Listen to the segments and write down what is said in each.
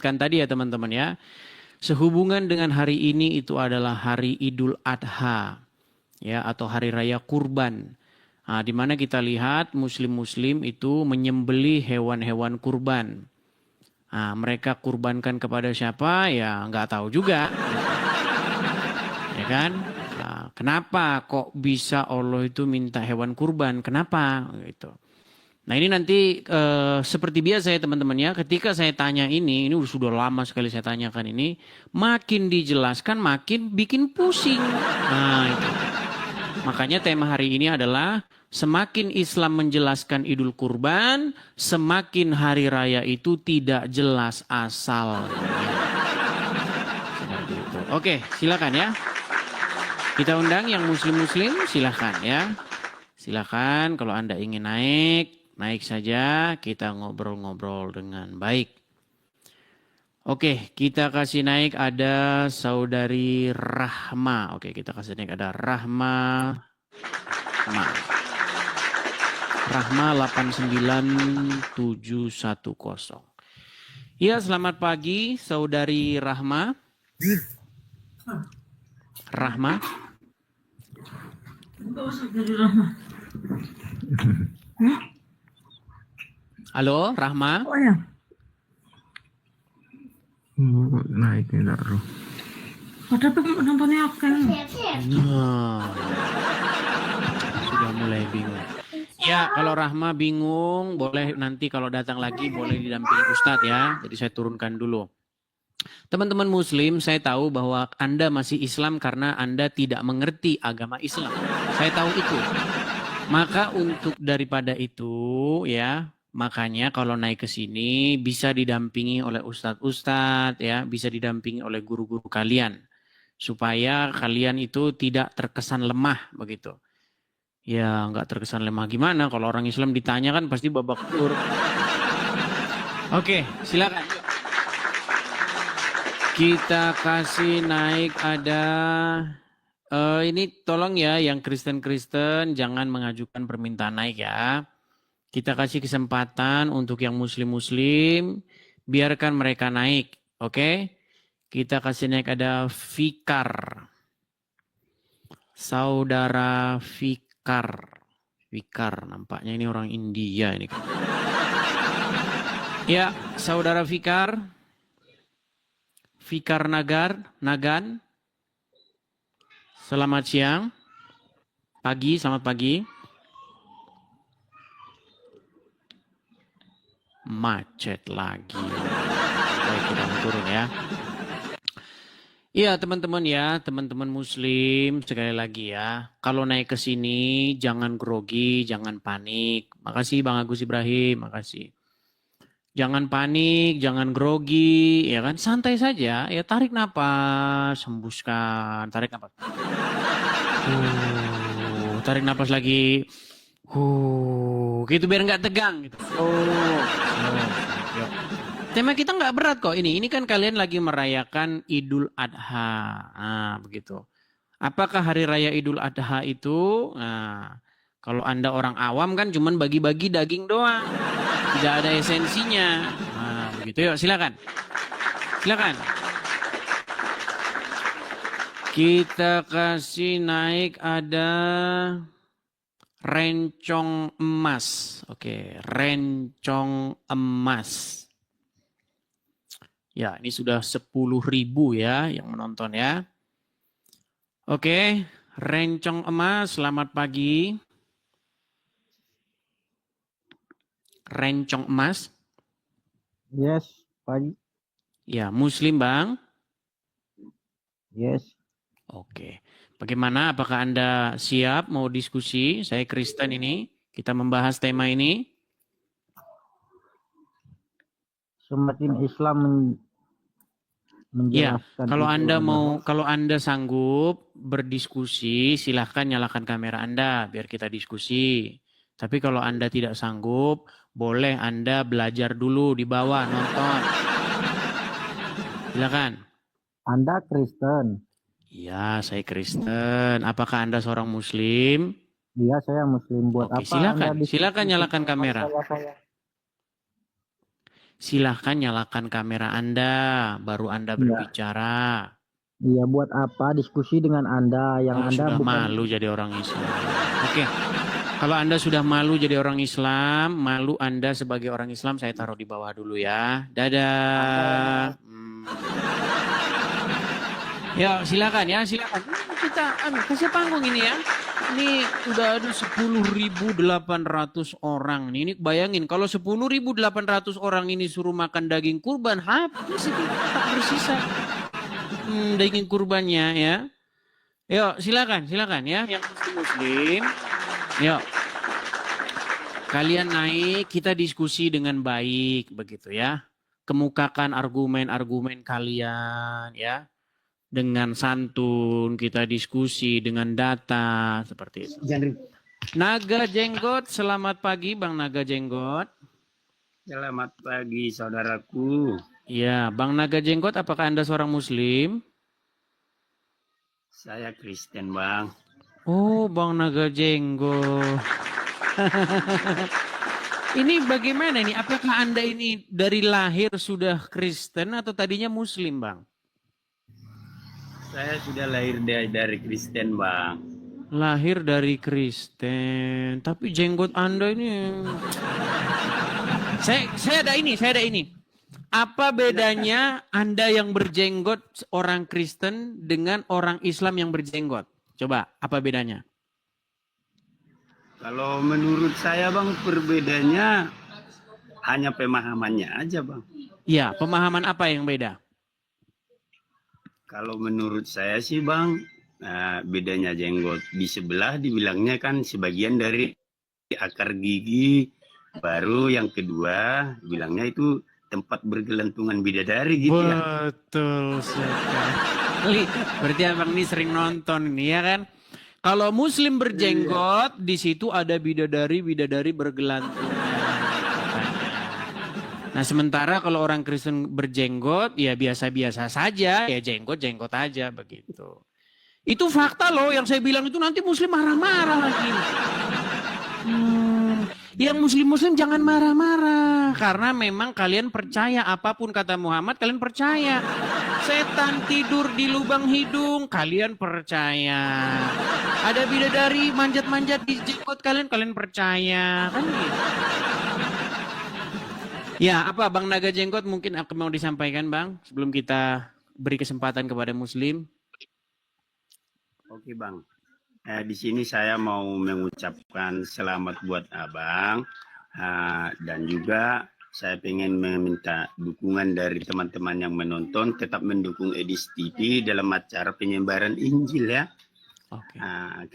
sebutkan tadi ya teman-teman ya. Sehubungan dengan hari ini itu adalah hari Idul Adha ya atau hari raya kurban. Nah, di mana kita lihat muslim-muslim itu menyembelih hewan-hewan kurban. Nah, mereka kurbankan kepada siapa? Ya nggak tahu juga. Ya kan? Nah, kenapa kok bisa Allah itu minta hewan kurban? Kenapa? Gitu. Nah ini nanti seperti biasa ya teman-teman ya. Ketika saya tanya ini sudah lama sekali saya tanyakan ini. Makin dijelaskan makin bikin pusing. Nah itu. Makanya tema hari ini adalah semakin Islam menjelaskan Idul Kurban, semakin hari raya itu tidak jelas asalnya. Seperti itu. Oke, silakan ya. Kita undang yang muslim-muslim, silakan ya. Silakan kalau Anda ingin naik saja, kita ngobrol-ngobrol dengan baik. Oke, kita kasih naik ada saudari Rahma. Oke, kita kasih naik ada Rahma. Rahma 89710. Ya, selamat pagi saudari Rahma. Rahma. Halo, Rahma. Oh ya. Naik tidak roh. Ada penontonnya akan. Nah, sudah mulai bingung. Ya, kalau Rahma bingung, boleh nanti kalau datang lagi boleh didampingi Ustadz ya. Jadi saya turunkan dulu. Teman-teman Muslim, saya tahu bahwa Anda masih Islam karena Anda tidak mengerti agama Islam. Saya tahu itu. Maka untuk daripada itu ya, makanya kalau naik ke sini bisa didampingi oleh ustadz-ustadz ya, bisa didampingi oleh guru-guru kalian supaya kalian itu tidak terkesan lemah begitu. Ya nggak terkesan lemah gimana kalau orang Islam ditanya kan pasti babak belur. Oke, silakan. Kita kasih naik ada ini tolong ya yang Kristen-Kristen jangan mengajukan permintaan naik ya. Kita kasih kesempatan untuk yang muslim-muslim, biarkan mereka naik, oke? Kita kasih naik ada Fikar. Saudara Fikar. Fikar, nampaknya ini orang India ini. Ya, saudara Fikar. Fikar Nagan. Selamat siang. Selamat pagi. Macet lagi. Baik, kita turun ya. Iya teman-teman ya, teman-teman Muslim sekali lagi ya. Kalau naik ke sini jangan grogi, jangan panik. Makasih Bang Agus Ibrahim, makasih. Jangan panik, jangan grogi, ya kan? Santai saja, ya tarik napas, hembuskan, tarik napas. Tarik napas lagi. Gitu biar nggak tegang gitu. Yuk. Tema kita nggak berat kok ini. Ini kan kalian lagi merayakan Idul Adha. Nah, begitu. Apakah hari raya Idul Adha itu? Nah, kalau Anda orang awam kan cuman bagi-bagi daging doang. Tidak ada esensinya. Nah, begitu. Yuk, silakan. Silakan. Kita kasih naik ada Rencong Emas. Oke, Rencong Emas. Ya, ini sudah 10.000 ya yang menonton ya. Oke, Rencong Emas, selamat pagi. Rencong Emas. Yes, pagi. Ya, Muslim Bang. Yes. Oke. Bagaimana? Apakah Anda siap mau diskusi? Saya Kristen ini. Kita membahas tema ini. Semakin Islam Ya, menjelaskan. kalau Anda sanggup berdiskusi, silahkan nyalakan kamera Anda biar kita diskusi. Tapi kalau Anda tidak sanggup, boleh Anda belajar dulu di bawah nonton. Silakan. Anda Kristen? Iya, saya Kristen. Apakah Anda seorang Muslim? Iya, saya Muslim. Buat Oke, apa? silakan nyalakan kamera. Silahkan nyalakan kamera Anda, baru Anda Iya. berbicara. Iya, buat apa diskusi dengan Anda yang Oh, Anda sudah bukan malu jadi orang Islam. Oke, kalau Anda sudah malu jadi orang Islam, malu Anda sebagai orang Islam, saya taruh di bawah dulu ya. Dadah. Ya, silakan ya, silakan. Kita kasih panggung ini ya. Ini udah ada 10.800 orang nih. Ini bayangin kalau 10.800 orang ini suruh makan daging kurban, habis itu tak bersisa daging kurbannya ya. Yuk, silakan ya yang muslim. Yuk. Kalian naik, kita diskusi dengan baik begitu ya. Kemukakan argumen-argumen kalian ya. Dengan santun, kita diskusi dengan data seperti itu. Naga Jenggot, selamat pagi Bang Naga Jenggot. Selamat pagi saudaraku. Ya, Bang Naga Jenggot, apakah Anda seorang muslim? Saya Kristen, Bang. Oh, Bang Naga Jenggot. Ini bagaimana ini? Apakah Anda ini dari lahir sudah Kristen atau tadinya muslim, Bang? Saya sudah lahir dari Kristen, Bang. Lahir dari Kristen, tapi jenggot Anda ini... Saya ada ini. Apa bedanya Anda yang berjenggot orang Kristen dengan orang Islam yang berjenggot? Coba, apa bedanya? Kalau menurut saya, Bang, perbedaannya hanya pemahamannya aja, Bang. Ya, pemahaman apa yang beda? Kalau menurut saya sih, Bang, bedanya jenggot di sebelah dibilangnya kan sebagian dari akar gigi, baru yang kedua bilangnya itu tempat bergelantungan bidadari gitu ya. Betul sekali. Berarti abang ini sering nonton ini ya kan? Kalau muslim berjenggot, di situ ada bidadari bergelantungan. Nah sementara kalau orang Kristen berjenggot, ya biasa-biasa saja, ya jenggot-jenggot aja begitu. Itu fakta loh, yang saya bilang itu nanti muslim marah-marah lagi. Yang muslim-muslim jangan marah-marah, karena memang kalian percaya apapun kata Muhammad, kalian percaya. Setan tidur di lubang hidung, kalian percaya. Ada bidadari manjat-manjat di jenggot kalian percaya. Kan gitu. Ya, apa Bang Naga Jenggot mungkin mau disampaikan Bang sebelum kita beri kesempatan kepada Muslim? Oke, Bang. Di sini saya mau mengucapkan selamat buat Abang dan juga saya ingin meminta dukungan dari teman-teman yang menonton tetap mendukung Edis TV dalam acara penyebaran Injil ya. Oke.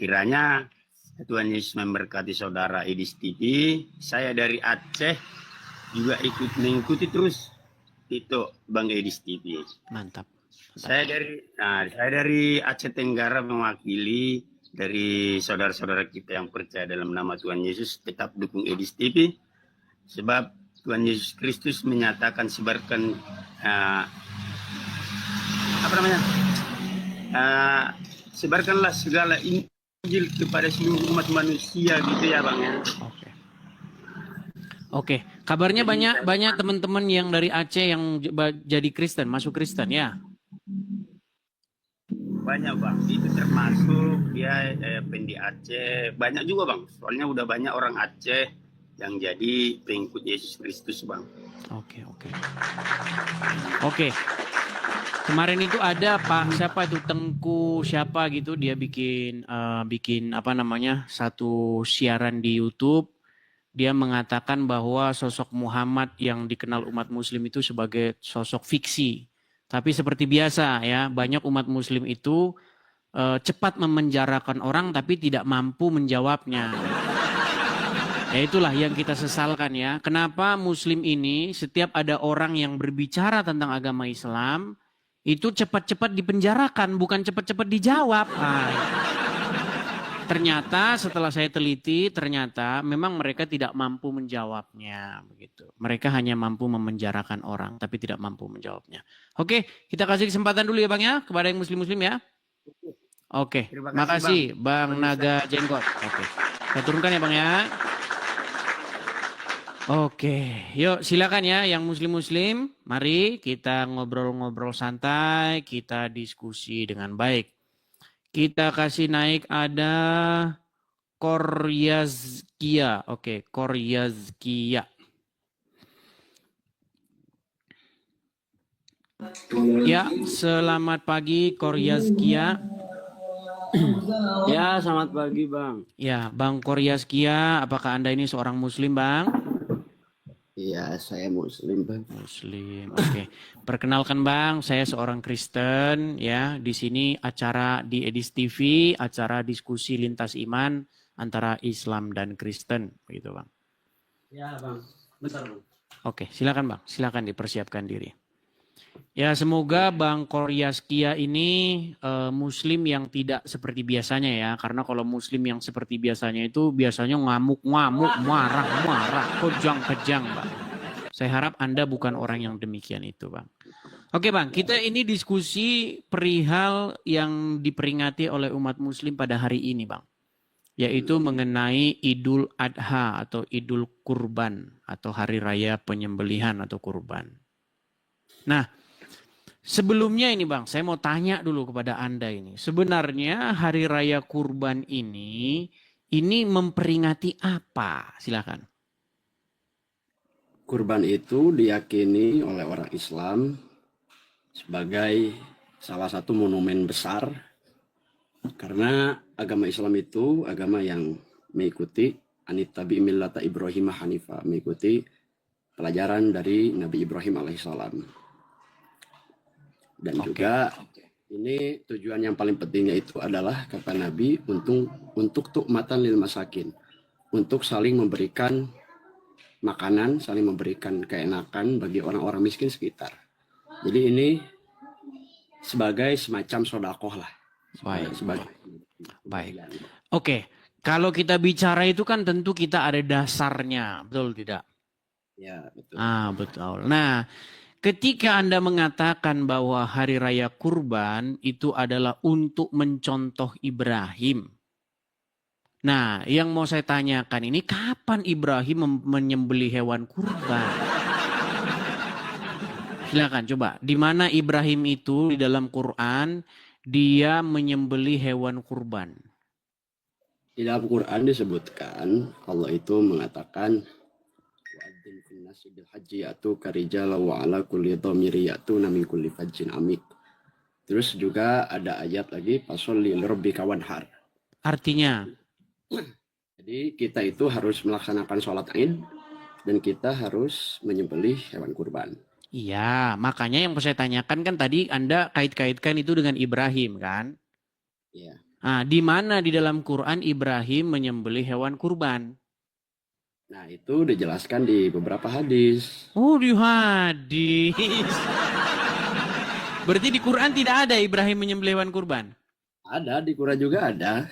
Kiranya Tuhan Yesus memberkati saudara Edis TV. Saya dari Aceh juga ikut mengikuti terus itu Bang Edis TV. Mantap. Saya dari Aceh Tenggara mewakili dari saudara-saudara kita yang percaya dalam nama Tuhan Yesus tetap dukung Edis TV sebab Tuhan Yesus Kristus menyatakan sebarkan sebarkanlah segala Injil kepada seluruh umat manusia gitu ya Bang ya. Oke, kabarnya banyak teman-teman yang dari Aceh yang jadi Kristen, masuk Kristen ya? Banyak Bang, itu termasuk dia pendi Aceh, banyak juga Bang. Soalnya udah banyak orang Aceh yang jadi pengikut Yesus Kristus Bang. Oke. Kemarin itu ada Pak siapa itu Tengku siapa gitu dia bikin satu siaran di YouTube. Dia mengatakan bahwa sosok Muhammad yang dikenal umat muslim itu sebagai sosok fiksi. Tapi seperti biasa ya, banyak umat muslim itu cepat memenjarakan orang tapi tidak mampu menjawabnya. Ya itulah yang kita sesalkan ya. Kenapa muslim ini setiap ada orang yang berbicara tentang agama Islam, itu cepat-cepat dipenjarakan, bukan cepat-cepat dijawab. Ternyata setelah saya teliti, ternyata memang mereka tidak mampu menjawabnya. Begitu. Mereka hanya mampu memenjarakan orang, tapi tidak mampu menjawabnya. Oke, kita kasih kesempatan dulu ya Bang ya, kepada yang muslim-muslim ya. Oke, terima kasih Bang Naga Jenggot. Oke, saya turunkan ya Bang ya. Oke, yuk silakan ya yang muslim-muslim. Mari kita ngobrol-ngobrol santai, kita diskusi dengan baik. Kita kasih naik ada Koryazkia. Oke, Koryazkia. Ya, selamat pagi Koryazkia. Ya, selamat pagi, Bang. Ya, Bang Koryazkia, apakah Anda ini seorang muslim, Bang? Iya, saya Muslim, Bang. Muslim, oke. Perkenalkan Bang, saya seorang Kristen ya. Di sini acara di Edis TV, acara diskusi lintas iman antara Islam dan Kristen, begitu Bang. Ya, Bang. Bentar, Bang. Oke, silakan Bang, silakan dipersiapkan diri. Ya, semoga Bang Koryazkia ini Muslim yang tidak seperti biasanya ya. Karena kalau Muslim yang seperti biasanya itu biasanya ngamuk-ngamuk, marah-marah, kejang-kejang Bang. Saya harap Anda bukan orang yang demikian itu Bang. Oke Bang, kita ini diskusi perihal yang diperingati oleh umat Muslim pada hari ini Bang. Yaitu mengenai Idul Adha atau Idul Kurban atau Hari Raya Penyembelihan atau Kurban. Nah, sebelumnya ini Bang, saya mau tanya dulu kepada Anda ini. Sebenarnya Hari Raya Kurban ini memperingati apa? Silakan. Kurban itu diyakini oleh orang Islam sebagai salah satu monumen besar karena agama Islam itu agama yang mengikuti anittabi millata Ibrahim Hanifa, mengikuti pelajaran dari Nabi Ibrahim alaihissalam. Dan juga ini tujuan yang paling pentingnya itu adalah kata Nabi untuk tu'matan lil masakin, untuk saling memberikan makanan, saling memberikan keenakan bagi orang-orang miskin sekitar. Jadi ini sebagai semacam sodakoh lah. Baik. Oke, kalau kita bicara itu kan tentu kita ada dasarnya, betul tidak? Ya, betul. Betul. Nah, ketika Anda mengatakan bahwa Hari Raya Kurban itu adalah untuk mencontoh Ibrahim. Nah, yang mau saya tanyakan ini kapan Ibrahim menyembelih hewan kurban? Silakan coba. Di mana Ibrahim itu di dalam Quran dia menyembelih hewan kurban? Di dalam Quran disebutkan Allah itu mengatakan wa'adzin fin nasi bil haji ya'tuka rijalan wa 'ala kulli dhamiri ya'tuna min kulli fajjin amik. Terus juga ada ayat lagi fasholli lirabbika wanhar. Artinya jadi kita itu harus melaksanakan sholat Id dan kita harus menyembelih hewan kurban. iya, makanya yang saya tanyakan kan tadi Anda kait-kaitkan itu dengan Ibrahim kan? Iya. Nah, di mana di dalam Quran Ibrahim menyembelih hewan kurban? Nah, itu dijelaskan di beberapa hadis. Oh, di hadis. Berarti di Quran tidak ada Ibrahim menyembelih hewan kurban? Ada, di Quran juga ada.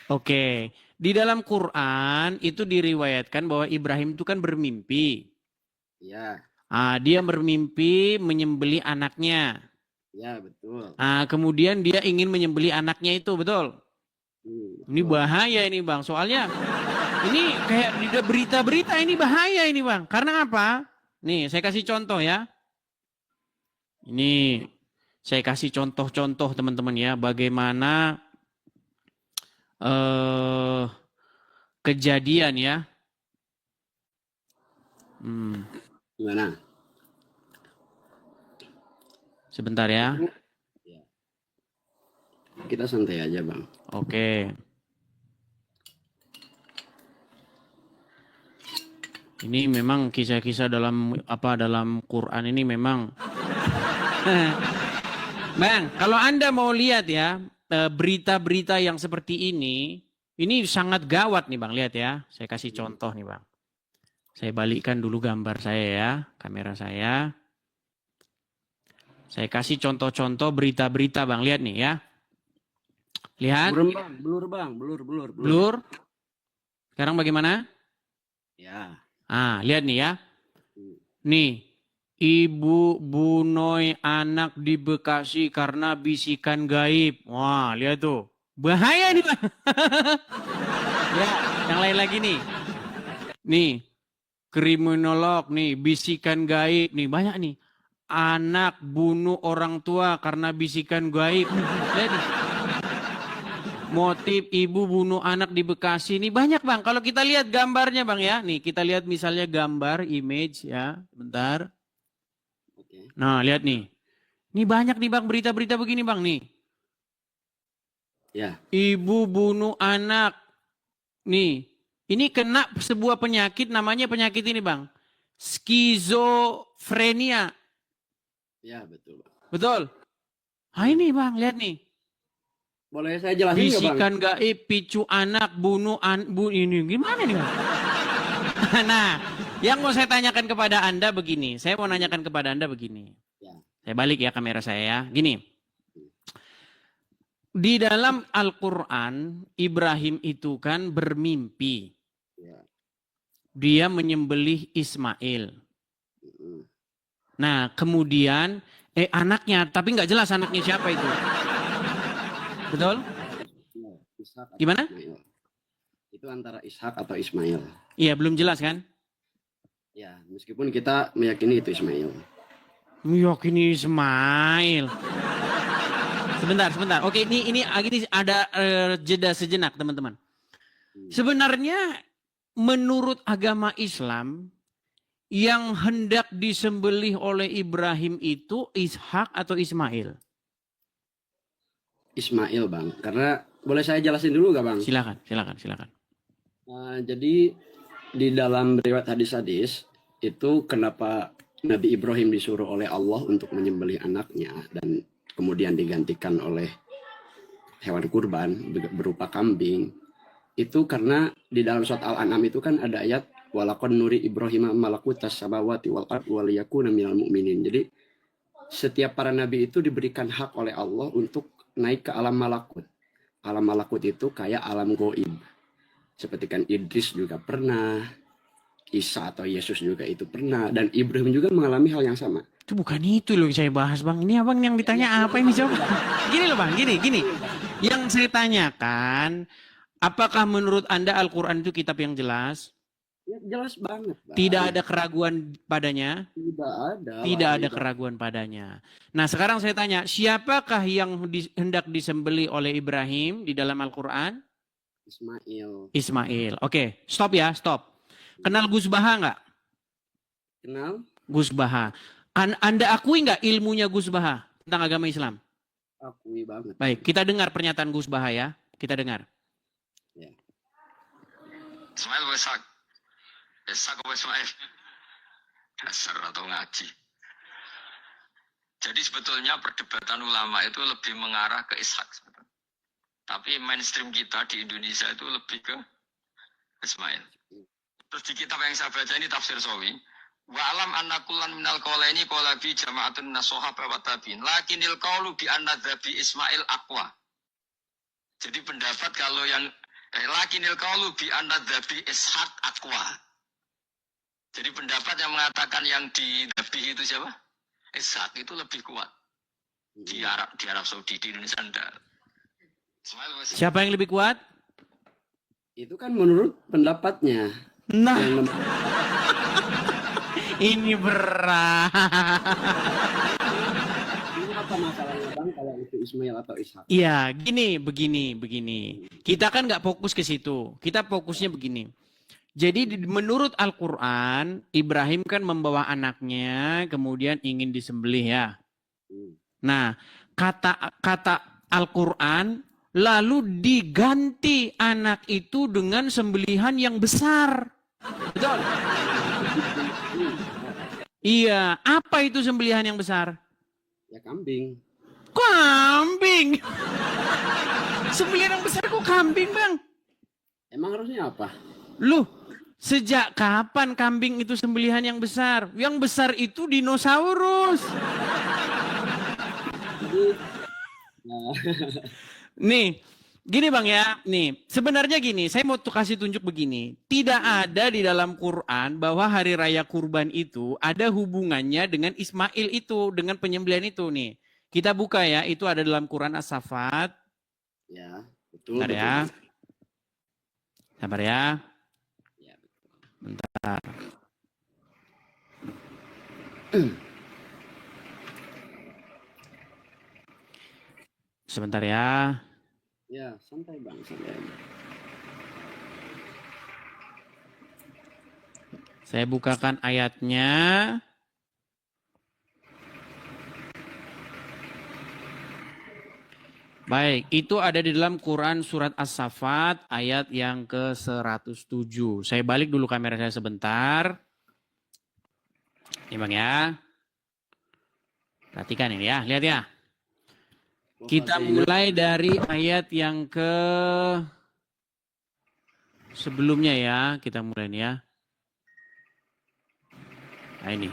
Oke, di dalam Quran itu diriwayatkan bahwa Ibrahim itu kan bermimpi. Iya. Dia bermimpi menyembelih anaknya. Ya, betul. Kemudian dia ingin menyembelih anaknya itu, betul? Ini Betul. bahaya ini Bang, soalnya ini kayak di berita-berita ini bahaya ini Bang. Karena apa? Nih, saya kasih contoh ya. Ini saya kasih contoh-contoh teman-teman ya, bagaimana kejadian ya. Gimana? Sebentar ya. Kita santai aja, Bang. Oke. Ini memang kisah-kisah dalam Quran ini memang Bang, kalau Anda mau lihat ya, berita-berita yang seperti ini sangat gawat nih Bang, lihat ya. Saya kasih contoh nih Bang. Saya balikkan dulu gambar saya ya, kamera saya. Saya kasih contoh-contoh berita-berita Bang, lihat nih ya. Lihat. Blur bang, blur. Blur. Sekarang bagaimana? Ya. Lihat nih ya. Nih, ibu bunuh anak di Bekasi karena bisikan gaib. Wah, lihat tuh. Bahaya nih, Pak. Ya, yang lain lagi nih. Nih, kriminolog nih, bisikan gaib nih, banyak nih. Anak bunuh orang tua karena bisikan gaib. Lihat nih. Motif ibu bunuh anak di Bekasi ini banyak bang. Kalau kita lihat gambarnya bang ya, nih kita lihat misalnya gambar image ya, bentar. Oke. Nah lihat nih, ini banyak nih bang berita-berita begini bang nih. Ya. Ibu bunuh anak, nih ini kena sebuah penyakit namanya penyakit ini bang, skizofrenia. Ya betul. Betul. Ah ini bang, lihat nih. Boleh saya jelasin nggak Bang? Bisikan gaib, picu anak, bunuh ini gimana nih bang? Nah, yang mau saya tanyakan kepada Anda begini. Saya mau nanyakan kepada Anda begini. Ya. Saya balik ya kamera saya ya. Gini. Di dalam Al-Quran, Ibrahim itu kan bermimpi. Ya. Dia menyembelih Ismail. Nah, kemudian anaknya, tapi nggak jelas anaknya siapa itu. Betul? Ishak atau Gimana? Ismail. Itu antara Ishak atau Ismail. Iya, belum jelas kan? Ya, meskipun kita meyakini itu Ismail. Meyakini Ismail. Sebentar. Oke, ini ada jeda sejenak, teman-teman. Sebenarnya menurut agama Islam yang hendak disembelih oleh Ibrahim itu Ishak atau Ismail? Ismail Bang, karena boleh saya jelasin dulu nggak Bang? Silakan. Jadi di dalam riwayat hadis-hadis itu kenapa Nabi Ibrahim disuruh oleh Allah untuk menyembelih anaknya dan kemudian digantikan oleh hewan kurban berupa kambing, itu karena di dalam surat Al-An'am itu kan ada ayat walaqad nuri Ibrahim malakutas samawati wal ard wal yakuna minal mu'minin. Jadi setiap para nabi itu diberikan hak oleh Allah untuk naik ke alam malakut. Alam malakut itu kayak alam goib. Seperti kan Idris juga pernah, Isa atau Yesus juga itu pernah, dan Ibrahim juga mengalami hal yang sama. Itu bukan itu loh yang saya bahas bang. Ini abang yang ditanya apa ini coba? Gini loh bang, gini. Yang saya tanyakan, apakah menurut Anda Al-Quran itu kitab yang jelas? Ya, jelas banget. Bang. Tidak ada keraguan padanya? Tidak ada keraguan padanya. Nah sekarang saya tanya, siapakah yang hendak disembelih oleh Ibrahim di dalam Al-Quran? Ismail. Oke, stop ya, stop. Kenal Gus Baha nggak? Kenal. Gus Baha. Anda akui nggak ilmunya Gus Baha tentang agama Islam? Akui banget. Baik, kita dengar pernyataan Gus Baha ya. Kita dengar. Ya. Ismail Ishak. Ishak apa Ismail? Dasar atau ngaji. Jadi sebetulnya perdebatan ulama itu lebih mengarah ke Ishak. Tapi mainstream kita di Indonesia itu lebih ke Ismail. Terus di kitab yang saya baca ini tafsir Sawi. Wa alam anna kullan minal qawlaini qala bi jama'atun minas sahaba wa tabi'in. Lakinil qawlu bi anna dhabi Ismail aqwa. Jadi pendapat kalau yang lakinil qawlu bi anna dhabi Ishak aqwa. Jadi pendapat yang mengatakan yang di dhabi itu siapa? Ishak itu lebih kuat. Di Arab Saudi, di Indonesia enggak. Siapa yang lebih kuat? Itu kan menurut pendapatnya. Nah, ini berat. Ini apa masalahnya Bang kalau itu Ismail atau Ishak? Iya, begini. Kita kan nggak fokus ke situ. Kita fokusnya begini. Jadi menurut Al-Quran, Ibrahim kan membawa anaknya, kemudian ingin disembelih ya. Nah, kata Al-Quran, lalu diganti anak itu dengan sembelihan yang besar. Betul? Iya, apa itu sembelihan yang besar? Ya kambing. Kambing. Sembelihan yang besar kok kambing, Bang? Emang harusnya apa? Loh, sejak kapan kambing itu sembelihan yang besar? Yang besar itu dinosaurus. Nih, gini Bang ya, nih sebenarnya gini, saya mau kasih tunjuk begini. Tidak ada di dalam Quran bahwa hari raya kurban itu ada hubungannya dengan Ismail itu, dengan penyembelihan itu nih. Kita buka ya, itu ada dalam Quran As-Saffat. Ya, betul. Bentar ya. Sabar ya. Ya, betul. Bentar. Sebentar ya. Ya, santai Bang, santai aja. Saya bukakan ayatnya. Baik, itu ada di dalam Quran surat As-Saffat ayat yang ke-107. Saya balik dulu kamera saya sebentar. Ini Bang ya. Perhatikan ini ya, lihat ya. Kita mulai dari ayat yang ke sebelumnya ya, kita mulai nih ya. Nah ini.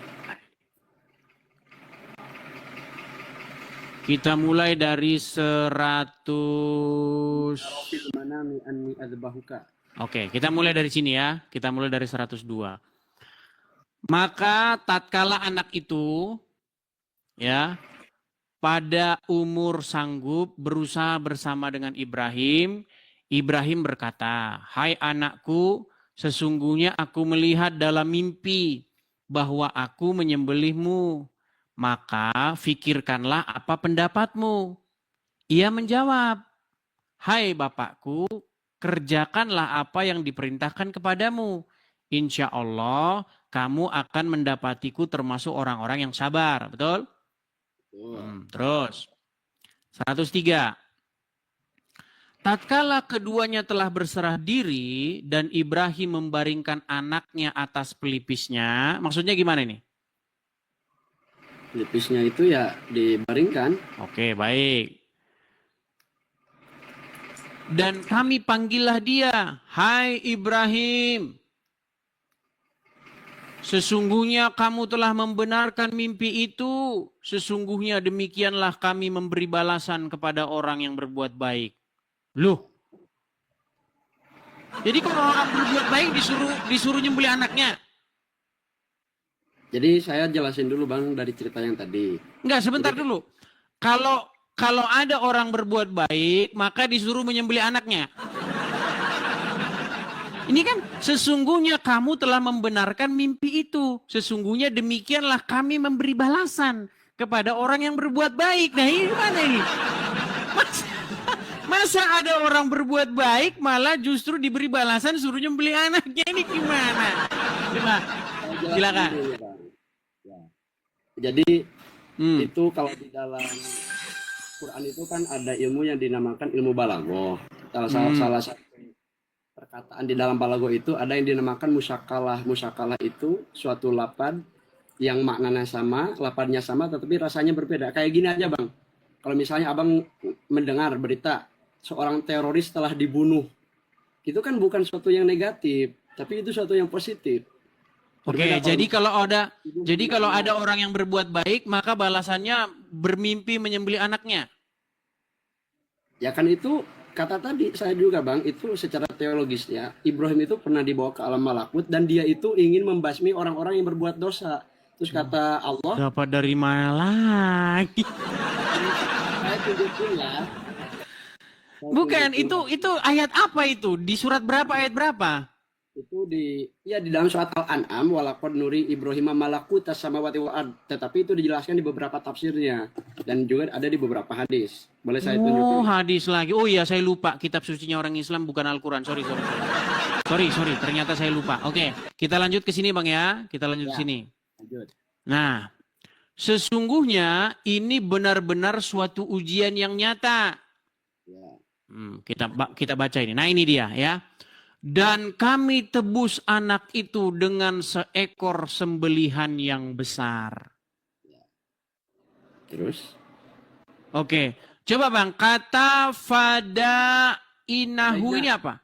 Kita mulai dari 100. Oke, kita mulai dari sini ya. Kita mulai dari 102. Maka tatkala anak itu ya pada umur sanggup berusaha bersama dengan Ibrahim, Ibrahim berkata, "Hai anakku, sesungguhnya aku melihat dalam mimpi bahwa aku menyembelihmu. Maka fikirkanlah apa pendapatmu." Ia menjawab, "Hai bapakku, kerjakanlah apa yang diperintahkan kepadamu. Insya Allah kamu akan mendapatiku termasuk orang-orang yang sabar." Betul? Terus 103. Tatkala keduanya telah berserah diri dan Ibrahim membaringkan anaknya atas pelipisnya. Maksudnya gimana ini? Pelipisnya itu ya dibaringkan. Oke, baik. Dan kami panggillah dia, "Hai Ibrahim, sesungguhnya kamu telah membenarkan mimpi itu. Sesungguhnya demikianlah kami memberi balasan kepada orang yang berbuat baik." Loh. Jadi kalau orang berbuat baik disuruh nyembelih anaknya. Jadi saya jelasin dulu Bang dari cerita yang tadi. Enggak, sebentar dulu. Kalau ada orang berbuat baik, maka disuruh menyembelih anaknya. Ini kan sesungguhnya kamu telah membenarkan mimpi itu. Sesungguhnya demikianlah kami memberi balasan kepada orang yang berbuat baik. Nah ini gimana ini? Masa ada orang berbuat baik malah justru diberi balasan suruh nyembelih anaknya, ini gimana? Coba, silakan. Ya. Jadi itu kalau di dalam Quran itu kan ada ilmu yang dinamakan ilmu balaghah. Salah satu perkataan di dalam balaghah itu ada yang dinamakan musyakalah. Musyakalah itu suatu lapad yang maknanya sama, lapadnya sama tetapi rasanya berbeda. Kayak gini aja Bang. Kalau misalnya Abang mendengar berita seorang teroris telah dibunuh, itu kan bukan suatu yang negatif, tapi itu suatu yang positif. Oke, jadi kalau ada orang yang berbuat baik, maka balasannya bermimpi menyembelih anaknya. Ya kan itu kata tadi saya juga Bang, itu secara teologis ya, Ibrahim itu pernah dibawa ke alam malakut dan dia itu ingin membasmi orang-orang yang berbuat dosa. Terus kata Allah, dapat dari mana lagi? saya tunjukin ya. Bukan, itu ayat apa itu? Di surat berapa, ayat berapa? Itu di dalam surat Al-An'am, walaqad nuri Ibrahim malakutas samawati wal ard, tetapi itu dijelaskan di beberapa tafsirnya dan juga ada di beberapa hadis. Boleh saya tunjukin? Oh, hadis lagi. Oh iya, saya lupa. Kitab sucinya orang Islam bukan Al-Qur'an. Sorry. Ternyata saya lupa. Oke, kita lanjut ke sini Bang ya. Kita lanjut ke sini. Lanjut. Nah, sesungguhnya ini benar-benar suatu ujian yang nyata. Ya. Kita baca ini. Nah, ini dia ya. Dan kami tebus anak itu dengan seekor sembelihan yang besar. Terus? Oke. Coba Bang, kata fada inahu ini apa?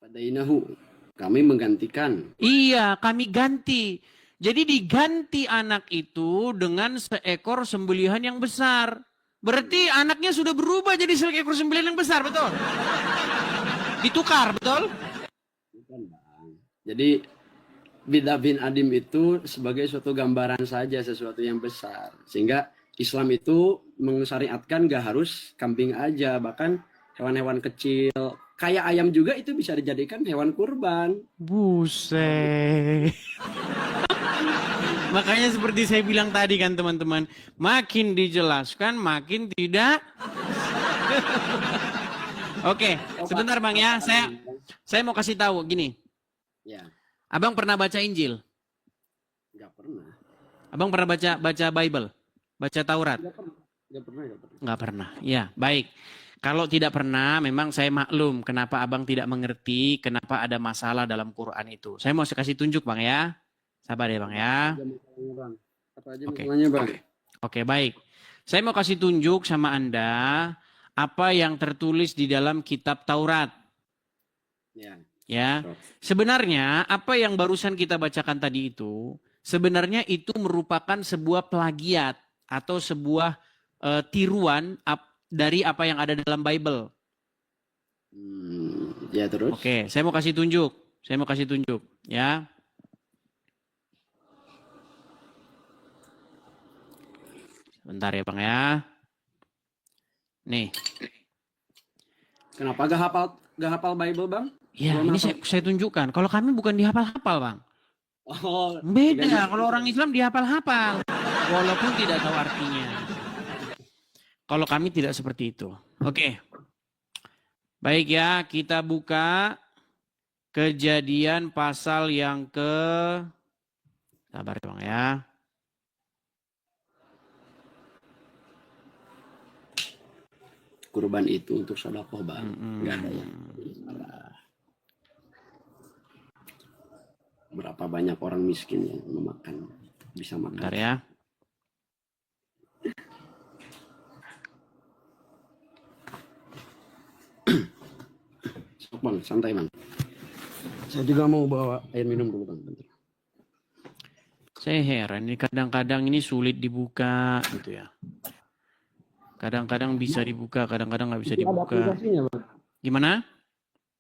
Pada inahu, kami menggantikan. Iya, kami ganti. Jadi diganti anak itu dengan seekor sembelihan yang besar. Berarti anaknya sudah berubah jadi seekor sembelihan yang besar, betul? Ditukar, betul? Bukan Bang. Jadi bidah bin adim itu sebagai suatu gambaran saja sesuatu yang besar. Sehingga Islam itu mensyariatkan gak harus kambing aja, bahkan hewan-hewan kecil kayak ayam juga itu bisa dijadikan hewan kurban. Buset. Makanya seperti saya bilang tadi kan teman-teman, makin dijelaskan makin tidak. Oke, sebentar Bang ya, saya mau kasih tahu gini. Ya, Abang pernah baca Injil? nggak pernah. Abang pernah baca Bible? Baca Taurat? Nggak pernah. Nggak pernah. Nggak pernah. Ya, baik. Kalau tidak pernah, memang saya maklum kenapa abang tidak mengerti, kenapa ada masalah dalam Quran itu. Saya mau kasih tunjuk Bang ya. Sabar ya Bang ya. Apa aja Oke. masalahnya, Bang? Oke, baik. Saya mau kasih tunjuk sama Anda apa yang tertulis di dalam kitab Taurat. Ya. Ya. Sebenarnya apa yang barusan kita bacakan tadi itu, sebenarnya itu merupakan sebuah plagiat atau sebuah tiruan dari apa yang ada dalam Bible. Ya terus. Oke, saya mau kasih tunjuk. Ya. Bentar ya Bang ya. Nih. Kenapa gak hafal Bible, Bang? Ya, Belum ini hafal. saya tunjukkan. Kalau kami bukan dihafal-hafal, Bang. Oh, Beda, kalau orang Islam dihafal-hafal. Walaupun tidak tahu artinya. Kalau kami tidak seperti itu. Oke. Baik ya, kita buka Kejadian pasal yang sabar Bang ya. kurban itu untuk sedekah, Bang. Enggak ada yang berapa banyak orang miskin yang bisa makan. Bentar ya. Sok, Bang, santai, Bang. Saya juga mau bawa air minum dulu, Bang. Bentar. Saya heran, ini kadang-kadang ini sulit dibuka gitu ya. Kadang-kadang bisa dibuka, kadang-kadang nggak bisa Ada dibuka. aplikasinya, Bang. Gimana?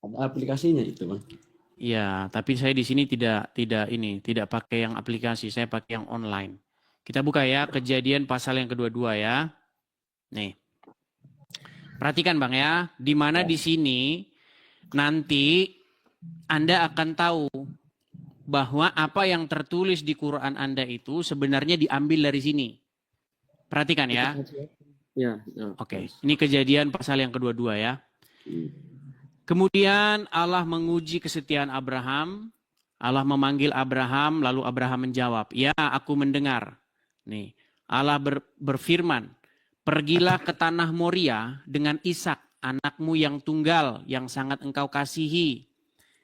Ada aplikasinya itu, Bang. Iya, tapi saya di sini tidak pakai yang aplikasi, saya pakai yang online. Kita buka ya Kejadian pasal yang kedua-dua ya. Nih. Perhatikan Bang ya, di mana di sini nanti Anda akan tahu bahwa apa yang tertulis di Quran Anda itu sebenarnya diambil dari sini. Perhatikan ya. Ya. Oke, ini Kejadian pasal yang kedua-dua ya. Kemudian Allah menguji kesetiaan Abraham. Allah memanggil Abraham, lalu Abraham menjawab, "Ya, aku mendengar." Nih, Allah berfirman, "Pergilah ke tanah Moria dengan Ishak, anakmu yang tunggal, yang sangat engkau kasihi.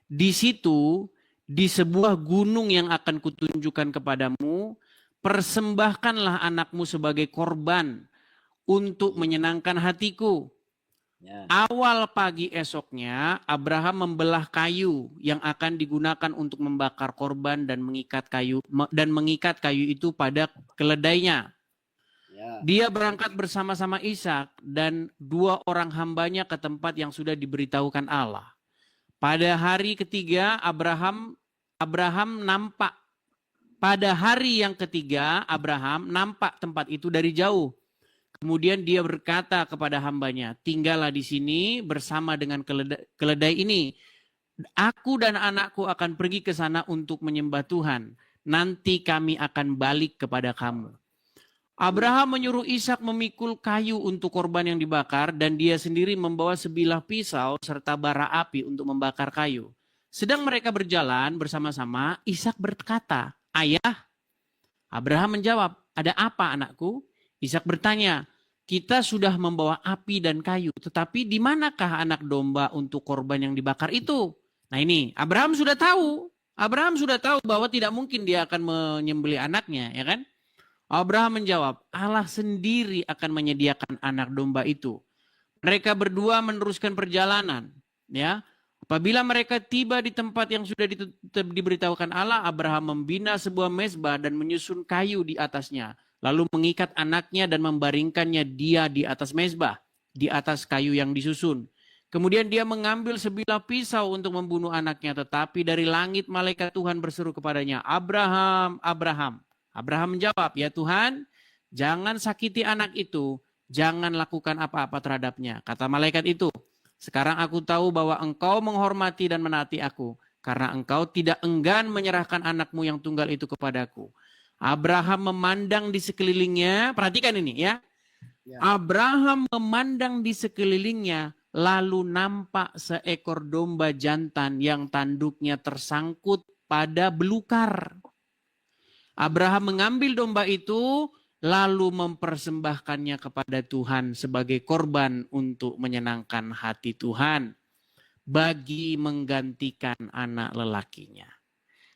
Di situ, di sebuah gunung yang akan kutunjukkan kepadamu, persembahkanlah anakmu sebagai korban untuk menyenangkan hatiku." Ya. Awal pagi esoknya, Abraham membelah kayu yang akan digunakan untuk membakar korban dan mengikat kayu itu pada keledainya. Ya. Dia berangkat bersama-sama Ishak dan 2 orang hambanya ke tempat yang sudah diberitahukan Allah. Pada hari ketiga, Abraham nampak. Pada hari yang ketiga, Abraham nampak tempat itu dari jauh. Kemudian dia berkata kepada hambanya, "Tinggallah di sini bersama dengan keledai ini. Aku dan anakku akan pergi ke sana untuk menyembah Tuhan. Nanti kami akan balik kepada kamu." Abraham menyuruh Ishak memikul kayu untuk korban yang dibakar dan dia sendiri membawa sebilah pisau serta bara api untuk membakar kayu. Sedang mereka berjalan bersama-sama, Ishak berkata, "Ayah." Abraham menjawab, "Ada apa anakku?" Ishak bertanya, "Kita sudah membawa api dan kayu, tetapi di manakah anak domba untuk korban yang dibakar itu?" Nah ini, Abraham sudah tahu. Abraham sudah tahu bahwa tidak mungkin dia akan menyembelih anaknya, ya kan? Abraham menjawab, "Allah sendiri akan menyediakan anak domba itu." Mereka berdua meneruskan perjalanan, ya. Apabila mereka tiba di tempat yang sudah diberitahukan Allah, Abraham membina sebuah mezbah dan menyusun kayu di atasnya. Lalu mengikat anaknya dan membaringkannya dia di atas mezbah, di atas kayu yang disusun. Kemudian dia mengambil sebilah pisau untuk membunuh anaknya. Tetapi dari langit malaikat Tuhan berseru kepadanya, "Abraham, Abraham." Abraham menjawab, "Ya Tuhan, jangan sakiti anak itu. Jangan lakukan apa-apa terhadapnya." Kata malaikat itu, "Sekarang aku tahu bahwa engkau menghormati dan menaati aku. Karena engkau tidak enggan menyerahkan anakmu yang tunggal itu kepadaku. Abraham memandang di sekelilingnya, perhatikan ini ya. Ya. Abraham memandang di sekelilingnya, lalu nampak seekor domba jantan yang tanduknya tersangkut pada belukar. Abraham mengambil domba itu, lalu mempersembahkannya kepada Tuhan sebagai korban untuk menyenangkan hati Tuhan, bagi menggantikan anak lelakinya.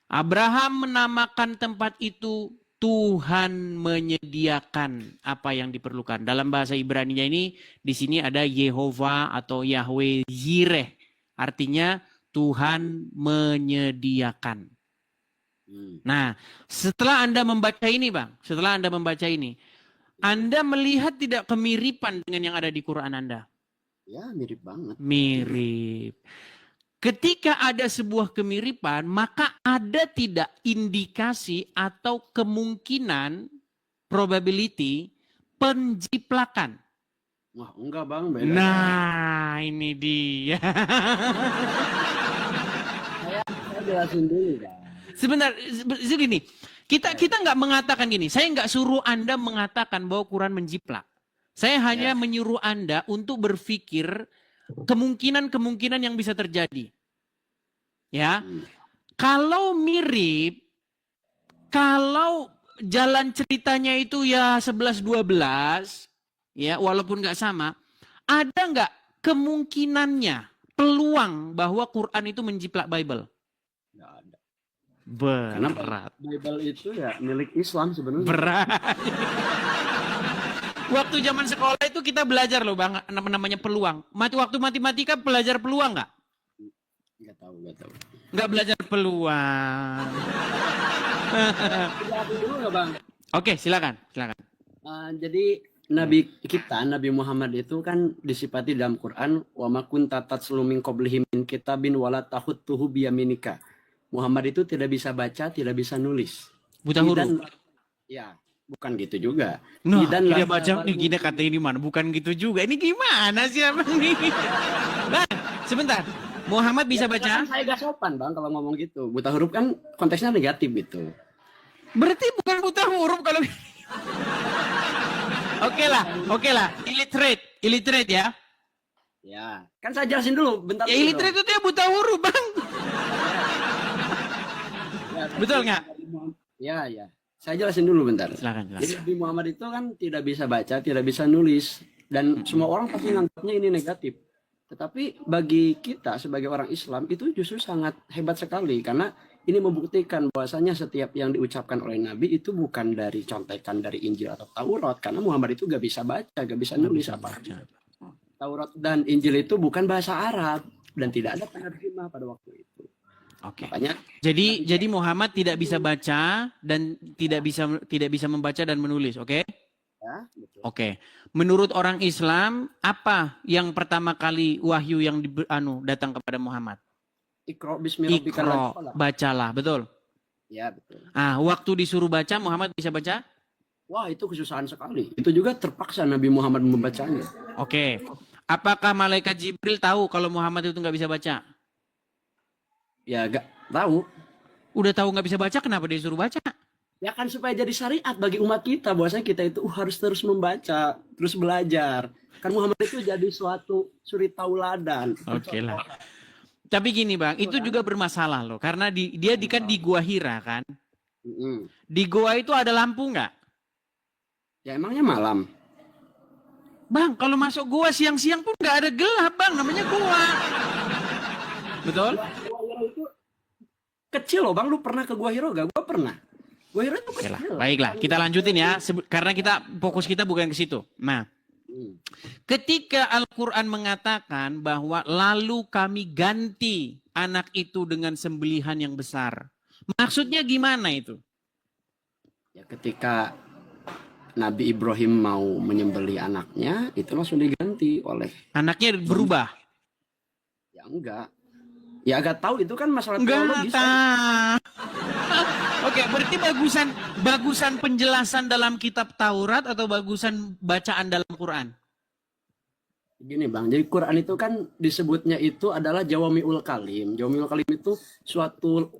Abraham menamakan tempat itu Tuhan menyediakan apa yang diperlukan. Dalam bahasa Ibrani-nya ini, di sini ada Yehova atau Yahweh Yireh. Artinya Tuhan menyediakan. Nah, setelah Anda membaca ini, Bang, setelah Anda membaca ini, Anda melihat tidak kemiripan dengan yang ada di Quran Anda? Ya, mirip banget. Mirip. Ketika ada sebuah kemiripan, maka ada tidak indikasi atau kemungkinan, probability, penjiplakan. Wah, enggak Bang, beda. Nah, ini dia. Saya jelasin dulu, Bang. Sebentar, segini. Kita nggak mengatakan gini. Saya nggak suruh Anda mengatakan bahwa Quran menjiplak. Saya hanya menyuruh Anda untuk berpikir kemungkinan-kemungkinan yang bisa terjadi. Ya. Kalau mirip, kalau jalan ceritanya itu ya 11-12, ya walaupun nggak sama, ada nggak kemungkinannya, peluang bahwa Quran itu menjiplak Bible? Nggak ada. Berat. Bible itu ya milik Islam sebenarnya. Berat. Waktu zaman sekolah itu kita belajar loh Bang, namanya peluang. Waktu matematika belajar peluang nggak? Nggak tahu. Nggak belajar peluang. Jelasin dulu nggak Bang? Oke, silakan. Jadi Nabi Muhammad itu kan disifati dalam Quran wa ma kunta tatlu min qablihi min kitabin wala tahutuhu biyaminika. Muhammad itu tidak bisa baca, tidak bisa nulis. Buta huruf. Ya, bukan gitu juga. Nah, Idan dia lah baca kabarmu. gini kata ini mana? Bukan gitu juga. Ini gimana sih Abang nih? Bang, sebentar. Muhammad bisa baca? Kan saya gak sopan Bang kalau ngomong gitu. Buta huruf kan konteksnya negatif gitu. Berarti bukan buta huruf kalau Oke lah. Illiterate ya. Ya, kan saya jelasin dulu bentar. Ya dulu illiterate dong. itu ya buta huruf, Bang. Ya, Betul nggak? Ya. Saya jelasin dulu bentar. Silakan. Jadi Nabi Muhammad itu kan tidak bisa baca, tidak bisa nulis, dan semua orang pasti nganggapnya ini negatif. Tetapi bagi kita sebagai orang Islam itu justru sangat hebat sekali karena ini membuktikan bahwasanya setiap yang diucapkan oleh Nabi itu bukan dari contekan dari Injil atau Taurat karena Muhammad itu gak bisa baca, gak bisa nulis apa. Taurat dan Injil itu bukan bahasa Arab dan tidak ada penerjemah pada waktu itu. Oke. Makanya Jadi Muhammad tidak bisa baca dan tidak bisa membaca dan menulis, oke? ya, betul. Oke. Menurut orang Islam, apa yang pertama kali wahyu yang datang kepada Muhammad? Iqra bismillahirrahmanirrahim. Iqra, bacalah, betul. Ya, betul. Waktu disuruh baca, Muhammad bisa baca? Wah, itu kesusahan sekali. Itu juga terpaksa Nabi Muhammad membacanya. Oke. Apakah malaikat Jibril tahu kalau Muhammad itu nggak bisa baca? Ya, gak tahu. Udah tahu nggak bisa baca, kenapa dia suruh baca? Ya kan supaya jadi syariat bagi umat kita. Bahwasanya kita itu harus terus membaca, terus belajar. Kan Muhammad itu jadi suatu suri tauladan. Oke lah. Tapi gini Bang, itu juga bermasalah loh. Karena dia kan di Gua Hira kan. Di Gua itu ada lampu nggak? Ya emangnya malam. Bang, kalau masuk Gua siang-siang pun nggak ada gelap Bang. Namanya Gua. Betul? Gua Hiro itu kecil loh Bang. Lu pernah ke Gua Hiro gak? Gua pernah. Gua Hiro itu Oke lah. kecil. Baiklah, kita lanjutin ya. Karena fokus kita bukan ke situ. Nah. Ketika Al-Quran mengatakan bahwa lalu kami ganti anak itu dengan sembelihan yang besar. Maksudnya gimana itu? Ya ketika Nabi Ibrahim mau menyembelih anaknya, itu langsung diganti oleh... Anaknya berubah? Ya enggak. Ya agak tahu itu kan masalah Enggak teologis. Oke, berarti bagusan penjelasan dalam kitab Taurat atau bagusan bacaan dalam Quran? Gini Bang, jadi Quran itu kan disebutnya itu adalah Jawami'ul Kalim. Jawami'ul Kalim itu suatu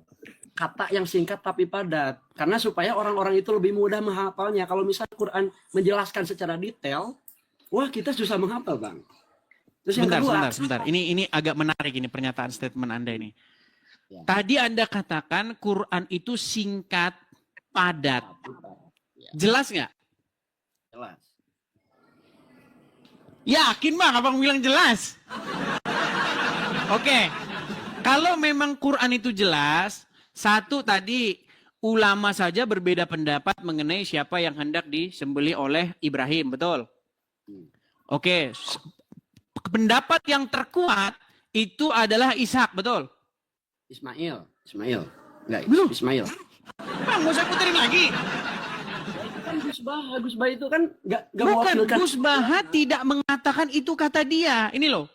kata yang singkat tapi padat. Karena supaya orang-orang itu lebih mudah menghafalnya. Kalau misalnya Quran menjelaskan secara detail, wah kita susah menghafal, Bang. Terus yang Sebentar. Ini agak menarik ini pernyataan statement Anda ini. Ya. Tadi Anda katakan Quran itu singkat, padat. Ya. Jelas nggak? Jelas. Yakin Bang, abang bilang jelas? Oke. Kalau memang Quran itu jelas, satu tadi ulama saja berbeda pendapat mengenai siapa yang hendak disembelih oleh Ibrahim, betul? Oke. Pendapat yang terkuat itu adalah Ishak, betul? Ismail. Enggak, Belum. Ismail. Bang, mau saya puterin lagi? Kan Gus Bah itu kan enggak Bukan, mewakilkan. Gus Baha tidak mengatakan itu kata dia. Ini loh.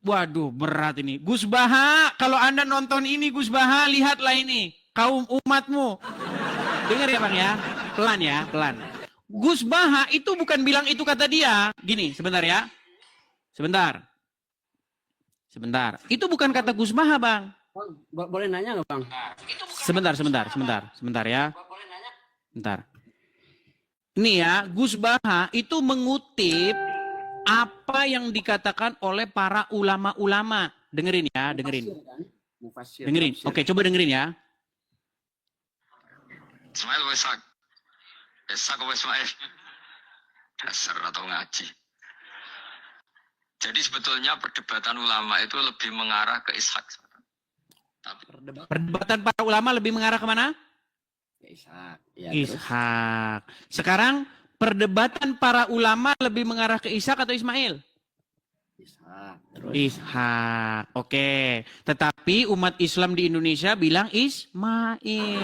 Waduh, berat ini. Gus Baha, kalau Anda nonton ini Gus Baha, lihatlah ini. Kaum umatmu. Dengar ya Bang ya. Pelan ya, pelan. Gus Baha itu bukan bilang itu kata dia. Gini, sebentar ya. Sebentar. Itu bukan kata Gus Baha, Bang. Bang, boleh nanya nggak, Bang? Sebentar ya. Bentar. Ini ya, Gus Baha itu mengutip apa yang dikatakan oleh para ulama-ulama. Dengerin ya, dengerin. Mufassir, Dengerin. tafsir. Oke, coba dengerin ya. Ismail wa Ishak. Ishak wa Ismail. Dasar atau ngaji. Jadi sebetulnya perdebatan ulama itu lebih mengarah ke Ishak. Tapi Perdebatan para ulama lebih mengarah kemana? Ya, Ishak. Ya, terus? Ishak. Sekarang perdebatan para ulama lebih mengarah ke Ishak atau Ismail? Ishak. Terus? Ishak. Oke. Tetapi umat Islam di Indonesia bilang Ismail.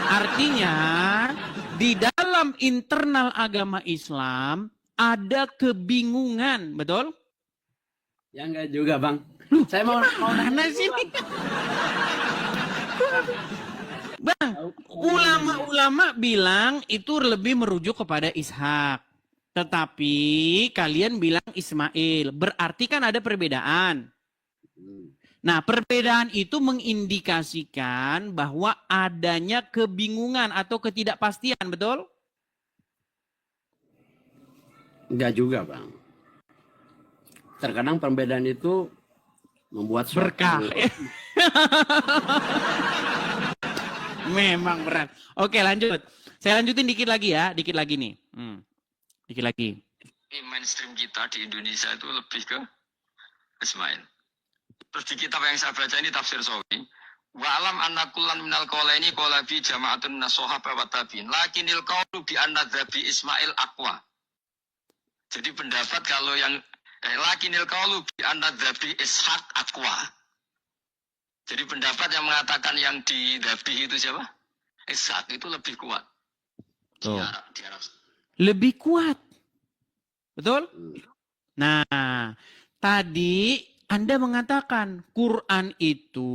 Artinya di dalam internal agama Islam ada kebingungan, betul? Ya enggak juga, Bang. Saya mau Mana sih? Bang, ulama-ulama bilang itu lebih merujuk kepada Ishak. Tetapi kalian bilang Ismail. Berarti kan ada perbedaan. Nah, perbedaan itu mengindikasikan bahwa adanya kebingungan atau ketidakpastian, betul? enggak juga, Bang. Terkadang perbedaan itu membuat suatu Berkah. Memang berat. Oke, lanjut. Saya lanjutin dikit lagi ya, dikit lagi nih. Dikit lagi. mainstream kita di Indonesia itu lebih ke Ismail. Terus di kitab yang saya baca ini tafsir Sawi. Wa alam anna kullan minal qawlaini qala bi jama'atun minas sahaba wa tabi'in. Lakinil qawlu bi anna dzabi Ismail aqwa. Jadi pendapat kalau yang lakinil qawlu bi anna dzabi Ishaq aqwa. Jadi pendapat yang mengatakan yang di dzabi itu siapa? Ishaq itu lebih kuat. Di Tuh. Arab. Lebih kuat. Betul? Nah, tadi Anda mengatakan Quran itu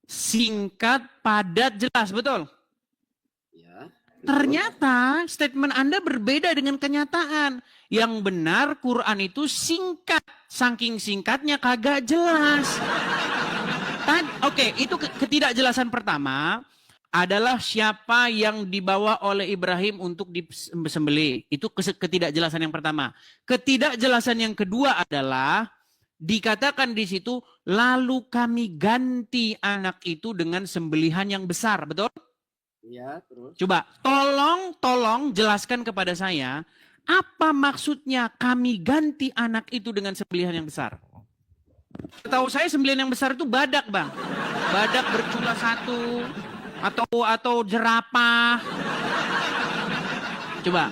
singkat, padat, jelas, betul? Ya. Ternyata statement Anda berbeda dengan kenyataan. Yang benar Quran itu singkat. Saking singkatnya kagak jelas. Oke, itu ketidakjelasan pertama adalah siapa yang dibawa oleh Ibrahim untuk disembelih. Itu ketidakjelasan yang pertama. Ketidakjelasan yang kedua adalah dikatakan di situ lalu kami ganti anak itu dengan sembelihan yang besar, betul? Iya, terus. Coba tolong jelaskan kepada saya apa maksudnya kami ganti anak itu dengan sembelihan yang besar. Tahu saya sembelihan yang besar itu badak, Bang. Badak bercula satu atau jerapah. Coba.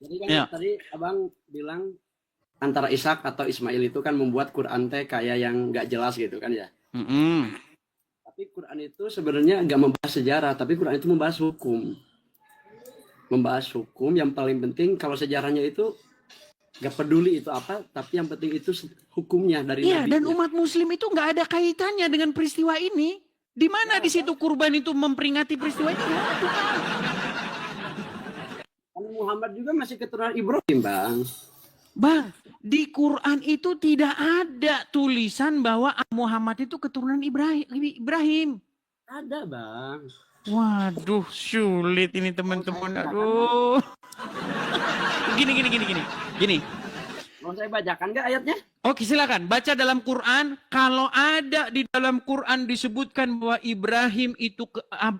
Jadi kan Ya. tadi Abang bilang antara Ishak atau Ismail itu kan membuat Quran teh kayak yang nggak jelas gitu kan ya. Tapi Quran itu sebenarnya nggak membahas sejarah, tapi Quran itu membahas hukum. Membahas hukum yang paling penting kalau sejarahnya itu nggak peduli itu apa, tapi yang penting itu hukumnya dari Iya, dan nabinya. umat muslim itu nggak ada kaitannya dengan peristiwa ini. Di mana di situ kurban itu memperingati peristiwa ini? Nggak ada. Kan Muhammad juga masih keturunan Ibrahim, Bang. Bang, di Quran itu tidak ada tulisan bahwa Muhammad itu keturunan Ibrahim. Ada bang. Waduh, sulit ini teman-teman. Aduh. Gini. Mau saya bacakan nggak ayatnya? Oke, silakan baca dalam Quran. Kalau ada di dalam Quran disebutkan bahwa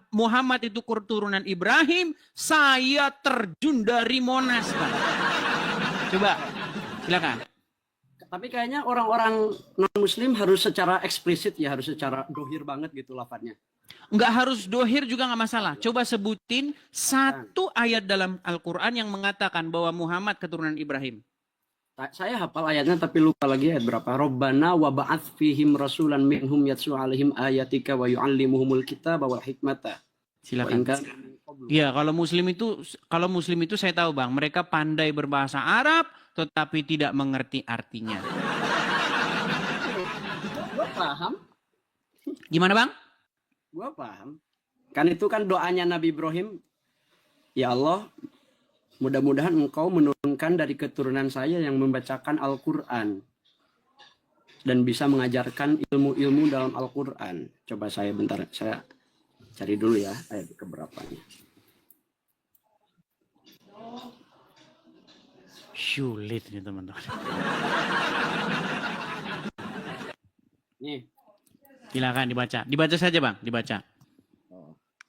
Muhammad itu keturunan Ibrahim, saya terjun dari Monas, Bang. Coba, silakan. Tapi kayaknya orang-orang non-muslim harus secara eksplisit ya, harus secara dohir banget gitu lafadznya. Nggak harus dohir juga nggak masalah. Coba sebutin satu ayat dalam Al-Quran yang mengatakan bahwa Muhammad keturunan Ibrahim. Saya hafal ayatnya tapi lupa lagi ayat berapa. Rabbana wa ba'ath fihim rasulan minhum yatsu alaihim ayatika wa yu'allimuhumul kitaba wal hikmata. Silakan. Ya, kalau muslim itu saya tahu, Bang, mereka pandai berbahasa Arab tetapi tidak mengerti artinya. Gua paham. Gimana, Bang? Gua paham. Kan itu kan doanya Nabi Ibrahim. Ya Allah, mudah-mudahan engkau menurunkan dari keturunan saya yang membacakan Al-Quran. Dan bisa mengajarkan ilmu-ilmu dalam Al-Quran. Coba saya cari dulu ya ayat keberapanya. Sulit nih, teman-teman. Nih. Silakan dibaca. Dibaca saja, Bang. Dibaca.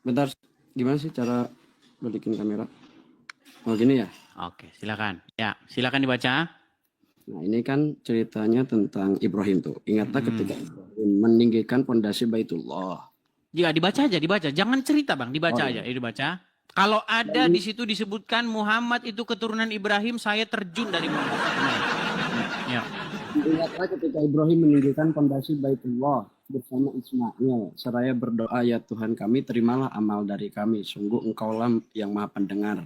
Bentar, gimana sih cara balikin kamera? Oh gini ya? Oke, silakan. Ya, silakan dibaca. Nah ini kan ceritanya tentang Ibrahim tuh. Ingatlah ketika Ibrahim meninggikan pondasi Baitullah. Ya, dibaca aja, dibaca. Jangan cerita, Bang. Dibaca aja. Dibaca. Kalau ada di situ disebutkan Muhammad itu keturunan Ibrahim, saya terjun dari Muhammad. Ya. Ingatlah ketika Ibrahim meninggikan pondasi Baitullah bersama Ismail. Seraya berdoa, ya Tuhan kami, terimalah amal dari kami. Sungguh engkaulah yang maha pendengar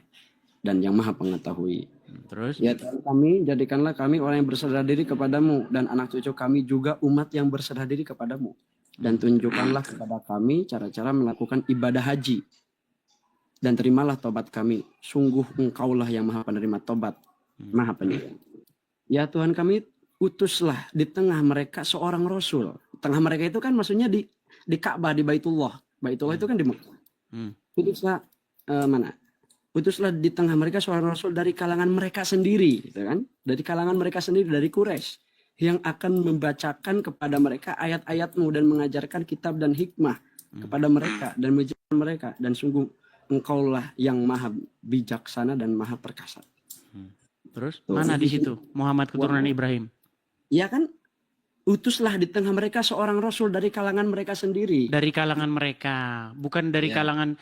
dan yang maha pengetahui. Terus? Ya Tuhan kami, jadikanlah kami orang yang berserah diri kepadamu. Dan anak cucu kami juga umat yang berserah diri kepadamu. Dan tunjukkanlah kepada kami cara-cara melakukan ibadah haji. Dan terimalah tobat kami. Sungguh engkaulah yang maha penerima tobat. Maha penyayang. Ya Tuhan kami, utuslah di tengah mereka seorang Rasul. Tengah mereka itu kan maksudnya di Ka'bah, di Baitullah. Baitullah itu kan di Mekah. Utuslah utuslah di tengah mereka seorang Rasul dari kalangan mereka sendiri. Gitu kan? Dari kalangan mereka sendiri, dari Quraisy. Yang akan membacakan kepada mereka ayat-ayatmu dan mengajarkan kitab dan hikmah kepada mereka. Dan mengajarkan mereka. Dan sungguh engkaulah yang maha bijaksana dan maha perkasa. Terus mana di situ Muhammad keturunan Ibrahim? Ya kan, utuslah di tengah mereka seorang Rasul dari kalangan mereka sendiri. Dari kalangan mereka, bukan dari kalangan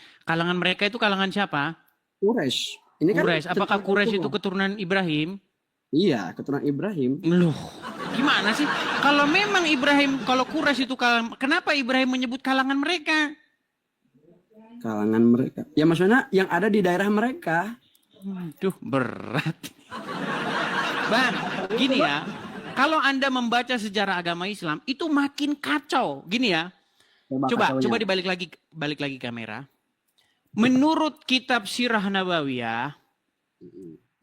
mereka itu kalangan siapa? Quraisy. Ini kan Quraisy. Apakah Quraisy itu keturunan Ibrahim? Iya, keturunan Ibrahim. Loh, gimana sih? Kalau memang kalau Quraisy itu kenapa Ibrahim menyebut kalangan mereka? Kalangan mereka. Ya maksudnya yang ada di daerah mereka. Duh, berat. Bang, gini ya. Kalau Anda membaca sejarah agama Islam, itu makin kacau. Gini ya. Coba dibalik lagi kamera. Menurut kitab Sirah Nabawiyah,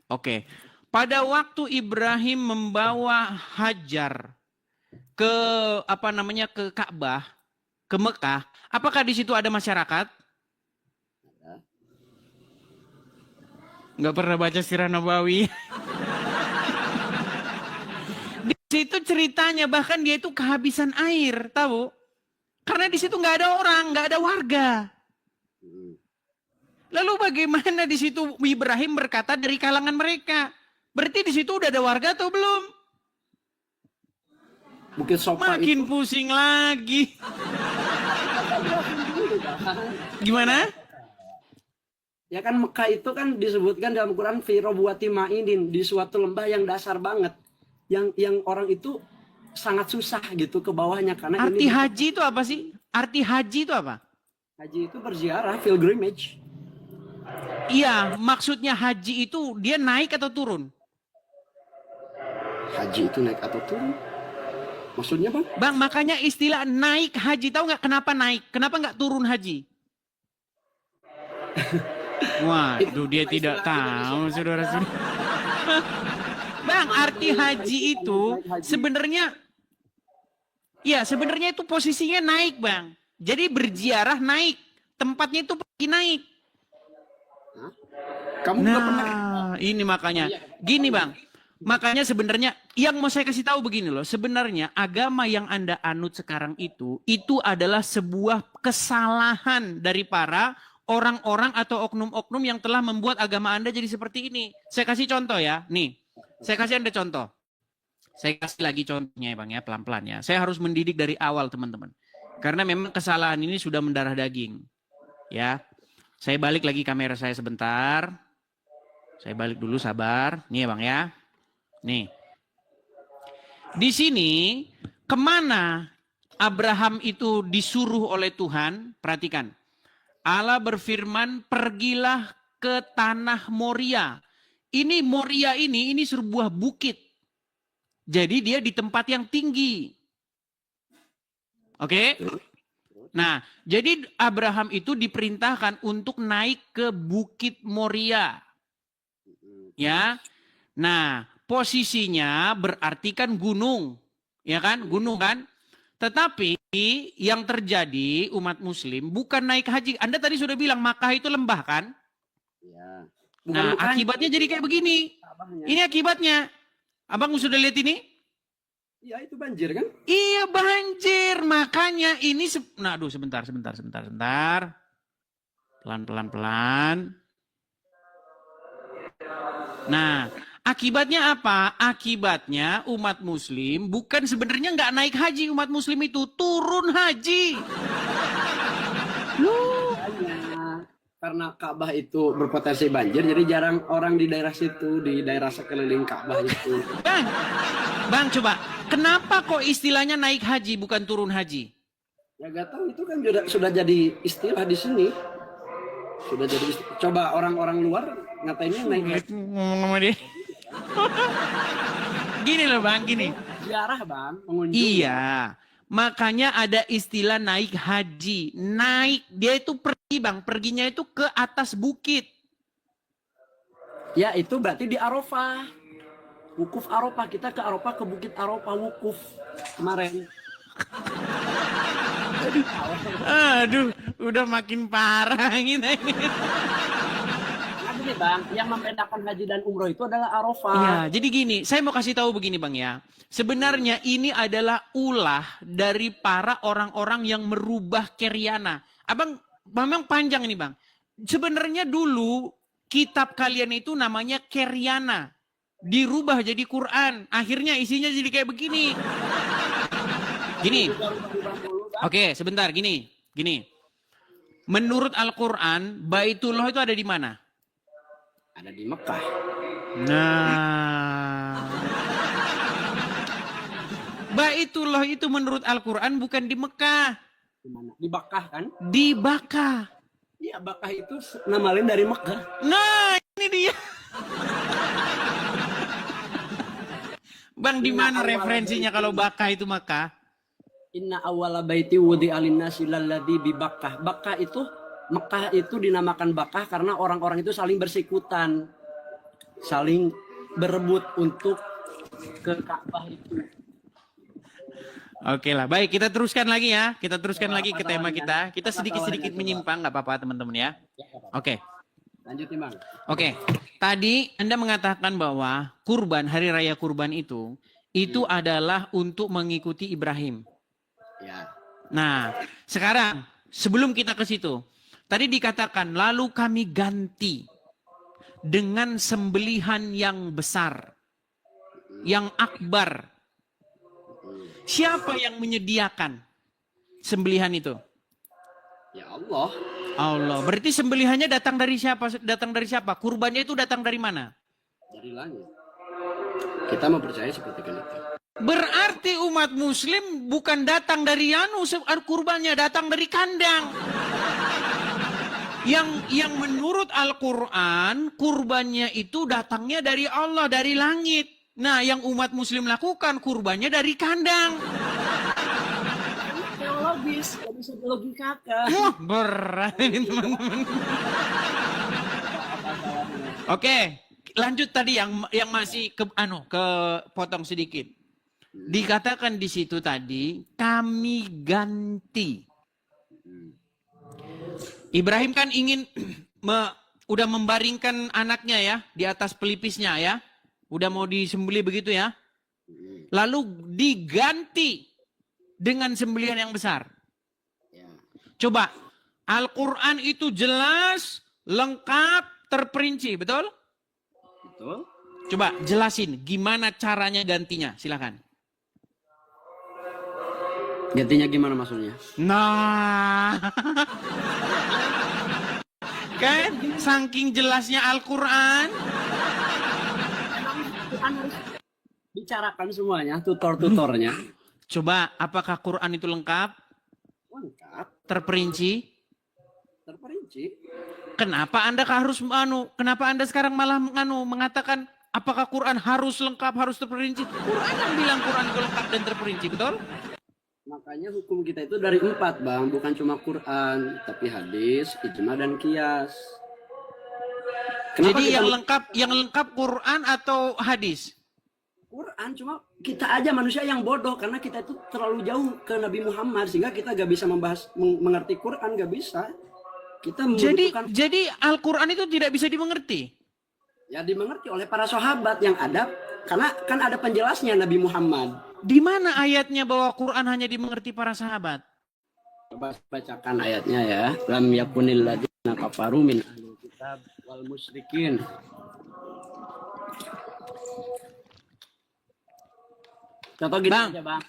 oke. Pada waktu Ibrahim membawa Hajar ke ke Ka'bah, ke Mekah, apakah di situ ada masyarakat? Nggak pernah baca Sirah Nabawi. Di situ ceritanya bahkan dia itu kehabisan air, tahu? Karena di situ nggak ada orang, nggak ada warga. Lalu bagaimana di situ Ibrahim berkata dari kalangan mereka? Berarti di situ udah ada warga atau belum? Bukit Sofa makin itu pusing lagi. Gimana? Ya kan Mekah itu kan disebutkan dalam Quran fi robuati ma'inin, di suatu lembah yang dasar banget. Yang orang itu sangat susah gitu ke bawahnya karena arti haji itu apa sih? Arti haji itu apa? Haji itu berziarah, pilgrimage. Iya, maksudnya haji itu dia naik atau turun? Haji itu naik atau turun? Maksudnya Bang? Bang, makanya istilah naik haji, tahu nggak kenapa naik? Kenapa nggak turun haji? Waduh, dia tidak tahu, saudara-saudara. Bang, arti haji itu sebenarnya, ya sebenarnya itu posisinya naik, Bang. Jadi berziarah naik. Tempatnya itu pergi naik. Kamu nggak pernah. Nah, ini makanya. Gini Bang. Makanya sebenarnya yang mau saya kasih tahu begini loh. Sebenarnya agama yang Anda anut sekarang itu adalah sebuah kesalahan dari para orang-orang atau oknum-oknum yang telah membuat agama Anda jadi seperti ini. Saya kasih contoh ya. Nih, saya kasih Anda contoh. Saya kasih lagi contohnya ya Bang ya, pelan-pelan ya. Saya harus mendidik dari awal teman-teman. Karena memang kesalahan ini sudah mendarah daging. Ya. Saya balik lagi kamera saya sebentar. Saya balik dulu, sabar. Nih ya Bang ya. Nih. Di sini kemana Abraham itu disuruh oleh Tuhan? Perhatikan. Allah berfirman, pergilah ke tanah Moria. Ini Moria ini sebuah bukit. Jadi dia di tempat yang tinggi. Oke? Nah, jadi Abraham itu diperintahkan untuk naik ke Bukit Moria. Ya. Nah, posisinya berarti kan gunung. Ya kan? Gunung kan? Tetapi yang terjadi umat muslim bukan naik haji. Anda tadi sudah bilang Makkah itu lembah kan? Ya. Nah, akibatnya jadi kayak begini. Ini akibatnya. Abang sudah lihat ini? Iya, itu banjir kan? Iya, banjir. Makanya ini nah, aduh sebentar. Pelan-pelan. Nah, akibatnya apa? Akibatnya umat muslim bukan sebenarnya nggak naik haji, umat muslim itu turun haji. Karena Ka'bah itu berpotensi banjir, jadi jarang orang di daerah situ, di daerah sekeliling Ka'bah itu. Bang, coba, kenapa kok istilahnya naik haji bukan turun haji? Ya gak tahu, itu kan sudah jadi istilah di sini. Sudah jadi istilah. Coba orang-orang luar ngatainnya naik haji. Ngomong sama dia. Gini loh Bang, gini. Ziarah Bang, pengunjung. Iya. Makanya ada istilah naik haji. Naik, dia itu pergi Bang. Perginya itu ke atas bukit. Ya itu berarti di Arafah. Wukuf Arafah. Kita ke Arafah, ke Bukit Arafah wukuf kemarin. Aduh, udah makin parah gitu. Nah, gini Bang, yang membedakan haji dan umroh itu adalah Arafah. Iya, jadi gini, saya mau kasih tahu begini Bang ya. Sebenarnya ini adalah ulah dari para orang-orang yang merubah Keryana. Abang, memang panjang ini Bang. Sebenarnya dulu kitab kalian itu namanya Keryana. Dirubah jadi Quran. Akhirnya isinya jadi kayak begini. Gini. Oke, sebentar, gini. Menurut Al-Quran, Baitullah itu ada di mana? Ada di Mekah. Nah, Baitullah itu menurut Al-Quran bukan di Mekah. Di mana? Di Bakah kan? Di Bakah. Iya, Bakah itu nama lain dari Mekah. Nah, ini dia. Bang, di mana referensinya kalau Bakah itu Mekah? Inna awwala baiti wudi'a lin-nasi lalladzi bi Bakkah. Bakkah itu, Mekah itu dinamakan Bakkah karena orang-orang itu saling bersikutan. Saling berebut untuk ke Ka'bah itu. Oke lah, baik kita teruskan lagi ya. Kita teruskan lagi ke tema kita. Kita sedikit-sedikit menyimpang, nggak apa-apa teman-teman ya. Oke. Lanjutin Bang. Oke. Tadi Anda mengatakan bahwa kurban, hari raya kurban itu adalah untuk mengikuti Ibrahim. Ya. Nah, sekarang sebelum kita ke situ, tadi dikatakan lalu kami ganti dengan sembelihan yang besar, yang akbar. Siapa yang menyediakan sembelihan itu? Ya Allah. Allah. Berarti sembelihannya datang dari siapa? Datang dari siapa? Kurbannya itu datang dari mana? Dari langit. Kita mempercayai seperti itu. Berarti umat muslim bukan datang dari kurbannya, datang dari kandang. Yang menurut Al-Quran, kurbannya itu datangnya dari Allah, dari langit. Nah, yang umat muslim lakukan kurbannya dari kandang. Teologis, gak bisa logikakan. Wah, berat ini teman-teman. Oke, lanjut tadi yang masih potong sedikit. Dikatakan di situ tadi, kami ganti Ibrahim kan ingin udah membaringkan anaknya ya di atas pelipisnya ya. Udah mau disembelih begitu ya. Lalu diganti dengan sembelihan yang besar. Ya. Coba, Al-Quran itu jelas, lengkap, terperinci, betul? Betul. Coba jelasin gimana caranya gantinya, silakan. Gantinya gimana maksudnya? Nah, kan saking jelasnya Al-Quran. Bicarakan semuanya, tutor-tutornya. Coba, apakah Quran itu lengkap, Lengkap, terperinci? terperinci. Kenapa Anda kenapa Anda sekarang malah mengatakan apakah Quran harus lengkap, harus terperinci? Quran yang bilang Quran itu lengkap dan terperinci, betul? Makanya hukum kita itu dari 4, Bang. Bukan cuma Quran, tapi hadis, ijma, dan kias. Kenapa Jadi kita yang lengkap Quran atau hadis? Quran, cuma kita aja manusia yang bodoh karena kita itu terlalu jauh ke Nabi Muhammad sehingga kita gak bisa mengerti Quran, gak bisa. Kita membutuhkan Jadi Al-Quran itu tidak bisa dimengerti. ya dimengerti oleh para sahabat yang ada, karena kan ada penjelasnya Nabi Muhammad. Di mana ayatnya bahwa Quran hanya dimengerti para sahabat? Coba bacakan ayatnya ya. Lam yakunil ladzina kafaru min ahlil kitab wal musyrikin. Contoh gini Bang. aja, Bang.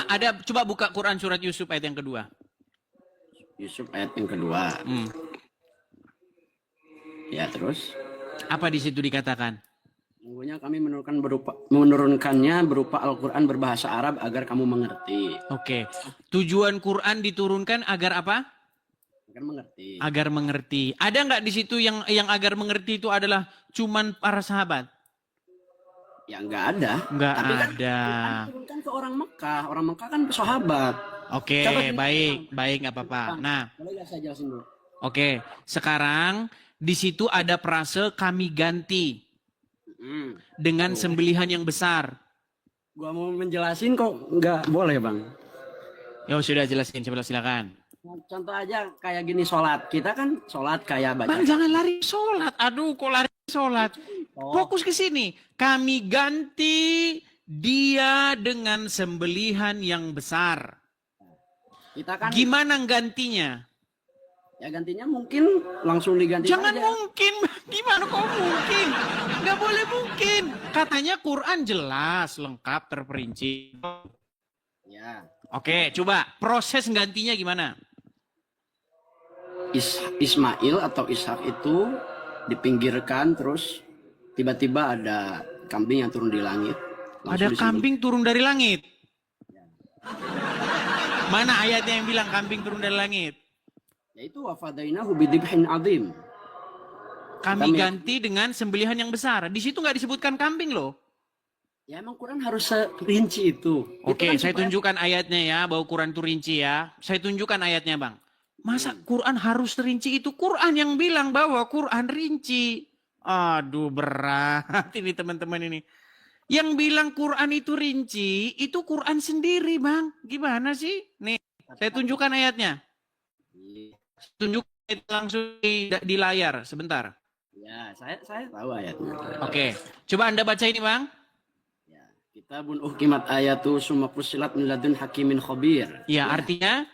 Ada coba buka Quran surat Yusuf ayat yang kedua. Yusuf ayat yang kedua. Ya, terus Apa di situ dikatakan? sungguhnya kami menurunkannya berupa Al-Quran berbahasa Arab agar kamu mengerti. Oke. Tujuan Quran diturunkan agar apa? Agar mengerti. Agar mengerti. Ada nggak di situ yang agar mengerti itu adalah cuman para sahabat? Ya nggak ada. Nggak Tapi kan ada. Quran diturunkan ke orang Mekah. Orang Mekah kan sahabat. Oke, Coba sini, baik nggak apa-apa. Bang. Nah, Boleh nggak saya jelasin dulu? oke. Sekarang di situ ada frase kami ganti dengan sembelihan yang besar. Gua mau menjelasin kok nggak boleh, Bang. Ya sudah jelasin, coba silakan. Contoh aja kayak gini sholat. Kita kan sholat kayak baca. Bang, jangan lari sholat. Aduh, kok lari sholat? Fokus ke sini. Kami ganti dia dengan sembelihan yang besar. Kita kan Gimana gantinya? ya gantinya mungkin langsung diganti Jangan aja. mungkin. Gimana kok mungkin? Nggak boleh mungkin. Katanya Quran jelas, lengkap, terperinci. Ya. Oke, coba proses gantinya gimana? Ismail atau Ishak itu dipinggirkan, terus tiba-tiba ada kambing yang turun di langit. Langsung Ada disembelih. kambing turun dari langit. Mana ayatnya yang bilang kambing turun dari langit? Yaitu wafadainahu bidibhin azim. Kami Kami- ganti dengan sembelihan yang besar. Di situ nggak disebutkan kambing loh. Ya emang Quran harus serinci itu. Oke, Itu kan saya supaya- tunjukkan ayatnya ya, bahwa Quran itu rinci ya. Saya tunjukkan ayatnya, Bang. Masa Quran harus rinci? Itu Quran yang bilang bahwa Quran rinci. Aduh, berat ini teman-teman ini. Yang bilang Quran itu rinci, itu Quran sendiri, Bang. Gimana sih? Nih, saya tunjukkan ayatnya. Tunjukkan langsung di layar, sebentar. Ya, saya tahu ayatnya. Oke, coba Anda baca ini, Bang. Ya, kitabun uhkimat ayatu summa fussilat min ladun hakimin khabir. Ya, artinya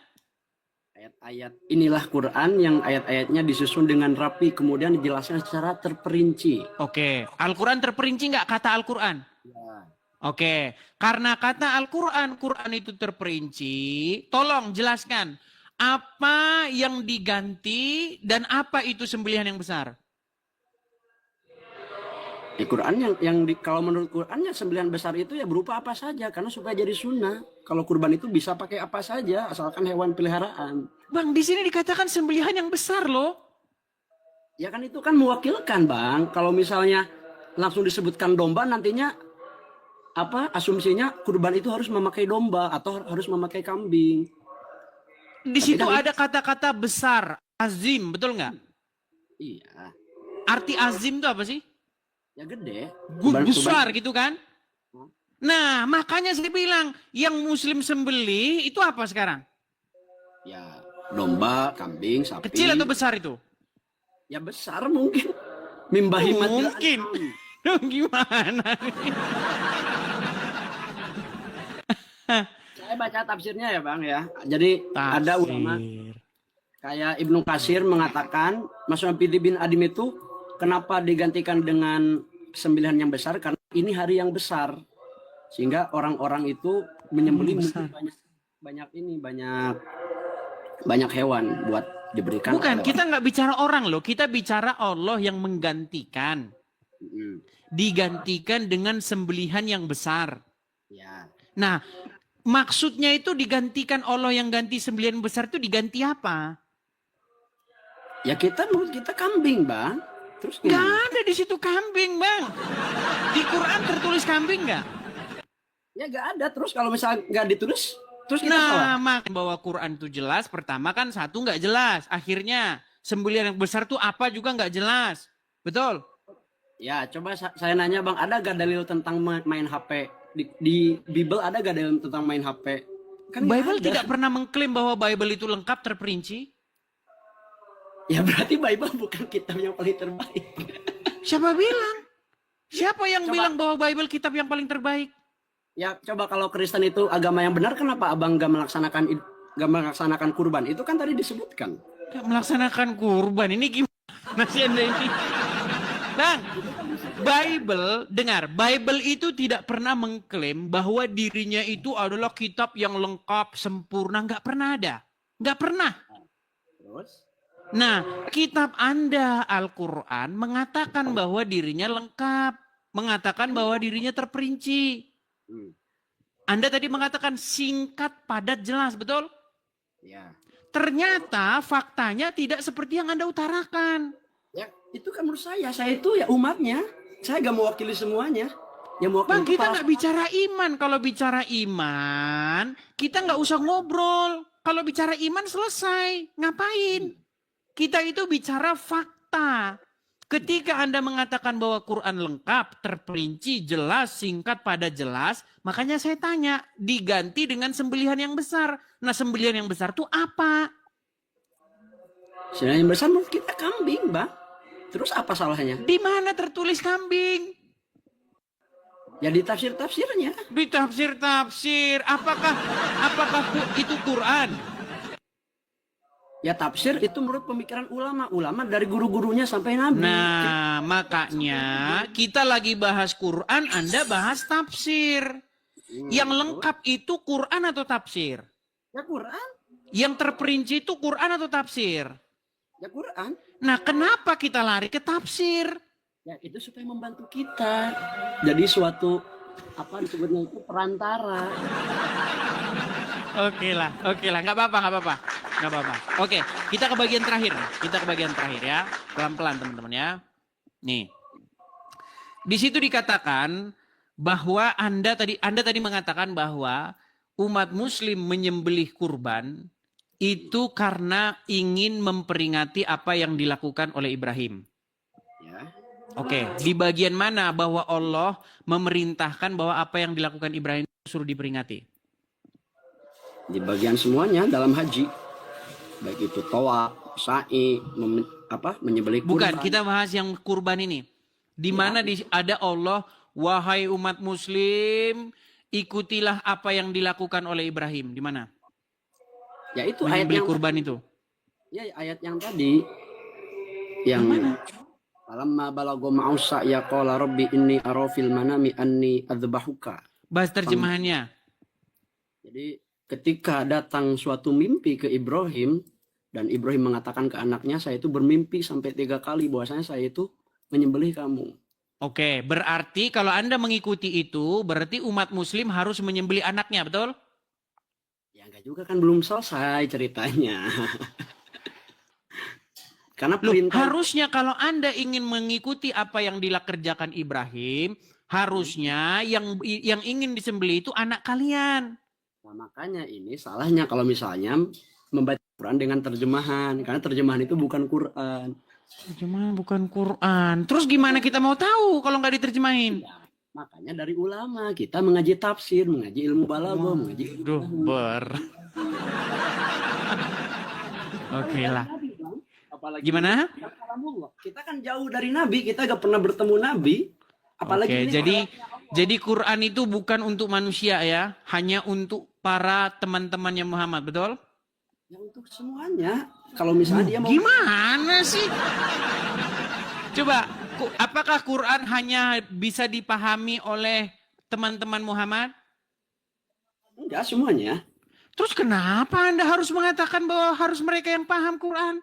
Ayat-ayat inilah Quran yang ayat-ayatnya disusun dengan rapi kemudian dijelaskan secara terperinci. oke, Al-Quran terperinci nggak kata Al-Quran? Ya. Oke, karena kata Al-Quran, Quran itu terperinci, tolong jelaskan apa yang diganti dan apa itu sembelihan yang besar? Di Quran kalau menurut Qurannya sembelihan besar itu ya berupa apa saja karena supaya jadi sunnah. Kalau kurban itu bisa pakai apa saja asalkan hewan peliharaan. Bang, di sini dikatakan sembelihan yang besar loh. Ya kan itu kan mewakilkan, Bang. Kalau misalnya langsung disebutkan domba nantinya asumsinya kurban itu harus memakai domba atau harus memakai kambing. Di situ ada kata-kata besar, azim, betul nggak? Iya. Arti azim itu apa sih? Ya gede. Besar gitu kan? Nah, makanya saya bilang yang muslim sembelih itu apa sekarang? Ya domba, kambing, sapi. Kecil atau besar itu? Ya besar mungkin. Mimbahimatil Mungkin. Gimana? Saya baca tafsirnya ya Bang ya. Jadi ada ulama Tafsir. kayak Ibnu Katsir mengatakan Mas Pidi bin Adim itu kenapa digantikan dengan sembelihan yang besar, karena ini hari yang besar. Sehingga orang-orang itu menyembelih mungkin banyak hewan buat diberikan. Bukan, kita nggak bicara orang loh. Kita bicara Allah yang menggantikan. Digantikan dengan sembelihan yang besar. Ya. Nah, maksudnya itu digantikan Allah yang ganti sembelihan besar itu diganti apa? Ya menurut kita kambing Bang. Terus Nggak ada di situ kambing, Bang. Di Quran tertulis kambing nggak? Ya nggak ada. Terus kalau misalnya nggak ditulis, terus kita salah. Nah, bahwa Quran itu jelas. Pertama kan satu nggak jelas. Akhirnya sembelihan yang besar itu apa juga nggak jelas. Betul? Ya, coba saya nanya Bang, ada gak dalil tentang main HP? Di Bible ada gak dalil tentang main HP? Kan nggak Bible ada. tidak pernah mengklaim bahwa Bible itu lengkap terperinci. Ya berarti Bible bukan kitab yang paling terbaik. Siapa bilang? Siapa yang Coba. bilang bahwa Bible kitab yang paling terbaik? Ya coba kalau Kristen itu agama yang benar, kenapa Abang gak melaksanakan kurban? Itu kan tadi disebutkan. Gak melaksanakan kurban. Ini gimana sih Anda ini? Bang, Bible, dengar, Bible itu tidak pernah mengklaim bahwa dirinya itu adalah kitab yang lengkap, sempurna. Nggak pernah ada. Nggak pernah. Terus? Nah, kitab Anda, Al-Quran, mengatakan bahwa dirinya lengkap. Mengatakan bahwa dirinya terperinci. Anda tadi mengatakan singkat, padat, jelas, betul? Ya. Ternyata faktanya tidak seperti yang Anda utarakan. Ya itu kan menurut saya itu ya umatnya. Saya gak mewakili semuanya. Yang mewakili Bang, kita kepala- nggak bicara iman. Kalau bicara iman, kita nggak usah ngobrol. Kalau bicara iman selesai. Ngapain? Kita itu bicara fakta. Ketika Anda mengatakan bahwa Quran lengkap, terperinci, jelas, singkat, pada jelas, makanya saya tanya, diganti dengan sembelihan yang besar. Nah, sembelihan yang besar itu apa? Sebenarnya yang besar menurut kita kambing, Bang. Terus apa salahnya? Di mana tertulis kambing? Ya di tafsir-tafsirnya. Di tafsir-tafsir. Apakah itu Quran? Ya tafsir itu menurut pemikiran ulama. Ulama dari guru-gurunya sampai nabi. Nah, makanya kita lagi bahas Quran, Anda bahas tafsir. Yang lengkap itu Quran atau tafsir? Ya Quran. Yang terperinci itu Quran atau tafsir? Ya Quran. Nah, kenapa kita lari ke tafsir? Ya itu supaya membantu kita. Jadi suatu apa disebutnya itu perantara. Oke lah, nggak apa-apa. Oke, kita ke bagian terakhir ya, pelan-pelan teman-teman ya. Nih, di situ dikatakan bahwa Anda tadi mengatakan bahwa umat Muslim menyembelih kurban itu karena ingin memperingati apa yang dilakukan oleh Ibrahim. Ya. Oke, di bagian mana bahwa Allah memerintahkan bahwa apa yang dilakukan Ibrahim suruh diperingati? Di bagian semuanya dalam haji. Baik itu tawaf, sa'i, menyembelih kurban. Bukan, kita bahas yang kurban ini. Di mana ada Allah, wahai umat Muslim, ikutilah apa yang dilakukan oleh Ibrahim. Di mana? Ya itu ayat Menyembelih yang kurban itu. Ya ayat yang tadi yang falamma balagha ma'usa ya qala rabbi inni ara fil manami anni adzbahuka. Bahas terjemahannya. Jadi ketika datang suatu mimpi ke Ibrahim dan Ibrahim mengatakan ke anaknya, saya itu bermimpi sampai 3 kali bahwasanya saya itu menyembelih kamu. Oke, berarti kalau Anda mengikuti itu, berarti umat Muslim harus menyembelih anaknya, betul? Ya enggak juga kan, belum selesai ceritanya. Karena Loh, perintah harusnya kalau Anda ingin mengikuti apa yang dikerjakan Ibrahim, harusnya yang ingin disembelih itu anak kalian. Nah, makanya ini salahnya kalau misalnya membaca Quran dengan terjemahan, karena terjemahan itu bukan Quran. Terjemahan bukan Quran. Terus gimana kita mau tahu kalau nggak diterjemahin? Ya, makanya dari ulama kita mengaji tafsir, mengaji ilmu balaghah, mengaji ilmu Duh, Oke lah. Nabi, Bang. Apalagi Gimana? kalamullah. Kita kan jauh dari Nabi, kita gak pernah bertemu Nabi. Apalagi Oke, ini jadi Quran itu bukan untuk manusia ya, hanya untuk para teman-temannya Muhammad, betul? ya untuk semuanya. Kalau misalnya dia mau Gimana sih? Coba, apakah Quran hanya bisa dipahami oleh teman-teman Muhammad? enggak semuanya. Terus kenapa Anda harus mengatakan bahwa harus mereka yang paham Quran?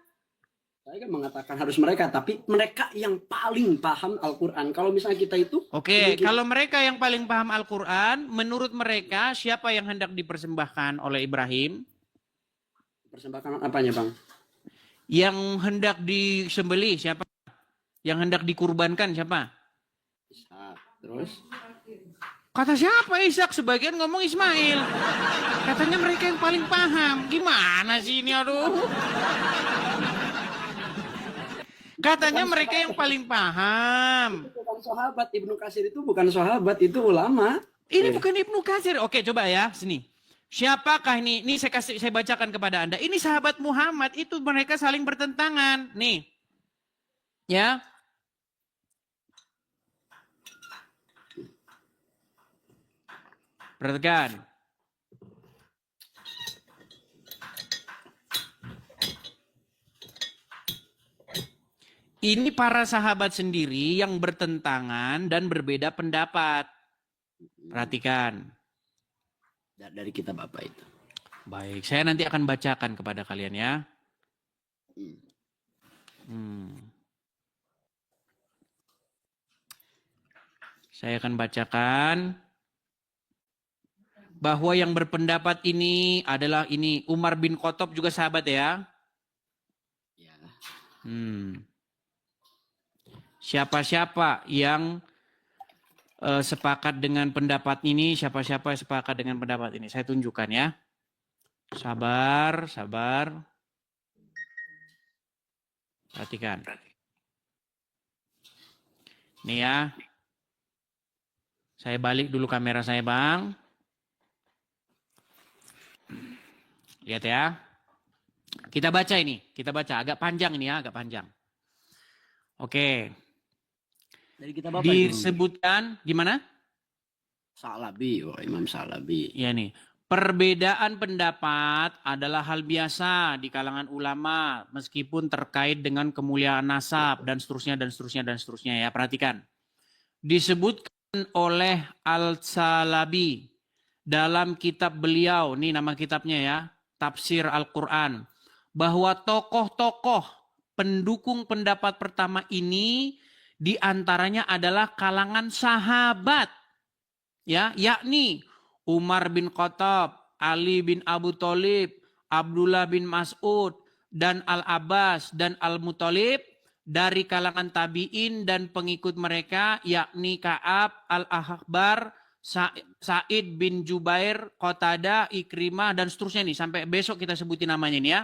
Saya kan mengatakan harus mereka, tapi mereka yang paling paham Al-Quran. Kalau misalnya kita itu... Oke, kalau mereka yang paling paham Al-Quran, menurut mereka siapa yang hendak dipersembahkan oleh Ibrahim? Persembahkan apanya, Bang? Yang hendak disembelih siapa? Yang hendak dikurbankan siapa? Ishak. Terus? Kata siapa Ishak? Sebagian ngomong Ismail. Katanya mereka yang paling paham. Gimana sih ini, aduh. Katanya mereka yang paling paham. Itu bukan sahabat. Ibnu Katsir itu bukan sahabat, itu ulama. Ini bukan Ibnu Katsir. Oke, coba ya, sini. Siapakah ini? Ini saya bacakan kepada Anda. Ini sahabat Muhammad, itu mereka saling bertentangan. Nih. Ya. Perhatikan. Ini para sahabat sendiri yang bertentangan dan berbeda pendapat. Perhatikan. Dari kitab apa itu? Baik, saya nanti akan bacakan kepada kalian ya. Saya akan bacakan bahwa yang berpendapat ini adalah ini Umar bin Khattab juga sahabat ya. Ya. Siapa-siapa yang sepakat dengan pendapat ini, siapa-siapa yang sepakat dengan pendapat ini. Saya tunjukkan ya. Sabar, sabar. Perhatikan. Ini ya. Saya balik dulu kamera saya, Bang. Lihat ya. Kita baca ini. Kita baca. Agak panjang ini ya, agak panjang. Oke. Dari kitab apa Disebutkan, gimana? Sa'labi, Imam Sa'labi. Ya nih. Perbedaan pendapat adalah hal biasa di kalangan ulama meskipun terkait dengan kemuliaan nasab dan seterusnya dan seterusnya dan seterusnya ya. Perhatikan. Disebutkan oleh Al-Salabi dalam kitab beliau, ini nama kitabnya ya, Tafsir Al-Quran, bahwa tokoh-tokoh pendukung pendapat pertama ini diantaranya adalah kalangan sahabat, ya, yakni Umar bin Khattab, Ali bin Abu Thalib, Abdullah bin Mas'ud, dan Al-Abbas dan Al-Muthalib, dari kalangan tabi'in dan pengikut mereka, yakni Ka'ab, Al-Ahbar, Sa'id bin Jubair, Qatadah, Ikrimah, dan seterusnya nih. Sampai besok kita sebutin namanya nih ya.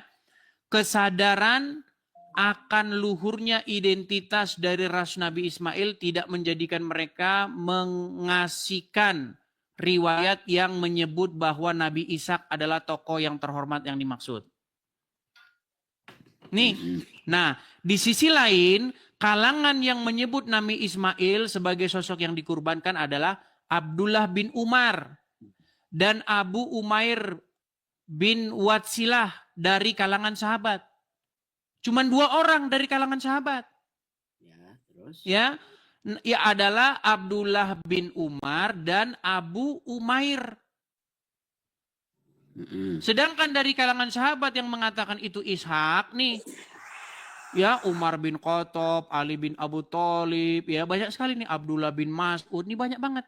Kesadaran akan luhurnya identitas dari ras Nabi Ismail tidak menjadikan mereka mengasihkan riwayat yang menyebut bahwa Nabi Ishak adalah tokoh yang terhormat yang dimaksud. Nih, nah di sisi lain kalangan yang menyebut Nabi Ismail sebagai sosok yang dikurbankan adalah Abdullah bin Umar dan Abu Umair bin Watsilah dari kalangan sahabat. Cuman 2 orang dari kalangan sahabat. Ya, terus? Ya adalah Abdullah bin Umar dan Abu Umair. Sedangkan dari kalangan sahabat yang mengatakan itu Ishak nih, ya Umar bin Khattab, Ali bin Abu Thalib, ya banyak sekali nih, Abdullah bin Mas'ud, ini banyak banget.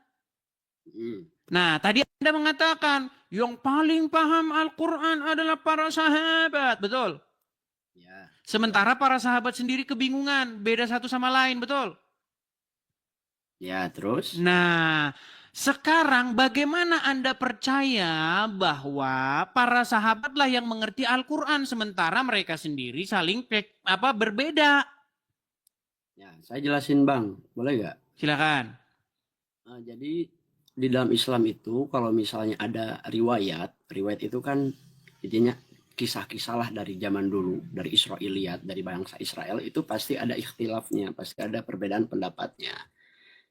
Nah tadi Anda mengatakan yang paling paham Al-Quran adalah para sahabat, betul? Ya. Sementara para sahabat sendiri kebingungan, beda satu sama lain, betul? Ya, terus? Nah, sekarang bagaimana Anda percaya bahwa para sahabatlah yang mengerti Al-Quran sementara mereka sendiri saling berbeda? Ya, saya jelasin Bang, boleh nggak? Silakan. Jadi di dalam Islam itu kalau misalnya ada riwayat itu kan intinya kisah-kisah lah dari zaman dulu, dari Israiliyat, dari bangsa Israel, itu pasti ada ikhtilafnya, pasti ada perbedaan pendapatnya.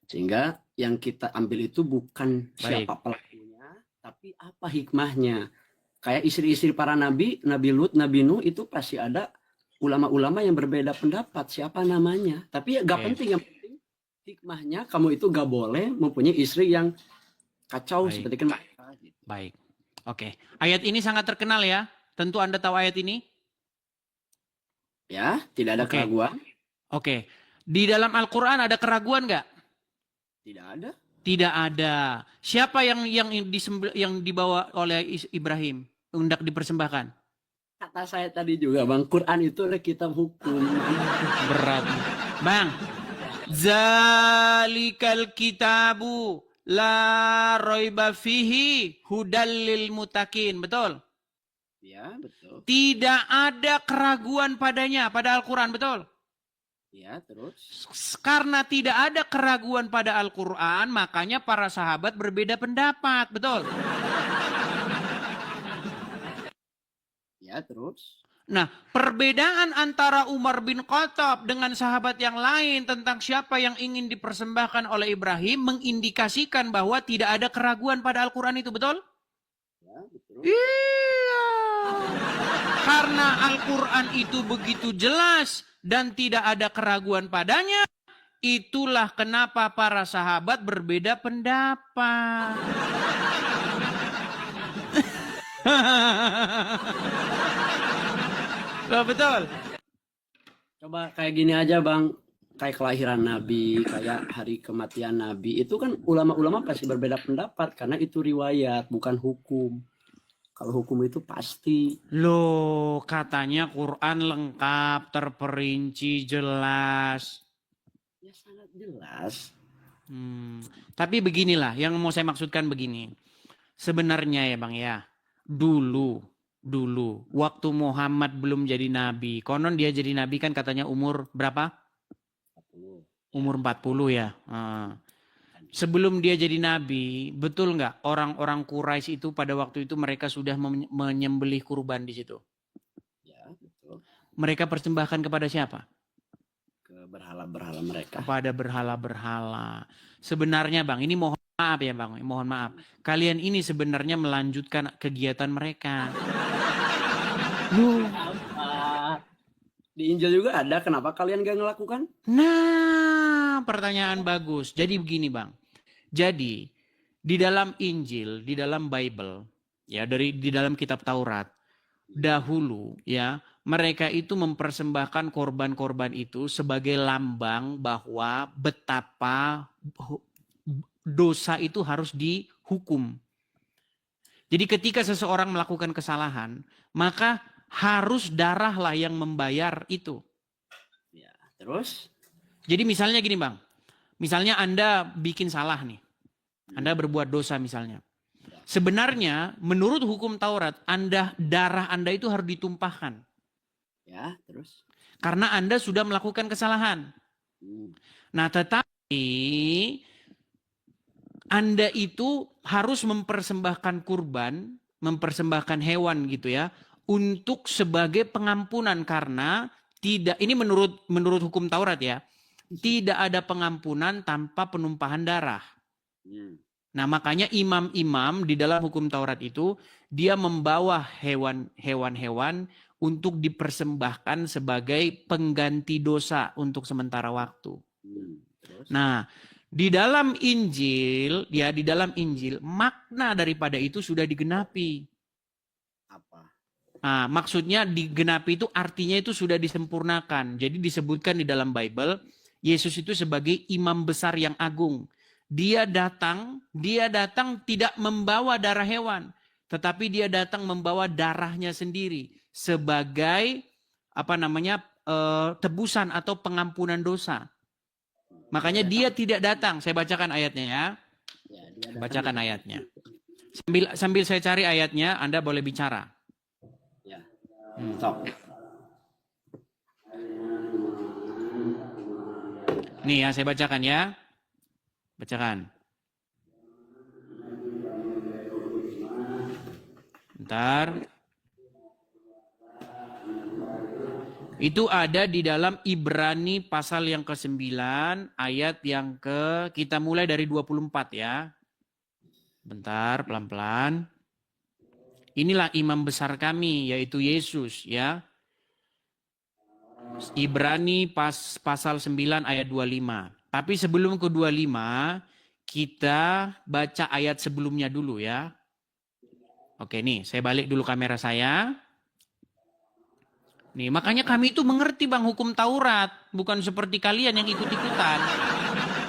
Sehingga yang kita ambil itu bukan siapa pelakunya, tapi apa hikmahnya. Kayak istri-istri para nabi, Nabi Lut, Nabi Nuh, itu pasti ada ulama-ulama yang berbeda pendapat, siapa namanya. Tapi ya gak penting, yang penting hikmahnya kamu itu gak boleh mempunyai istri yang kacau seperti kan mereka. Gitu. Baik. Oke. Ayat ini sangat terkenal ya. Tentu Anda tahu ayat ini? Ya, tidak ada keraguan. Oke. Di dalam Al-Quran ada keraguan nggak? Tidak ada. Tidak ada. Siapa yang dibawa oleh Ibrahim hendak dipersembahkan? Kata saya tadi juga, Bang, Quran itu adalah kitab hukum. Berat. Bang, zalikal kitabu la raiba fihi hudal lil mutakin. Betul? Ya, betul. Tidak ada keraguan padanya, pada Al-Quran, betul? Ya, terus? Karena tidak ada keraguan pada Al-Quran, makanya para sahabat berbeda pendapat, betul? Ya, terus? Nah, perbedaan antara Umar bin Khattab dengan sahabat yang lain tentang siapa yang ingin dipersembahkan oleh Ibrahim mengindikasikan bahwa tidak ada keraguan pada Al-Quran itu, betul? Ya, betul. Iya. Karena Al-Quran itu begitu jelas dan tidak ada keraguan padanya, itulah kenapa para sahabat berbeda pendapat. Loh, betul? Coba kayak gini aja, Bang. Kayak kelahiran Nabi, kayak hari kematian Nabi. Itu kan ulama-ulama pasti berbeda pendapat karena itu riwayat, bukan hukum. Kalau hukum itu pasti. Loh, katanya Quran lengkap, terperinci, jelas. Ya sangat jelas. Tapi beginilah, yang mau saya maksudkan begini. Sebenarnya ya Bang ya, dulu, waktu Muhammad belum jadi nabi. Konon dia jadi nabi kan katanya umur berapa? 40. Umur 40 ya. Sebelum dia jadi nabi, betul nggak orang-orang Quraisy itu pada waktu itu mereka sudah menyembelih kurban di situ? Ya, betul. Mereka persembahkan kepada siapa? Ke berhala-berhala mereka. Kepada berhala-berhala. Sebenarnya Bang, ini mohon maaf ya Bang, mohon maaf. Kalian ini sebenarnya melanjutkan kegiatan mereka. Di Injil juga ada, kenapa kalian gak ngelakukan? Nah, pertanyaan bagus. Jadi begini Bang. Jadi di dalam Injil, di dalam Bible, ya di dalam kitab Taurat, dahulu ya mereka itu mempersembahkan korban-korban itu sebagai lambang bahwa betapa dosa itu harus dihukum. Jadi ketika seseorang melakukan kesalahan, maka harus darahlah yang membayar itu. Ya, terus? Jadi misalnya gini Bang, misalnya Anda bikin salah nih, Anda berbuat dosa misalnya. Sebenarnya menurut hukum Taurat, darah Anda itu harus ditumpahkan. Ya, terus? Karena Anda sudah melakukan kesalahan. Nah tetapi Anda itu harus mempersembahkan kurban, mempersembahkan hewan gitu ya, untuk sebagai pengampunan karena ini menurut hukum Taurat ya, tidak ada pengampunan tanpa penumpahan darah. Nah makanya imam-imam di dalam hukum Taurat itu dia membawa hewan-hewan untuk dipersembahkan sebagai pengganti dosa untuk sementara waktu. Nah di dalam Injil makna daripada itu sudah digenapi. Apa? Nah, maksudnya digenapi itu artinya itu sudah disempurnakan. Jadi disebutkan di dalam Bible, Yesus itu sebagai imam besar yang agung. Dia datang tidak membawa darah hewan, tetapi dia datang membawa darahnya sendiri sebagai tebusan atau pengampunan dosa. Makanya dia tidak datang. Saya bacakan ayatnya ya. Bacakan ayatnya. Sambil saya cari ayatnya, Anda boleh bicara. Nih ya, saya bacakan ya. Bacakan. Bentar. Itu ada di dalam Ibrani pasal yang ke-9 ayat yang kita mulai dari 24 ya. Bentar, pelan-pelan. Inilah imam besar kami, yaitu Yesus ya. Ibrani pasal 9 ayat 25. Tapi sebelum ke 25, kita baca ayat sebelumnya dulu ya. Oke nih, saya balik dulu kamera saya. Nih, makanya kami itu mengerti Bang hukum Taurat, bukan seperti kalian yang ikut-ikutan.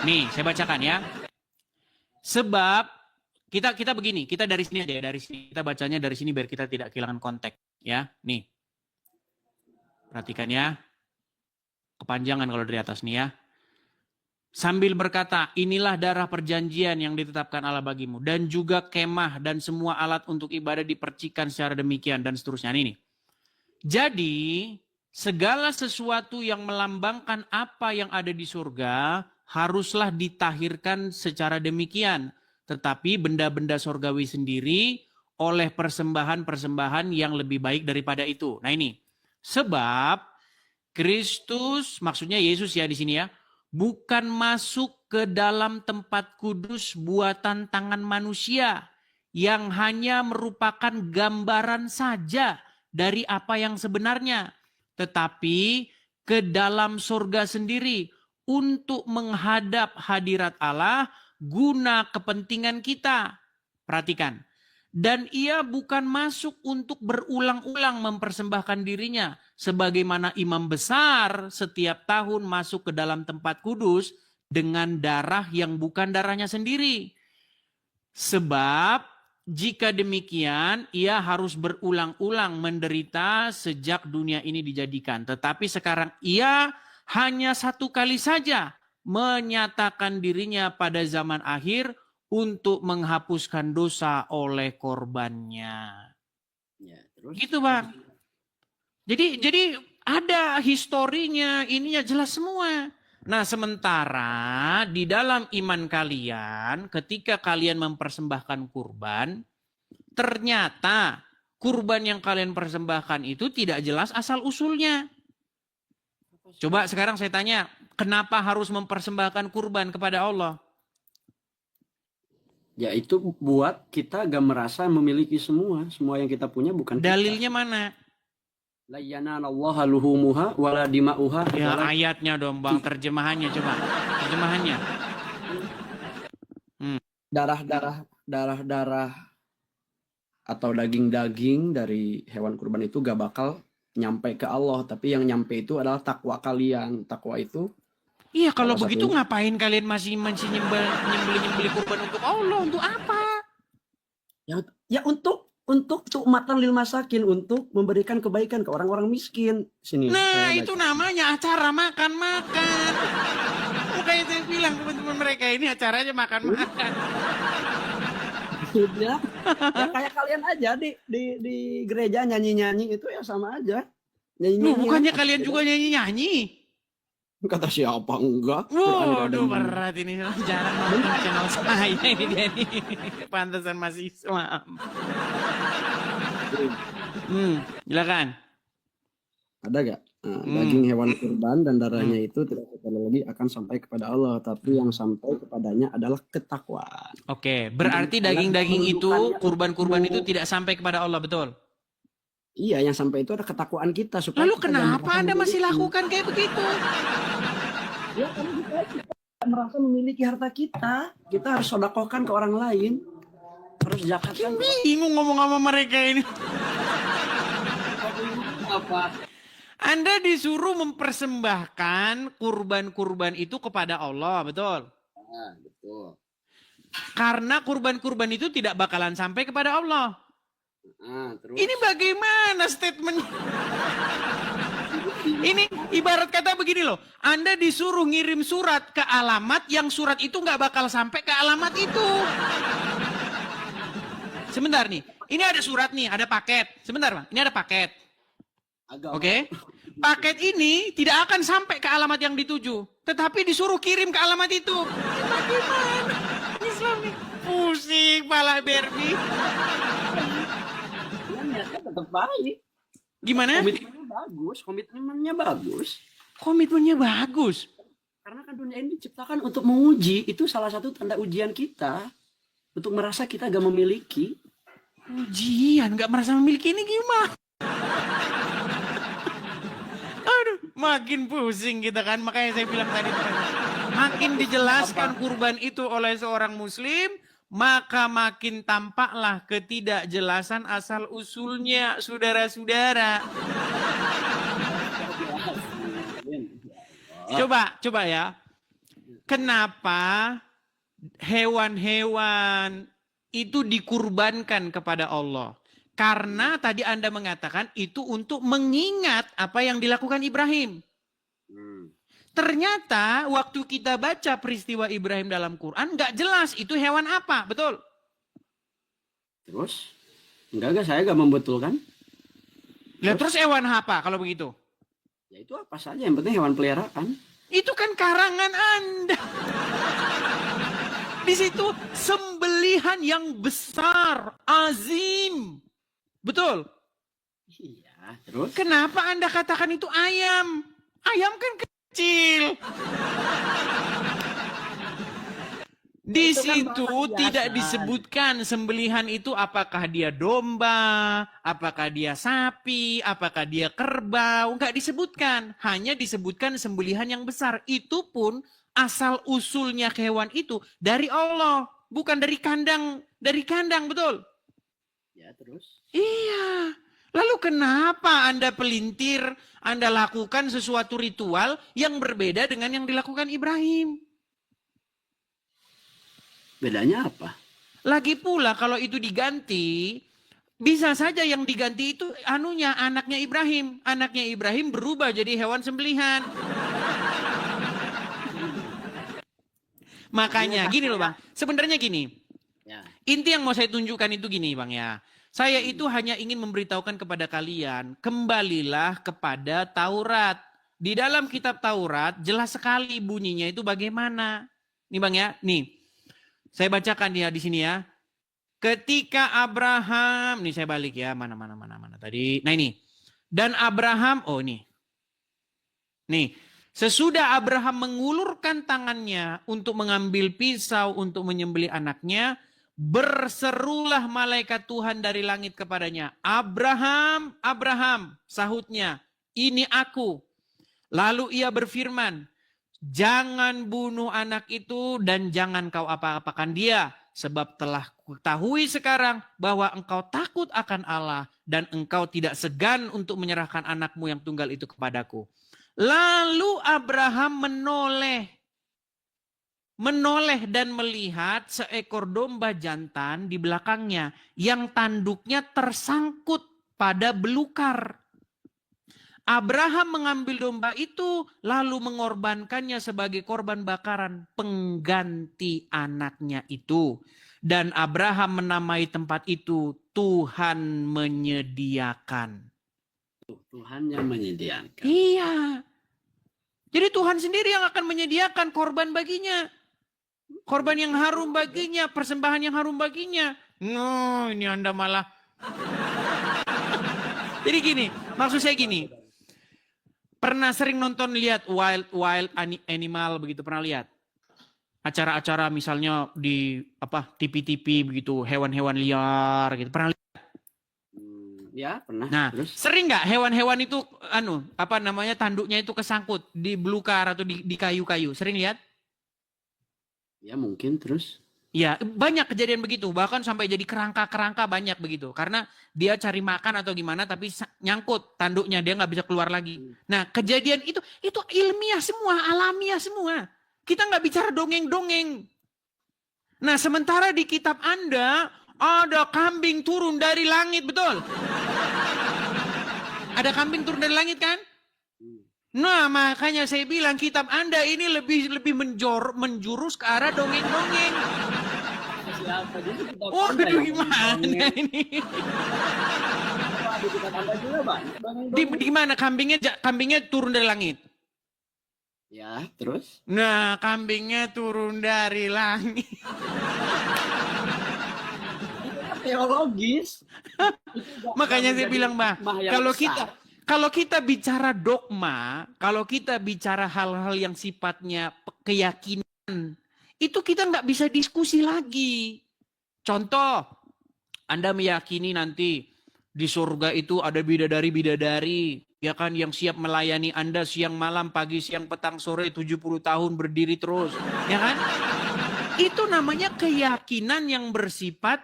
Nih, saya bacakan ya. Sebab kita begini, kita dari sini aja ya, dari sini kita bacanya dari sini biar kita tidak kehilangan konteks ya. Nih. Perhatikan ya. Kepanjangan kalau dari atas nih ya. Sambil berkata, inilah darah perjanjian yang ditetapkan Allah bagimu. Dan juga kemah dan semua alat untuk ibadah dipercikan secara demikian dan seterusnya. Ini. Jadi, segala sesuatu yang melambangkan apa yang ada di surga haruslah ditahirkan secara demikian. Tetapi benda-benda surgawi sendiri oleh persembahan-persembahan yang lebih baik daripada itu. Nah ini, sebab Kristus, maksudnya Yesus ya di sini ya, bukan masuk ke dalam tempat kudus buatan tangan manusia yang hanya merupakan gambaran saja dari apa yang sebenarnya, tetapi ke dalam surga sendiri untuk menghadap hadirat Allah guna kepentingan kita. Perhatikan. Dan ia bukan masuk untuk berulang-ulang mempersembahkan dirinya sebagaimana imam besar setiap tahun masuk ke dalam tempat kudus dengan darah yang bukan darahnya sendiri. Sebab jika demikian, ia harus berulang-ulang menderita sejak dunia ini dijadikan. Tetapi sekarang ia hanya satu kali saja menyatakan dirinya pada zaman akhir untuk menghapuskan dosa oleh korbannya. Ya, terus? Gitu Bang. Jadi ada historinya, ininya jelas semua. Nah sementara di dalam iman kalian, ketika kalian mempersembahkan kurban, ternyata kurban yang kalian persembahkan itu tidak jelas asal usulnya. Coba sekarang saya tanya, kenapa harus mempersembahkan kurban kepada Allah? Ya itu buat kita gak merasa memiliki semua yang kita punya bukan kita. Dalilnya mana? La yanalallaha luhumuha wala dima'uha. Ya ayatnya dong Bang, terjemahannya coba. Terjemahannya. Darah atau daging-daging dari hewan kurban itu gak bakal nyampe ke Allah, tapi yang nyampe itu adalah takwa kalian. Takwa itu Iya kalau salah begitu satunya. ngapain kalian masih nyembeli kurban untuk Allah? Untuk apa? Ya untuk tu'matan lil masakin, untuk memberikan kebaikan ke orang-orang miskin. Sini. Nah saya itu baca. namanya acara makan-makan. Bukannya saya bilang teman-teman mereka ini acaranya makan-makan. Ya kayak kalian aja di gereja nyanyi-nyanyi itu ya sama aja. Loh, bukannya kalian juga nyanyi-nyanyi? Kata siapa enggak? Waduh berat ini. Jarang nonton channel saya ini dia nih. Pantesan masih Islam. Silakan. Ada gak? Nah, daging hewan kurban dan darahnya itu tidak sekali lagi akan sampai kepada Allah, tapi yang sampai kepadanya adalah ketakwaan. Oke, berarti daging-daging itu, kurban-kurban itu tidak sampai kepada Allah, betul? Iya, yang sampai itu ada ketakwaan kita. Supaya Lalu kita kenapa Anda masih memiliki. lakukan kayak begitu? Ya, karena kita merasa memiliki harta kita. Kita harus sodakohkan ke orang lain. Harus zakatkan. Bingung ngomong sama mereka ini. Apa? Anda disuruh mempersembahkan kurban-kurban itu kepada Allah, betul? Nah, betul. Karena kurban-kurban itu tidak bakalan sampai kepada Allah. Nah, terus. Ini bagaimana statement? Ini ibarat kata begini loh. Anda disuruh ngirim surat ke alamat yang surat itu nggak bakal sampai ke alamat itu. Sebentar nih. Ini ada surat nih, ada paket. Sebentar Bang, ini ada paket. Oke. Paket ini tidak akan sampai ke alamat yang dituju. Tetapi disuruh kirim ke alamat itu. Bagaimana? Islam nih. Pusing pala Barbie. Niatnya tetap baik. Gimana? komitmennya bagus. Komitmennya bagus. Karena kan dunia ini diciptakan untuk menguji, itu salah satu tanda ujian kita. Untuk merasa kita gak memiliki. Ujian, nggak merasa memiliki ini gimana? Aduh, makin pusing kita kan. Makanya saya bilang tadi, makin dijelaskan kurban itu oleh seorang muslim, maka makin tampaklah ketidakjelasan asal usulnya, saudara-saudara. Coba ya. Kenapa hewan-hewan itu dikurbankan kepada Allah? Karena tadi Anda mengatakan itu untuk mengingat apa yang dilakukan Ibrahim. Ternyata waktu kita baca peristiwa Ibrahim dalam Quran nggak jelas itu hewan apa, betul? Terus? Enggak, saya gak membetulkan. Lah terus hewan apa kalau begitu? Ya itu apa saja, yang penting hewan peliharaan. Itu kan karangan Anda. Di situ sembelihan yang besar, azim. Betul? Iya, terus? Kenapa Anda katakan itu ayam? Ayam kan kecil. Di situ tidak disebutkan sembelihan itu apakah dia domba, apakah dia sapi, apakah dia kerbau. Enggak disebutkan. Hanya disebutkan sembelihan yang besar. Itu pun asal usulnya hewan itu dari Allah. Bukan dari kandang. Dari kandang, betul? Ya, terus? Iya. Lalu kenapa Anda pelintir, Anda lakukan sesuatu ritual yang berbeda dengan yang dilakukan Ibrahim? Bedanya apa? Lagi pula kalau itu diganti, bisa saja yang diganti itu anaknya Ibrahim. Anaknya Ibrahim berubah jadi hewan sembelihan. Makanya gini loh Bang, sebenarnya gini. Ya. Inti yang mau saya tunjukkan itu gini Bang ya. Saya itu hanya ingin memberitahukan kepada kalian, kembalilah kepada Taurat. Di dalam kitab Taurat jelas sekali bunyinya itu bagaimana. Nih Bang ya, nih. Saya bacakan ya di sini ya. Ketika Abraham, nih saya balik ya, mana tadi. Nah ini. Dan Abraham, oh nih. Nih, sesudah Abraham mengulurkan tangannya untuk mengambil pisau untuk menyembelih anaknya, berserulah malaikat Tuhan dari langit kepadanya. Abraham, Abraham, sahutnya, ini aku. Lalu ia berfirman, jangan bunuh anak itu dan jangan kau apa-apakan dia. Sebab telah kutahui sekarang bahwa engkau takut akan Allah dan engkau tidak segan untuk menyerahkan anakmu yang tunggal itu kepadaku. Lalu Abraham menoleh dan melihat seekor domba jantan di belakangnya yang tanduknya tersangkut pada belukar. Abraham mengambil domba itu lalu mengorbankannya sebagai korban bakaran pengganti anaknya itu. Dan Abraham menamai tempat itu Tuhan menyediakan. Tuhan yang menyediakan. Iya. Jadi Tuhan sendiri yang akan menyediakan korban baginya. Korban yang harum baginya, persembahan yang harum baginya. No, ini Anda malah. Jadi gini, maksud saya gini. Pernah sering nonton lihat wild animal begitu, pernah lihat? Acara-acara misalnya di TV-TV begitu, hewan-hewan liar gitu, pernah lihat? Ya, pernah. Nah, terus? sering nggak hewan-hewan itu tanduknya itu kesangkut di belukar atau di kayu-kayu? Sering lihat? Ya, mungkin terus. Ya, banyak kejadian begitu. Bahkan sampai jadi kerangka-kerangka banyak begitu. Karena dia cari makan atau gimana tapi nyangkut tanduknya. Dia nggak bisa keluar lagi. Nah, kejadian itu ilmiah semua, alamiah semua. Kita nggak bicara dongeng-dongeng. Nah, sementara di kitab Anda ada kambing turun dari langit, betul? Ada kambing turun dari langit kan? Nah, makanya saya bilang kitab Anda ini lebih menjurus ke arah dongeng-dongeng. Oh, gimana ini? Di mana kambingnya turun dari langit? Ya, terus? Nah, kambingnya turun dari langit. Teologis. Makanya saya bilang, Mbak, Kalau kita bicara dogma, kalau kita bicara hal-hal yang sifatnya keyakinan, itu kita nggak bisa diskusi lagi. Contoh, Anda meyakini nanti di surga itu ada bidadari-bidadari, ya kan, yang siap melayani Anda siang malam, pagi, siang, petang, sore, 70 tahun berdiri terus, ya kan? Itu namanya keyakinan yang bersifat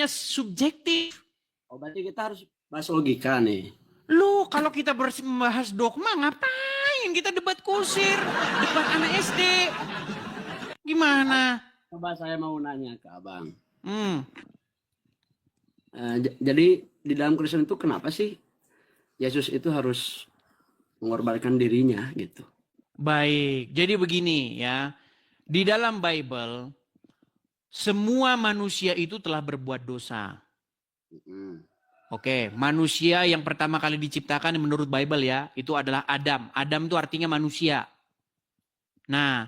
subjektif. Oh, berarti kita harus bahas logika nih. Lu kalau kita bahas dogma ngapain? Kita debat kusir, debat anak SD. Gimana? Coba saya mau nanya ke Abang. Hmm. Jadi di dalam Kristen itu kenapa sih Yesus itu harus mengorbankan dirinya gitu? Baik, jadi begini ya. Di dalam Bible, semua manusia itu telah berbuat dosa. Oke, manusia yang pertama kali diciptakan menurut Bible ya, itu adalah Adam. Adam itu artinya manusia. Nah,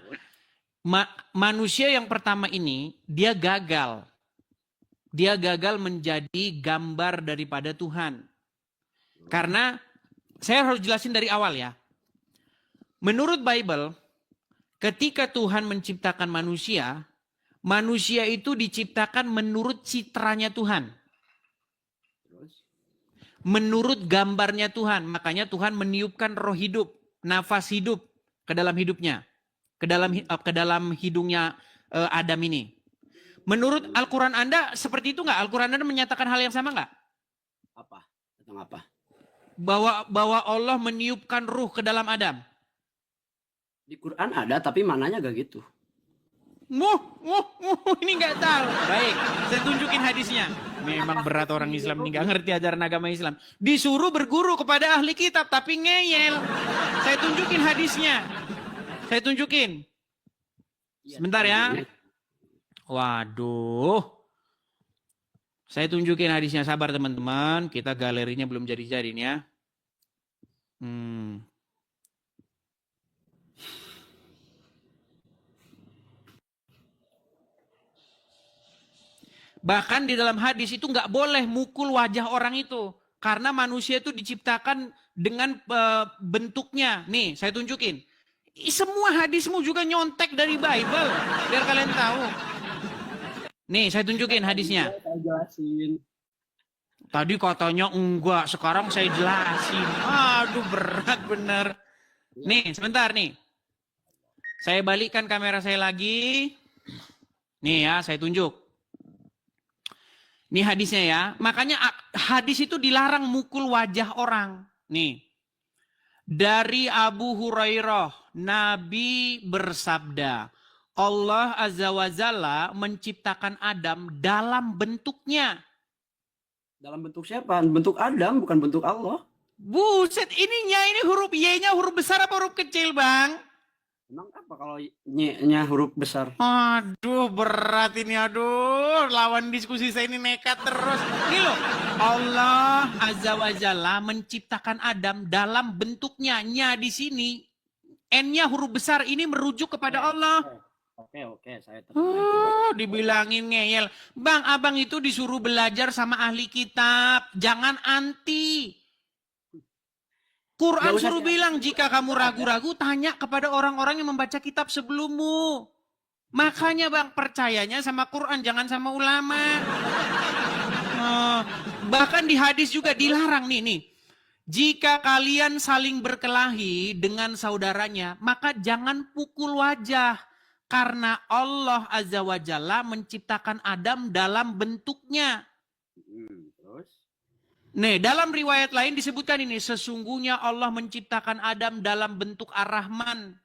manusia yang pertama ini, dia gagal. Dia gagal menjadi gambar daripada Tuhan. Karena, saya harus jelasin dari awal ya. Menurut Bible, ketika Tuhan menciptakan manusia, manusia itu diciptakan menurut citranya Tuhan. Menurut gambarnya Tuhan. Makanya Tuhan meniupkan roh hidup, nafas hidup ke dalam hidupnya. Ke dalam hidungnya Adam ini. Menurut Al-Quran Anda seperti itu nggak? Al-Quran Anda menyatakan hal yang sama nggak? Apa? Tentang apa? Bahwa Allah meniupkan ruh ke dalam Adam. Di Quran ada, tapi mananya gak gitu. Ini nggak tahu. Baik, saya tunjukin hadisnya. Memang berat orang Islam ini nggak ngerti ajaran agama Islam. Disuruh berguru kepada ahli kitab, tapi ngeyel. Saya tunjukin hadisnya. Saya tunjukin. Sebentar ya. Waduh. Saya tunjukin hadisnya, sabar teman-teman. Kita galerinya belum jadi-jadi nih ya. Bahkan di dalam hadis itu nggak boleh mukul wajah orang itu. Karena manusia itu diciptakan dengan bentuknya. Nih, saya tunjukin. Semua hadismu juga nyontek dari Bible. Biar kalian tahu. Nih, saya tunjukin hadisnya. Saya jelasin. Tadi katanya enggak, sekarang saya jelasin. Aduh, berat bener. Nih, sebentar nih. Saya balikkan kamera saya lagi. Nih ya, saya tunjuk. Ini hadisnya ya. Makanya hadis itu dilarang mukul wajah orang. Nih. Dari Abu Hurairah, Nabi bersabda, Allah Azza wa Jalla menciptakan Adam dalam bentuknya. Dalam bentuk siapa? Bentuk Adam, bukan bentuk Allah. Buset, ini huruf Y-nya huruf besar apa huruf kecil, Bang? Emang apa kalau Y-nya huruf besar? Aduh, berat ini. Aduh, lawan diskusi saya ini nekat terus. Ini loh, Allah Azza wa Jalla menciptakan Adam dalam bentuknya. Nya di sini, N-nya huruf besar. Ini merujuk kepada Allah. Oke, saya terima. Dibilangin ngeyel. Bang, abang itu disuruh belajar sama ahli kitab. Jangan anti. Quran suruh bilang, jika kamu ragu-ragu, tanya kepada orang-orang yang membaca kitab sebelummu. Makanya bang, percayanya sama Quran, jangan sama ulama. Bahkan di hadis juga dilarang nih. Jika kalian saling berkelahi dengan saudaranya, maka jangan pukul wajah. Karena Allah Azza wa Jalla menciptakan Adam dalam bentuknya. Terus? Nih, dalam riwayat lain disebutkan ini, sesungguhnya Allah menciptakan Adam dalam bentuk Ar-Rahman.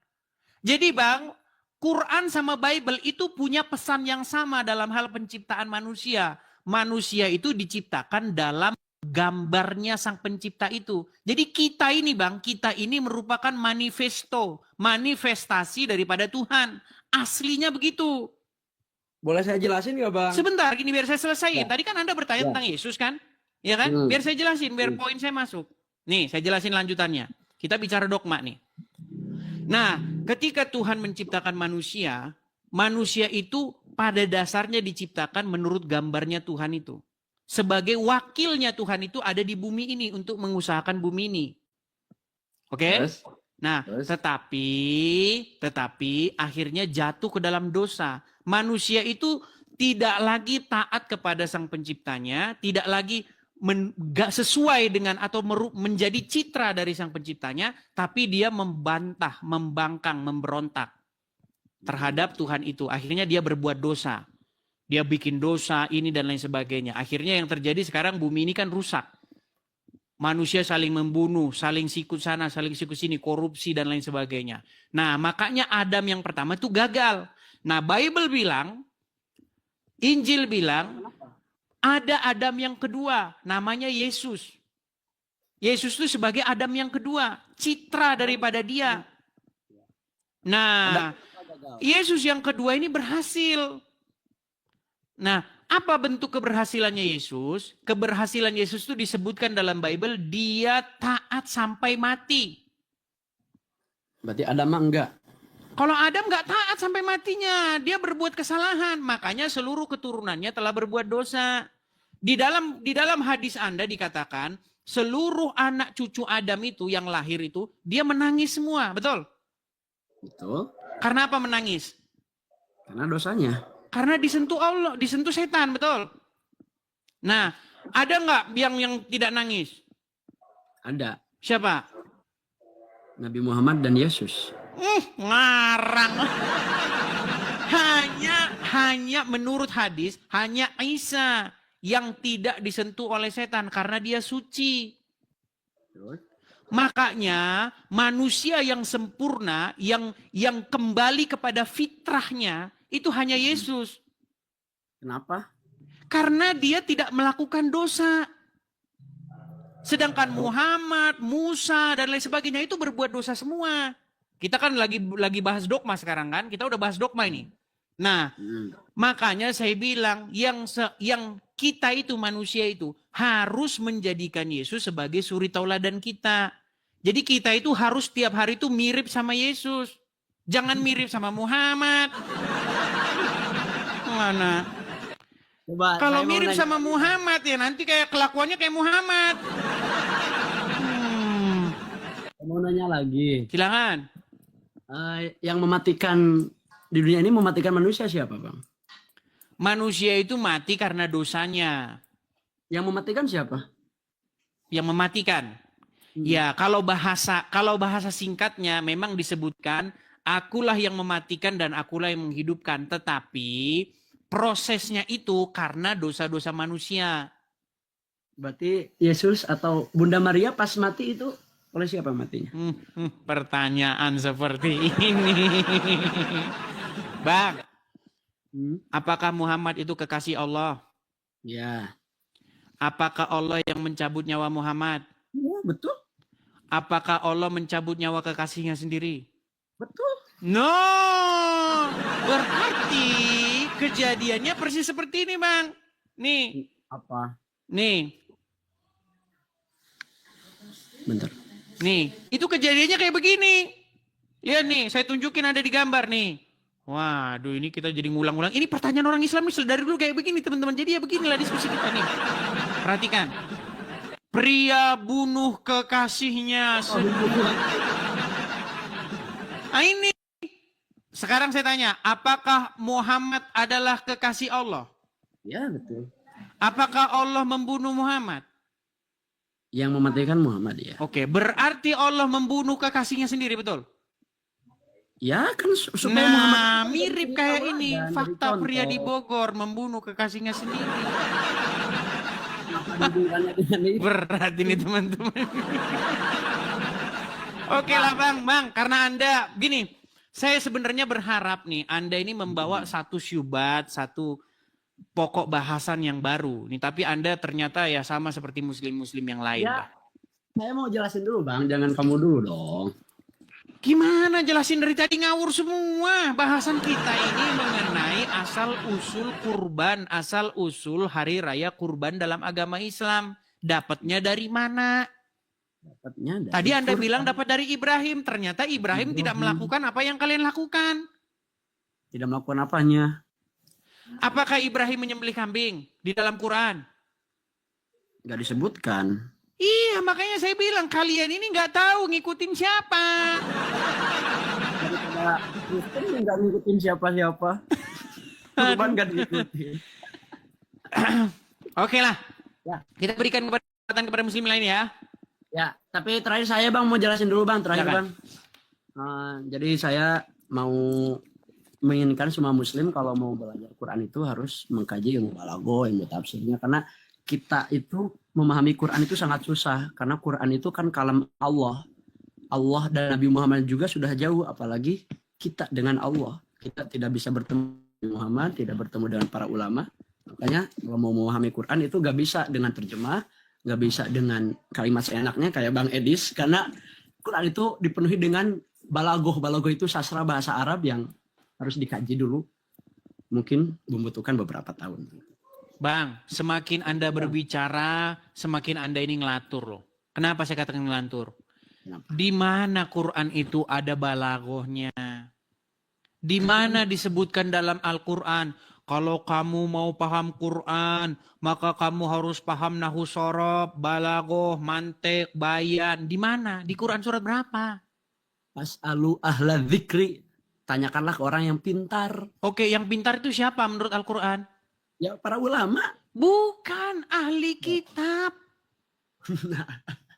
Jadi bang, Quran sama Bible itu punya pesan yang sama dalam hal penciptaan manusia. Manusia itu diciptakan dalam gambarnya sang pencipta itu. Jadi kita ini bang, kita ini merupakan manifestasi daripada Tuhan. Aslinya begitu. Boleh saya jelasin nggak bang? Sebentar, gini biar saya selesaiin. Ya. Tadi kan Anda bertanya tentang Yesus kan? Ya kan? Biar saya jelasin, biar poin saya masuk. Nih, saya jelasin lanjutannya. Kita bicara dogma nih. Nah, ketika Tuhan menciptakan manusia itu pada dasarnya diciptakan menurut gambarnya Tuhan itu. sebagai wakilnya Tuhan itu ada di bumi ini untuk mengusahakan bumi ini. Oke? Terus? Nah, Terus? tetapi akhirnya jatuh ke dalam dosa. Manusia itu tidak lagi taat kepada Sang Penciptanya, tidak lagi gak sesuai dengan atau menjadi citra dari Sang Penciptanya, tapi dia membantah, membangkang, memberontak terhadap Tuhan itu. Akhirnya dia berbuat dosa. Dia bikin dosa ini dan lain sebagainya. Akhirnya yang terjadi sekarang bumi ini kan rusak. Manusia saling membunuh, saling sikut sana, saling sikut sini, korupsi dan lain sebagainya. Nah, makanya Adam yang pertama itu gagal. Nah, Bible bilang, Injil bilang, ada Adam yang kedua, namanya Yesus. Yesus itu sebagai Adam yang kedua, citra daripada dia. Nah, Yesus yang kedua ini berhasil. Nah, apa bentuk keberhasilannya Yesus? Keberhasilan Yesus itu disebutkan dalam Bible, dia taat sampai mati. Berarti Adam mah enggak. Kalau Adam nggak taat sampai matinya, dia berbuat kesalahan. Makanya seluruh keturunannya telah berbuat dosa. Di dalam hadis Anda dikatakan, seluruh anak cucu Adam itu yang lahir itu, dia menangis semua, betul? Betul. Karena apa menangis? Karena dosanya. Karena disentuh Allah, disentuh setan, betul? Nah, ada nggak yang tidak nangis? Ada. Siapa? Nabi Muhammad dan Yesus. Ngarang. hanya menurut hadis, hanya Isa yang tidak disentuh oleh setan karena dia suci. Terus? Makanya manusia yang sempurna, yang kembali kepada fitrahnya, itu hanya Yesus. Kenapa? Karena dia tidak melakukan dosa. Sedangkan Muhammad, Musa, dan lain sebagainya itu berbuat dosa semua. Kita kan lagi bahas dogma sekarang kan. Kita udah bahas dogma ini. Nah, makanya saya bilang yang kita itu manusia itu harus menjadikan Yesus sebagai suri tauladan kita. Jadi kita itu harus tiap hari itu mirip sama Yesus. Jangan mirip sama Muhammad. Mana? Coba, Kalau saya mau mirip nanya. sama Muhammad ya nanti kayak kelakuannya kayak Muhammad. Saya mau nanya lagi. Silakan. Yang mematikan di dunia ini mematikan manusia siapa, Bang? Manusia itu mati karena dosanya. Yang mematikan siapa? Yang mematikan. Ya, kalau bahasa singkatnya memang disebutkan akulah yang mematikan dan akulah yang menghidupkan, tetapi prosesnya itu karena dosa-dosa manusia. Berarti Yesus atau Bunda Maria pas mati itu oleh siapa matinya? Pertanyaan seperti ini. Bang, apakah Muhammad itu kekasih Allah? Ya. Apakah Allah yang mencabut nyawa Muhammad? Ya, betul. Apakah Allah mencabut nyawa kekasihnya sendiri? Betul. No, berarti kejadiannya persis seperti ini, Bang. Nih, Apa? nih, Bentar. nih. Itu kejadiannya kayak begini. Ya nih, saya tunjukin ada di gambar nih. Waduh, ini kita jadi ngulang-ulang. Ini pertanyaan orang Islam nih dari dulu kayak begini, teman-teman. Jadi ya beginilah diskusi kita nih. Perhatikan. Pria bunuh kekasihnya sendiri. Nah ini. Sekarang saya tanya, apakah Muhammad adalah kekasih Allah? Ya, betul. Apakah Allah membunuh Muhammad? Yang mematikan Muhammad ya. Oke, berarti Allah membunuh kekasihnya sendiri, betul? Ya, kan supaya Nah, Muhammad mirip kayak ini. dan Fakta dari pria di contoh. Bogor membunuh kekasihnya sendiri. Hubungannya dengan ini. Berat ini teman-teman. Oke lah Bang, karena Anda, gini, saya sebenarnya berharap nih, Anda ini membawa satu syubhat, satu pokok bahasan yang baru. Nih, tapi Anda ternyata ya sama seperti muslim-muslim yang lain. Ya, Bang. saya mau jelasin dulu Bang, jangan kamu dulu dong. Gimana jelasin dari tadi ngawur semua. Bahasan kita ini mengenai asal-usul kurban, asal-usul hari raya kurban dalam agama Islam. Dapatnya dari mana? Dapatnya dari Tadi Anda Quran. bilang dapat dari Ibrahim. Ternyata Ibrahim tidak melakukan apa yang kalian lakukan. Tidak melakukan apanya. Apakah Ibrahim menyembelih kambing di dalam Quran? Nggak disebutkan. Iya, makanya saya bilang kalian ini nggak tahu ngikutin siapa. Daripada Kristen nggak ngikutin siapa-siapa. Kurban nggak diikutin. Oke lah. Ya. Kita berikan kesempatan kepada muslim lain ya. Ya, tapi terakhir saya Bang mau jelasin dulu Bang, terakhir Silakan. Bang. Jadi saya mau menginginkan semua muslim kalau mau belajar Quran itu harus mengkaji ilmu balaghah, ilmu tafsirnya, karena kita itu memahami Quran itu sangat susah karena Quran itu kan kalam Allah. Allah dan Nabi Muhammad juga sudah jauh, apalagi kita dengan Allah. Kita tidak bisa bertemu dengan Muhammad, tidak bertemu dengan para ulama. Makanya kalau mau memahami Quran itu gak bisa dengan terjemah, gak bisa dengan kalimat seenaknya kayak Bang Edis, karena Quran itu dipenuhi dengan balaghah. Balaghah itu sastra bahasa Arab yang harus dikaji dulu. Mungkin membutuhkan beberapa tahun. Bang, semakin Anda berbicara, semakin Anda ini ngelatur loh. Kenapa saya katakan ngelantur? Kenapa? Di mana Quran itu ada balaghahnya? Di mana disebutkan dalam Al-Quran? Kalau kamu mau paham Quran, maka kamu harus paham nahwu sorob, balaghah, mantik, bayan. Di mana? Di Quran surat berapa? Fas'alu ahla dzikri. Tanyakanlah ke orang yang pintar. Oke, yang pintar itu siapa menurut Al-Quran? Ya para ulama. Bukan ahli kitab.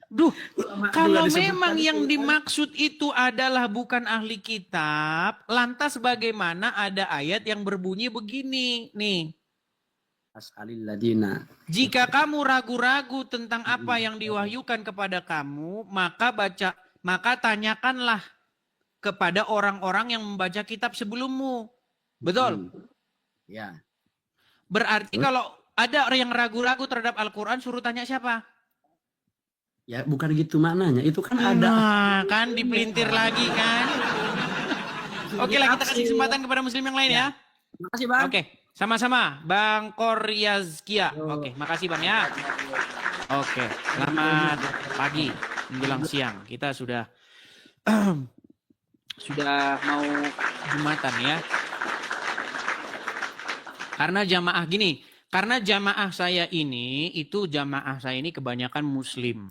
Duh, Ulama kalau juga disebutkan memang di yang Quran. dimaksud itu adalah bukan ahli kitab, lantas bagaimana ada ayat yang berbunyi begini nih. As'alil ladina. Jika kamu ragu-ragu tentang apa yang diwahyukan kepada kamu, maka tanyakanlah kepada orang-orang yang membaca kitab sebelummu. Betul? Ya. Berarti kalau ada orang yang ragu-ragu terhadap Al-Quran, suruh tanya siapa? Ya bukan gitu maknanya. Itu kan ada. Nah, kan dipelintir lagi kan. Oke lah, kita kasih kesempatan kepada muslim yang lain ya. Makasih Bang. Oke, sama-sama Bang Koryazkia. Oke, makasih Bang ya. Oke, selamat pagi menjelang siang. Kita sudah sudah mau Jumatan ya. Karena jamaah saya ini kebanyakan muslim.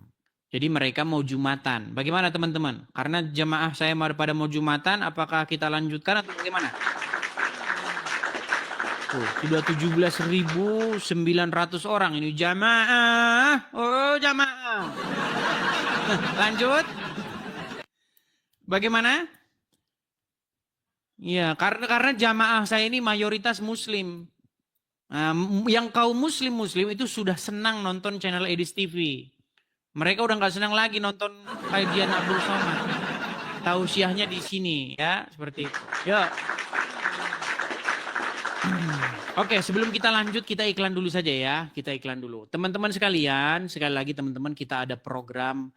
Jadi mereka mau Jumatan. Bagaimana teman-teman? Karena jamaah saya pada mau Jumatan, apakah kita lanjutkan atau bagaimana? Sudah 17.900 orang ini jamaah. Oh, jamaah. Lanjut. Bagaimana? Ya, karena jamaah saya ini mayoritas muslim. Nah, yang kaum muslim itu sudah senang nonton channel Edis TV. Mereka udah nggak senang lagi nonton kajian Abdul Somad. Tausiahnya di sini ya, seperti itu. Ya. Oke, sebelum kita lanjut kita iklan dulu saja ya. Kita iklan dulu. Teman-teman sekalian, sekali lagi teman-teman kita ada program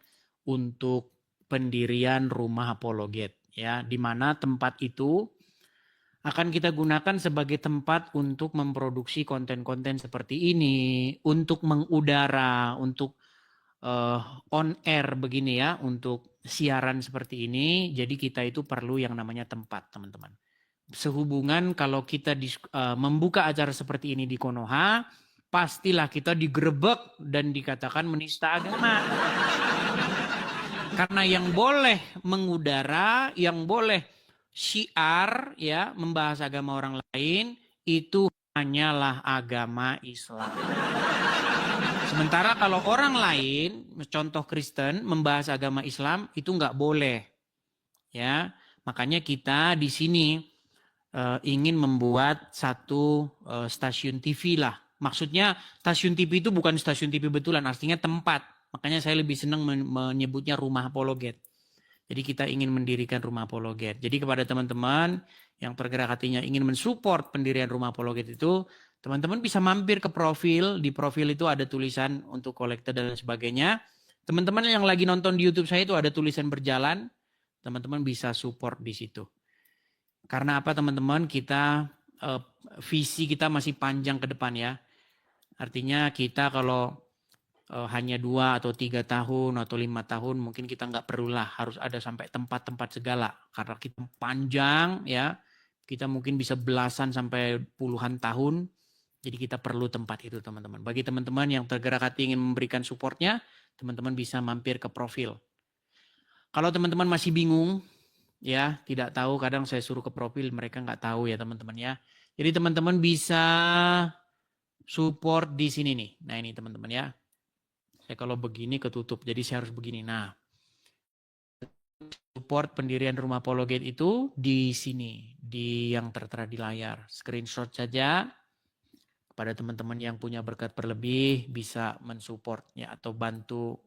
untuk pendirian rumah apologet ya, di mana tempat itu akan kita gunakan sebagai tempat untuk memproduksi konten-konten seperti ini, untuk mengudara, untuk on air begini ya, untuk siaran seperti ini. Jadi kita itu perlu yang namanya tempat, teman-teman. Sehubungan kalau kita membuka acara seperti ini di Konoha, pastilah kita digerebek dan dikatakan menista agama. Karena yang boleh mengudara, yang boleh syiar ya, membahas agama orang lain itu hanyalah agama Islam. Sementara kalau orang lain, contoh Kristen, membahas agama Islam itu nggak boleh. Ya, makanya kita di sini ingin membuat satu stasiun TV lah. Maksudnya stasiun TV itu bukan stasiun TV betulan, artinya tempat. Makanya saya lebih senang menyebutnya rumah apologet. Jadi kita ingin mendirikan rumah apologet. Jadi kepada teman-teman yang tergerak hatinya ingin mensupport pendirian rumah apologet itu, teman-teman bisa mampir ke profil. Di profil itu ada tulisan untuk kolektor dan sebagainya. Teman-teman yang lagi nonton di YouTube saya itu ada tulisan berjalan. Teman-teman bisa support di situ. Karena apa teman-teman? Kita visi kita masih panjang ke depan ya. Artinya kita kalau hanya 2 atau 3 tahun atau 5 tahun mungkin kita nggak perlulah harus ada sampai tempat-tempat segala. Karena kita panjang ya. Kita mungkin bisa belasan sampai puluhan tahun. Jadi kita perlu tempat itu teman-teman. Bagi teman-teman yang tergerak hati ingin memberikan supportnya, teman-teman bisa mampir ke profil. Kalau teman-teman masih bingung, ya tidak tahu, kadang saya suruh ke profil, mereka nggak tahu ya teman-teman ya. Jadi teman-teman bisa support di sini nih. Nah ini teman-teman ya. Saya kalau begini ketutup, jadi saya harus begini. Nah, support pendirian Rumah Apologet itu di sini, di yang tertera di layar. Screenshot saja. Kepada teman-teman yang punya berkat berlebih bisa mensupportnya atau bantu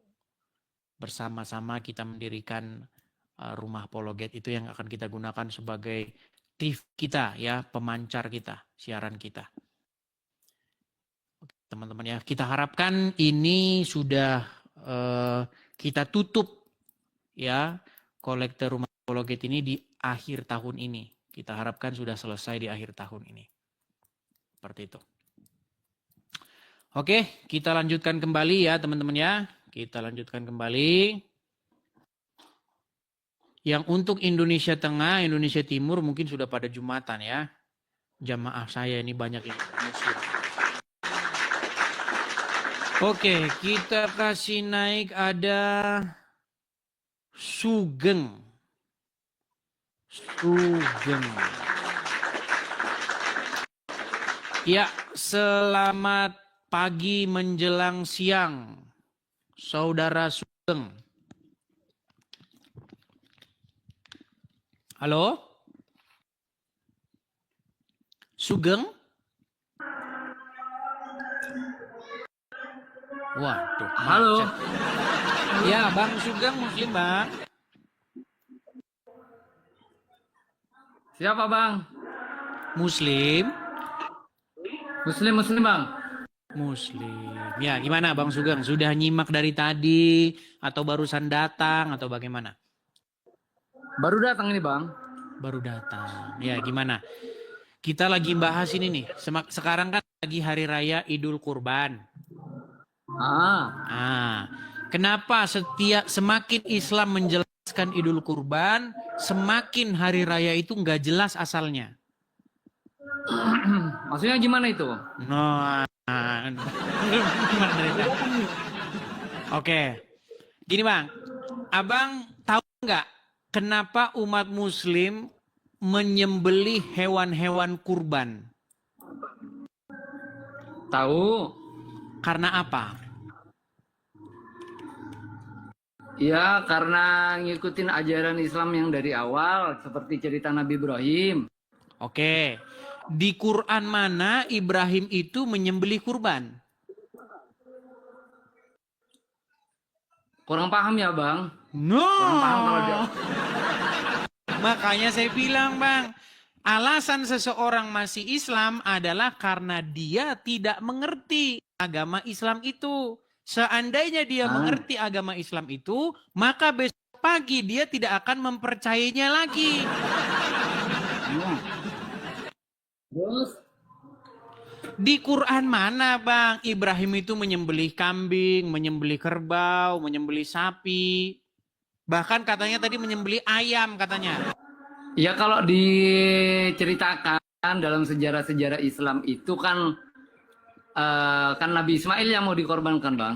bersama-sama kita mendirikan Rumah Apologet itu yang akan kita gunakan sebagai TV kita ya, pemancar kita, siaran kita. Teman-teman ya, kita harapkan ini sudah kita tutup ya kolektor Rumah Apologet ini di akhir tahun ini. Kita harapkan sudah selesai di akhir tahun ini. Seperti itu. Oke, kita lanjutkan kembali ya teman-teman ya. Kita lanjutkan kembali. Yang untuk Indonesia Tengah, Indonesia Timur mungkin sudah pada Jumatan ya. Jamaah saya ini banyak yang muslim. Oke, kita kasih naik ada Sugeng. Sugeng. Ya, selamat pagi menjelang siang, Saudara Sugeng. Halo? Sugeng? Waduh. Halo. Macet. Ya, Bang Sugeng Muslim, Bang. Siapa bang? Muslim? Muslim bang. Muslim. Ya, gimana Bang Sugeng? Sudah nyimak dari tadi atau barusan datang atau bagaimana? Baru datang ini bang. Baru datang. Ya, gimana? Kita lagi bahas ini nih. Sekarang kan lagi hari raya Idul Kurban. Kenapa semakin Islam menjelaskan Idul Kurban, semakin hari raya itu nggak jelas asalnya? Maksudnya gimana itu? Oke. Gini Bang, Abang tahu nggak kenapa umat Muslim menyembelih hewan-hewan kurban? Tahu. Karena apa? Ya karena ngikutin ajaran Islam yang dari awal, seperti cerita Nabi Ibrahim. Oke. Di Quran mana Ibrahim itu menyembelih kurban? Kurang paham ya bang? No. Kurang paham kalau dia... Makanya saya bilang Bang, alasan seseorang masih Islam adalah karena dia tidak mengerti agama Islam itu. Seandainya dia mengerti agama Islam itu, maka besok pagi dia tidak akan mempercayainya lagi. Terus? Di Quran mana Bang Ibrahim itu menyembelih kambing, menyembelih kerbau, menyembelih sapi. Bahkan katanya tadi menyembelih ayam katanya. Ya kalau diceritakan dalam sejarah-sejarah Islam itu kan Nabi Ismail yang mau dikorbankan bang.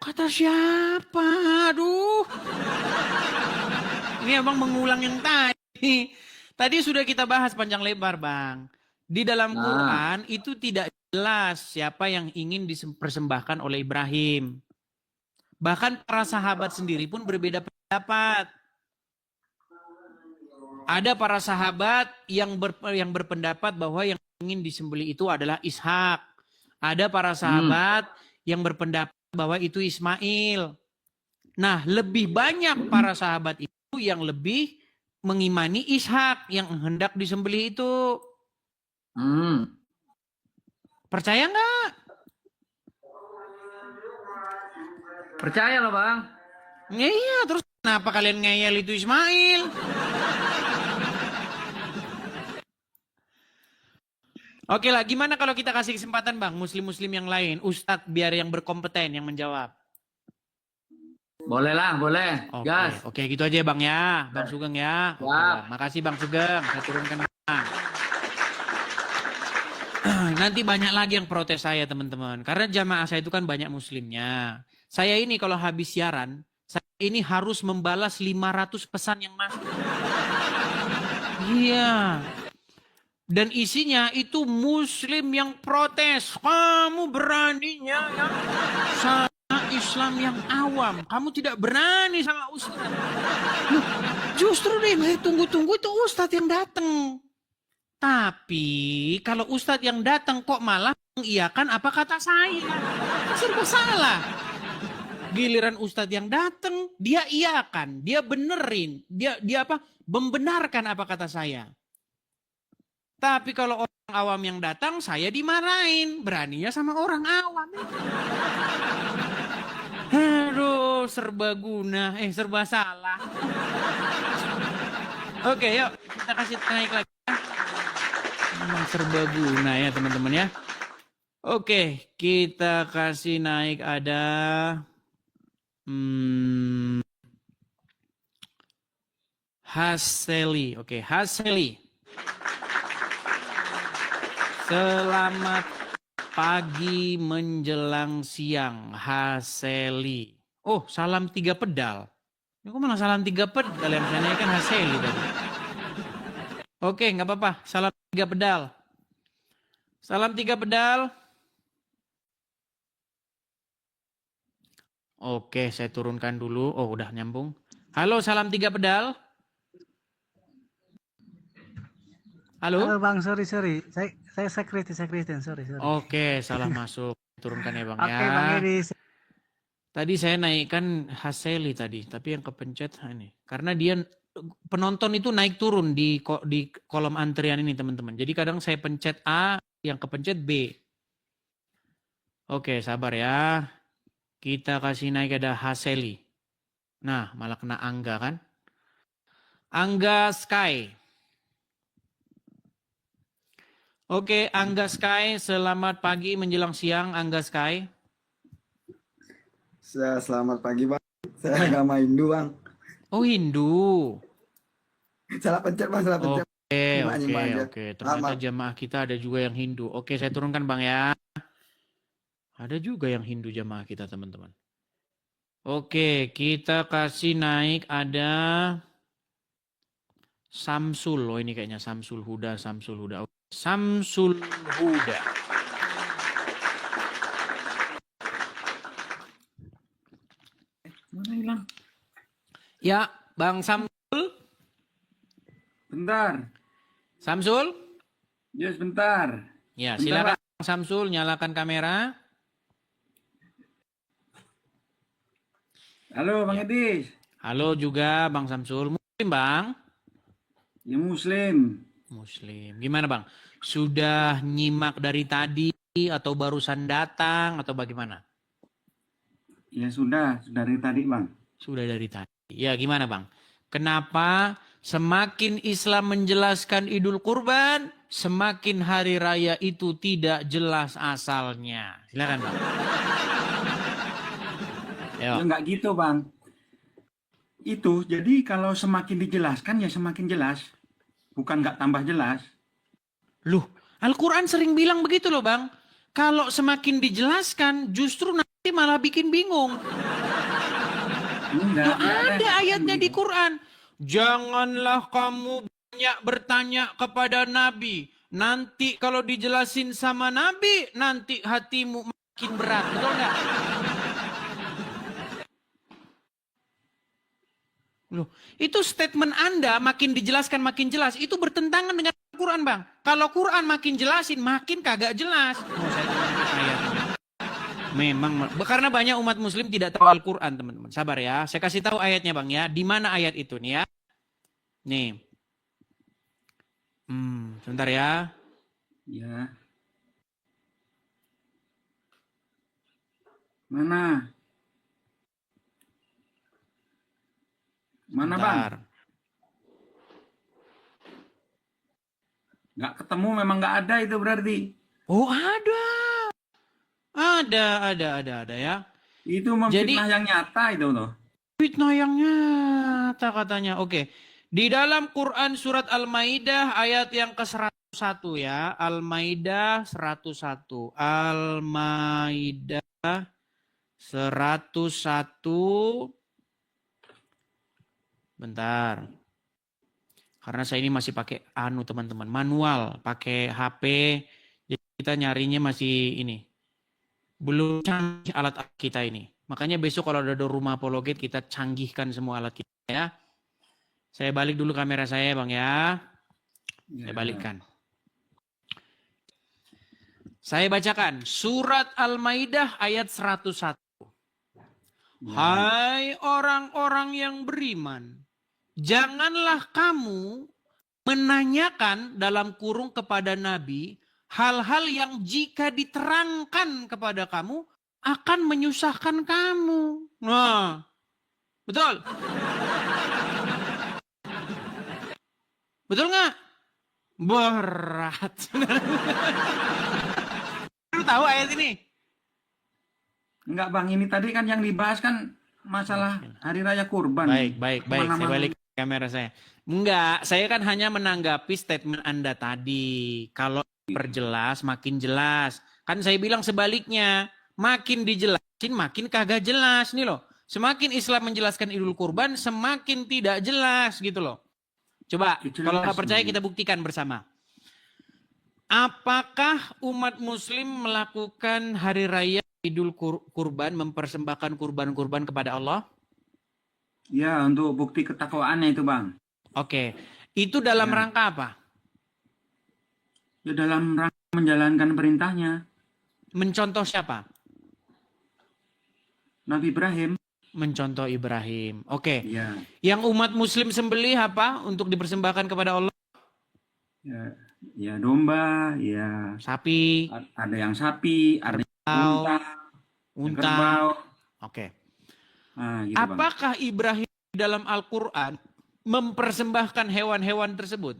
Kata siapa? Aduh. Ini abang mengulang yang tadi. Tadi sudah kita bahas panjang lebar Bang. Di dalam Quran itu tidak jelas siapa yang ingin dipersembahkan oleh Ibrahim. Bahkan para sahabat sendiri pun berbeda pendapat. Ada para sahabat yang berpendapat bahwa yang ingin disembelih itu adalah Ishak. Ada para sahabat yang berpendapat bahwa itu Ismail. Nah, lebih banyak para sahabat itu yang lebih mengimani Ishak yang hendak disembelih itu. Percaya nggak? Percaya loh bang. Iya, terus kenapa kalian ngeyel itu Ismail? Oke lah, gimana kalau kita kasih kesempatan Bang, muslim-muslim yang lain, Ustadz biar yang berkompeten yang menjawab. Boleh lah, boleh. Oke, Gas. oke gitu aja Bang ya, Bang Sugeng ya. Oke, Wah. makasih Bang Sugeng, saya turunkan Bang. Nanti banyak lagi yang protes saya teman-teman. Karena jamaah saya itu kan banyak muslimnya. Saya ini kalau habis siaran, saya ini harus membalas 500 pesan yang masuk. Iya. Dan isinya itu muslim yang protes. Kamu beraninya ya sama Islam yang awam. Kamu tidak berani sama Ustaz. Justru deh, tunggu-tunggu itu Ustadz yang datang. Tapi kalau Ustadz yang datang kok malah mengiyakan apa kata saya. Serba salah. Giliran Ustadz yang datang, dia iyakan, dia benerin, dia apa? Membenarkan apa kata saya. Tapi kalau orang awam yang datang, saya dimarahin. Beraninya sama orang awam. Aduh, serba guna, serba salah. Oke, yuk kita kasih naik lagi. Memang serba guna ya teman-teman ya. Oke, kita kasih naik ada Haseli. Oke, Haseli. Selamat pagi menjelang siang, Haseli. Oh, salam 3 pedal. Ini kok malah salam 3 pedal yang saya naikkan Haseli tadi. Oke, nggak apa-apa. Salam 3 pedal. Salam 3 pedal. Oke, saya turunkan dulu. Oh, udah nyambung. Halo, salam 3 pedal. Halo? Halo Bang, sorry. Saya Kristen, sorry. Oke, salah masuk. Turunkan ya Bang ya. Oke, Bang Edi. Tadi saya naikkan Haseli tadi, tapi yang kepencet ini. Karena dia penonton itu naik turun di kolom antrian ini teman-teman. Jadi kadang saya pencet A, yang kepencet B. Oke, sabar ya. Kita kasih naik ada Haseli. Nah, malah kena Angga kan. Angga Sky. Oke, Angga Sky, selamat pagi menjelang siang, Angga Sky. Selamat pagi Bang, saya agama Hindu Bang. Oh Hindu. Salah pencet Bang, salah pencet. Oke. Ternyata jamaah kita ada juga yang Hindu. Oke, saya turunkan Bang ya. Ada juga yang Hindu jamaah kita teman-teman. Oke, kita kasih naik ada Samsul. Oh ini kayaknya Samsul Huda. Samsul Huda. Mana hilang? Ya, Bang Samsul. Bentar. Samsul? Ya, sebentar. Ya, silakan Bang Samsul nyalakan kamera. Halo Bang Edi. Halo juga Bang Samsul. Muslim Bang? Ya Muslim. Muslim. Gimana Bang? Sudah nyimak dari tadi atau barusan datang atau bagaimana? Ya sudah dari tadi Bang. Sudah dari tadi. Ya gimana Bang? Kenapa semakin Islam menjelaskan Idul Kurban, semakin hari raya itu tidak jelas asalnya? Silakan Bang. Ya enggak gitu Bang. Itu jadi kalau semakin dijelaskan ya semakin jelas. Bukan enggak tambah jelas. Loh, Al-Quran sering bilang begitu loh Bang. Kalau semakin dijelaskan justru nanti malah bikin bingung. Enggak, Ada ayatnya di Quran. Janganlah kamu banyak bertanya kepada Nabi. Nanti kalau dijelasin sama Nabi, nanti hatimu makin berat. Betul nggak? Loh, itu statement Anda makin dijelaskan makin jelas. Itu bertentangan dengan Al-Quran Bang. Kalau Quran makin jelasin, makin kagak jelas. Oh, saya ayatnya. Memang, karena banyak umat muslim tidak tahu Al-Quran teman-teman. Sabar ya, saya kasih tahu ayatnya Bang ya. Di mana ayat itu nih ya? Nih. Sebentar ya. Ya. Mana? Mana Bang? Nggak ketemu, memang nggak ada itu berarti. Oh ada. Ada ya. Itu memfitnah yang nyata itu loh. Fitnah yang nyata katanya. Oke. Di dalam Quran surat Al-Maidah ayat yang ke-100 101 ya. Al-Maidah 101. Al-Maidah 101. Bentar. Karena saya ini masih pakai teman-teman, manual, pakai HP. Jadi kita nyarinya masih ini. Belum canggih alat kita ini. Makanya besok kalau ada rumah apologet kita canggihkan semua alat kita ya. Saya balik dulu kamera saya Bang ya. Saya balikkan. Saya bacakan surat Al-Maidah ayat 101. Hai orang-orang yang beriman, janganlah kamu menanyakan dalam kurung kepada Nabi hal-hal yang jika diterangkan kepada kamu akan menyusahkan kamu. Nah, betul? Betul nggak? Berat. Lu tahu ayat ini? Enggak Bang, ini tadi kan yang dibahas kan masalah Hari Raya Kurban. Baik. Saya balik kamera saya. Enggak, saya kan hanya menanggapi statement Anda tadi. Kalau perjelas makin jelas. Kan saya bilang sebaliknya. Makin dijelasin makin kagak jelas nih loh. Semakin Islam menjelaskan Idul Kurban semakin tidak jelas gitu loh. Coba kalau nggak percaya kita buktikan bersama. Apakah umat muslim melakukan hari raya Idul Kurban, mempersembahkan kurban-kurban kepada Allah? Ya, untuk bukti ketakwaannya itu Bang. Oke. Itu dalam rangka apa? Ya dalam rangka menjalankan perintahnya. Mencontoh siapa? Nabi Ibrahim. Mencontoh Ibrahim. Oke. Ya. Yang umat muslim sembelih apa untuk dipersembahkan kepada Allah? Ya domba, ya Sapi. ada yang sapi, ada yang unta. Kerbau. Oke. Nah, gitu, Bang. Apakah Ibrahim dalam Al-Quran mempersembahkan hewan-hewan tersebut?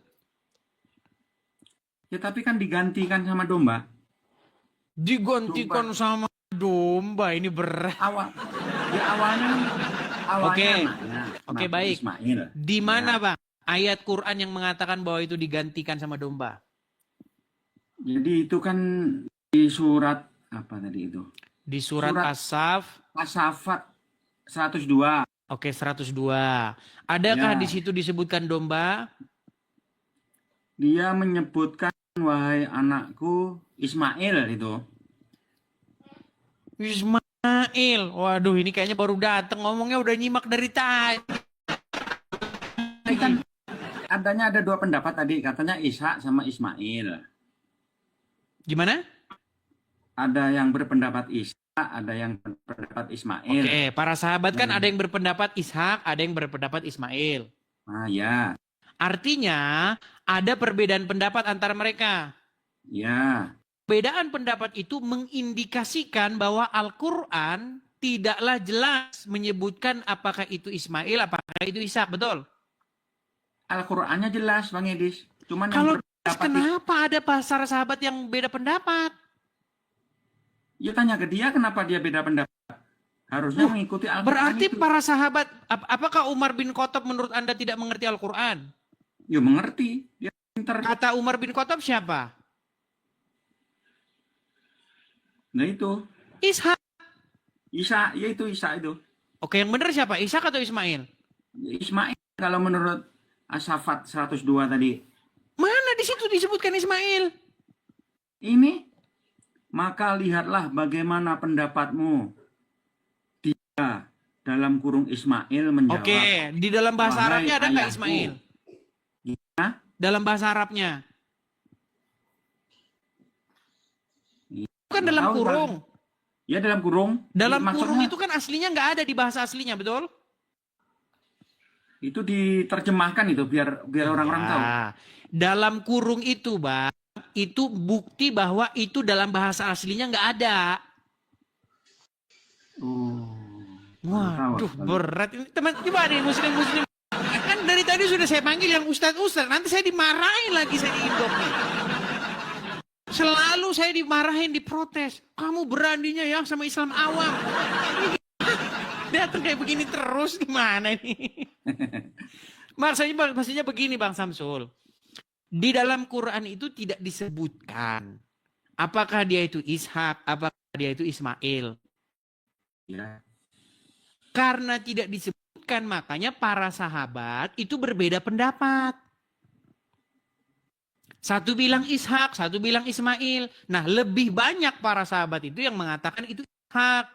Ya tapi kan digantikan sama domba. Digantikan sama domba, ini berat. Awalnya Oke, baik. Ismail. Di mana Bang ayat Quran yang mengatakan bahwa itu digantikan sama domba? Jadi itu kan di surat apa tadi itu? Di surat As-Saff. As-Saffat 102. Oke, 102. Adakah di situ disebutkan domba? Dia menyebutkan wahai anakku Ismail itu. Ismail. Waduh, ini kayaknya baru datang ngomongnya udah nyimak dari tadi. Ini kan adanya ada dua pendapat tadi, katanya Ishak sama Ismail. Gimana? Ada yang berpendapat Ishak, ada yang berpendapat Ismail. Oke, para sahabat kan ada yang berpendapat Ishak, ada yang berpendapat Ismail. Ah ya. Artinya ada perbedaan pendapat antara mereka. Ya. Perbedaan pendapat itu mengindikasikan bahwa Al-Quran tidaklah jelas menyebutkan apakah itu Ismail, apakah itu Ishak, betul? Al-Qur'annya jelas Bang Edis. Cuman Kalau yang kenapa ada para sahabat yang beda pendapat? Ya tanya ke dia kenapa dia beda pendapat. Harusnya mengikuti Al-Qur'an. Berarti itu. para sahabat, apakah Umar bin Khattab menurut Anda tidak mengerti Al-Quran? Ya mengerti. Dia pintar. Kata Umar bin Khattab siapa? Nah itu. Ishak. Isa, ya itu Isa itu. Oke, yang benar siapa? Ishak atau Ismail? Ismail kalau menurut As-Saffat 102 tadi. Mana di situ disebutkan Ismail? Ini maka lihatlah bagaimana pendapatmu. Dia dalam kurung Ismail menjawab. Oke, di dalam bahasa Arabnya ada nggak Ismail? Ya. Dalam bahasa Arabnya. Bukan dalam kurung. Ya dalam kurung. Dalam Maksudnya, kurung itu kan aslinya nggak ada di bahasa aslinya, betul? itu diterjemahkan itu biar orang-orang tahu. Dalam kurung itu, Bang, itu bukti bahwa itu dalam bahasa aslinya nggak ada. Waduh, berat ini teman. Coba nih muslim-muslim. Kan dari tadi sudah saya panggil yang ustadz-ustadz. Nanti saya dimarahin lagi, saya diindok nih. Selalu saya dimarahin, diprotes. Kamu beraninya ya sama Islam awam. Datang kayak begini terus, gimana nih? Maksudnya begini Bang Samsul. Di dalam Quran itu tidak disebutkan apakah dia itu Ishak, apakah dia itu Ismail. Ya. Karena tidak disebutkan, makanya para sahabat itu berbeda pendapat. Satu bilang Ishak, satu bilang Ismail. Nah, lebih banyak para sahabat itu yang mengatakan itu Ishak.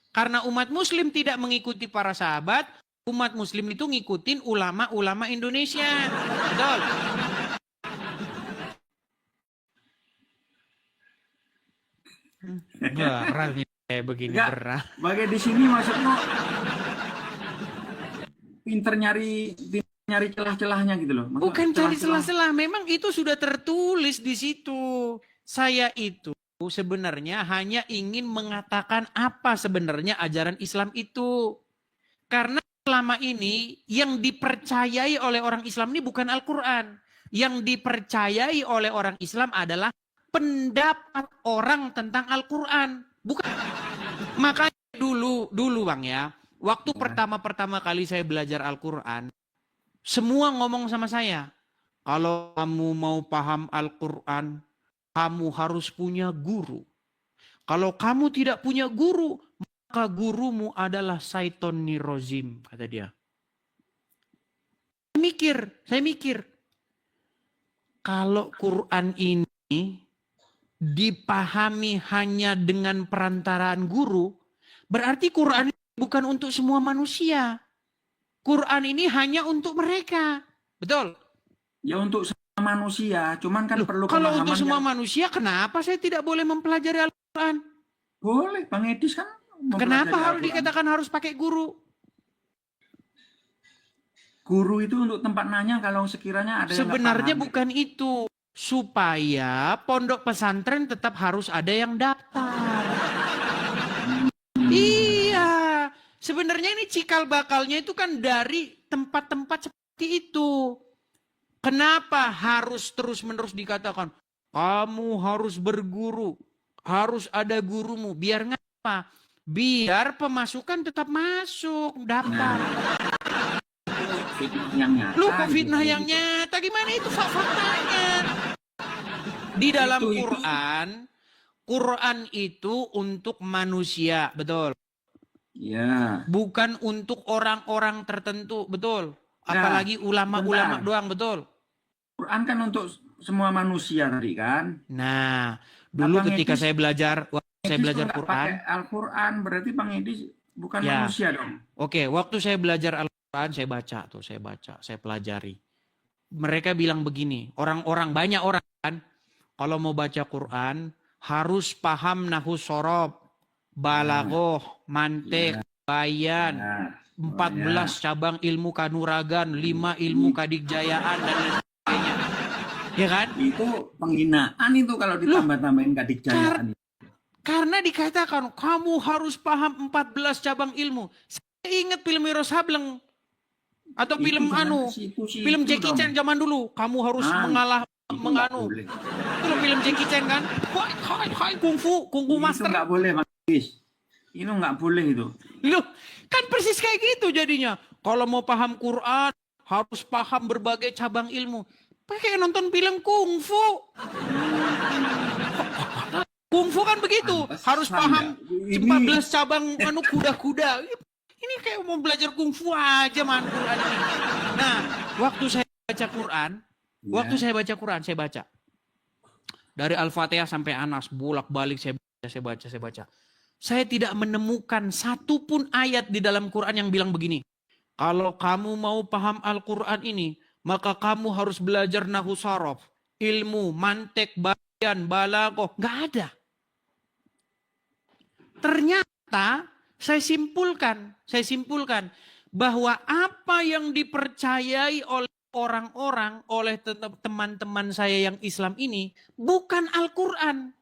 Karena umat muslim tidak mengikuti para sahabat, umat muslim itu ngikutin ulama-ulama Indonesia. Betul. Berat nih kayak begini, Enggak. berat. Bagai di sini maksudnya pinter nyari celah-celahnya gitu loh. Maksudnya Bukan cari celah-celah. celah-celah, memang itu sudah tertulis di situ. Saya itu sebenarnya hanya ingin mengatakan apa sebenarnya ajaran Islam itu. Karena selama ini yang dipercayai oleh orang Islam ini bukan Al-Quran. Yang dipercayai oleh orang Islam adalah pendapat orang tentang Al-Quran. Bukan. Makanya dulu Bang ya, waktu pertama kali saya belajar Al-Quran, semua ngomong sama saya, kalau kamu mau paham Al-Quran, kamu harus punya guru. Kalau kamu tidak punya guru, maka gurumu adalah Syaiton Nirozim, kata dia. Saya mikir, kalau Quran ini dipahami hanya dengan perantaraan guru, berarti Quran bukan untuk semua manusia. Quran ini hanya untuk mereka. Betul? Ya untuk semua manusia, cuman kan Loh, perlu kalau pemahaman untuk semua yang- manusia, kenapa saya tidak boleh mempelajari Al-Quran? Boleh, Bang Edis kan mempelajari Kenapa harus Al-Quran. dikatakan harus pakai guru? Guru itu untuk tempat nanya kalau sekiranya ada yang nggak Sebenarnya paham. bukan itu. Supaya pondok pesantren tetap harus ada yang daftar. Iya. Sebenarnya ini cikal bakalnya itu kan dari tempat-tempat seperti itu. Kenapa harus terus-menerus dikatakan, kamu harus berguru, harus ada gurumu. Biar ngapa? Biar pemasukan tetap masuk, daftar. Fitnah yang nyata. Lu kok fitnah gitu. yang nyata? Gimana itu faktanya? Di dalam Itu. Quran itu untuk manusia, betul. Ya. Bukan untuk orang-orang tertentu, betul. Ya, Apalagi ulama-ulama bentar. doang, betul. Quran kan untuk semua manusia tadi kan. Nah, dulu Abang ketika Edis- saya belajar Edis tuh nggak Quran, pakai Al-Quran berarti Bang Edis bukan Ya. manusia dong. oke, waktu saya belajar Al-Quran, saya pelajari. Mereka bilang begini, orang-orang, banyak orang kan, kalau mau baca Quran, harus paham nahwu sorob, balaghah, mantik, bayan, Nah, 14 cabang ilmu kanuragan, 5 ilmu kadikjayaan, dan lain sebagainya. Ya kan? itu penghinaan itu kalau ditambah-tambahin kadikjayaan. Karena dikatakan, kamu harus paham 14 cabang ilmu. Saya ingat film Wiro Sableng. Atau Itu film jangan anu, ke situ-situ film Jackie dong. Chan zaman dulu. Kamu harus Ah, mengalah, Itu nggak menganu. boleh. Itu film Jackie Chan kan? Hai, kungfu Itu master. nggak boleh Bang Edis. Itu nggak boleh itu. Loh, kan persis kayak gitu jadinya. Kalau mau paham Quran, harus paham berbagai cabang ilmu. Pakai nonton film kungfu. Kungfu kan begitu, harus paham Ini- 14 cabang anu kuda-kuda. Ini kayak mau belajar kungfu aja man Quran ini. Nah, waktu saya baca Quran, saya baca. Dari Al-Fatihah sampai Anas, bolak-balik saya baca. Saya tidak menemukan satupun ayat di dalam Quran yang bilang begini. Kalau kamu mau paham Al-Quran ini, maka kamu harus belajar nahwu sorof, ilmu, mantek, bayan, balaghah. Nggak ada. Ternyata saya simpulkan bahwa apa yang dipercayai oleh orang-orang, oleh teman-teman saya yang Islam ini, bukan Al-Quran.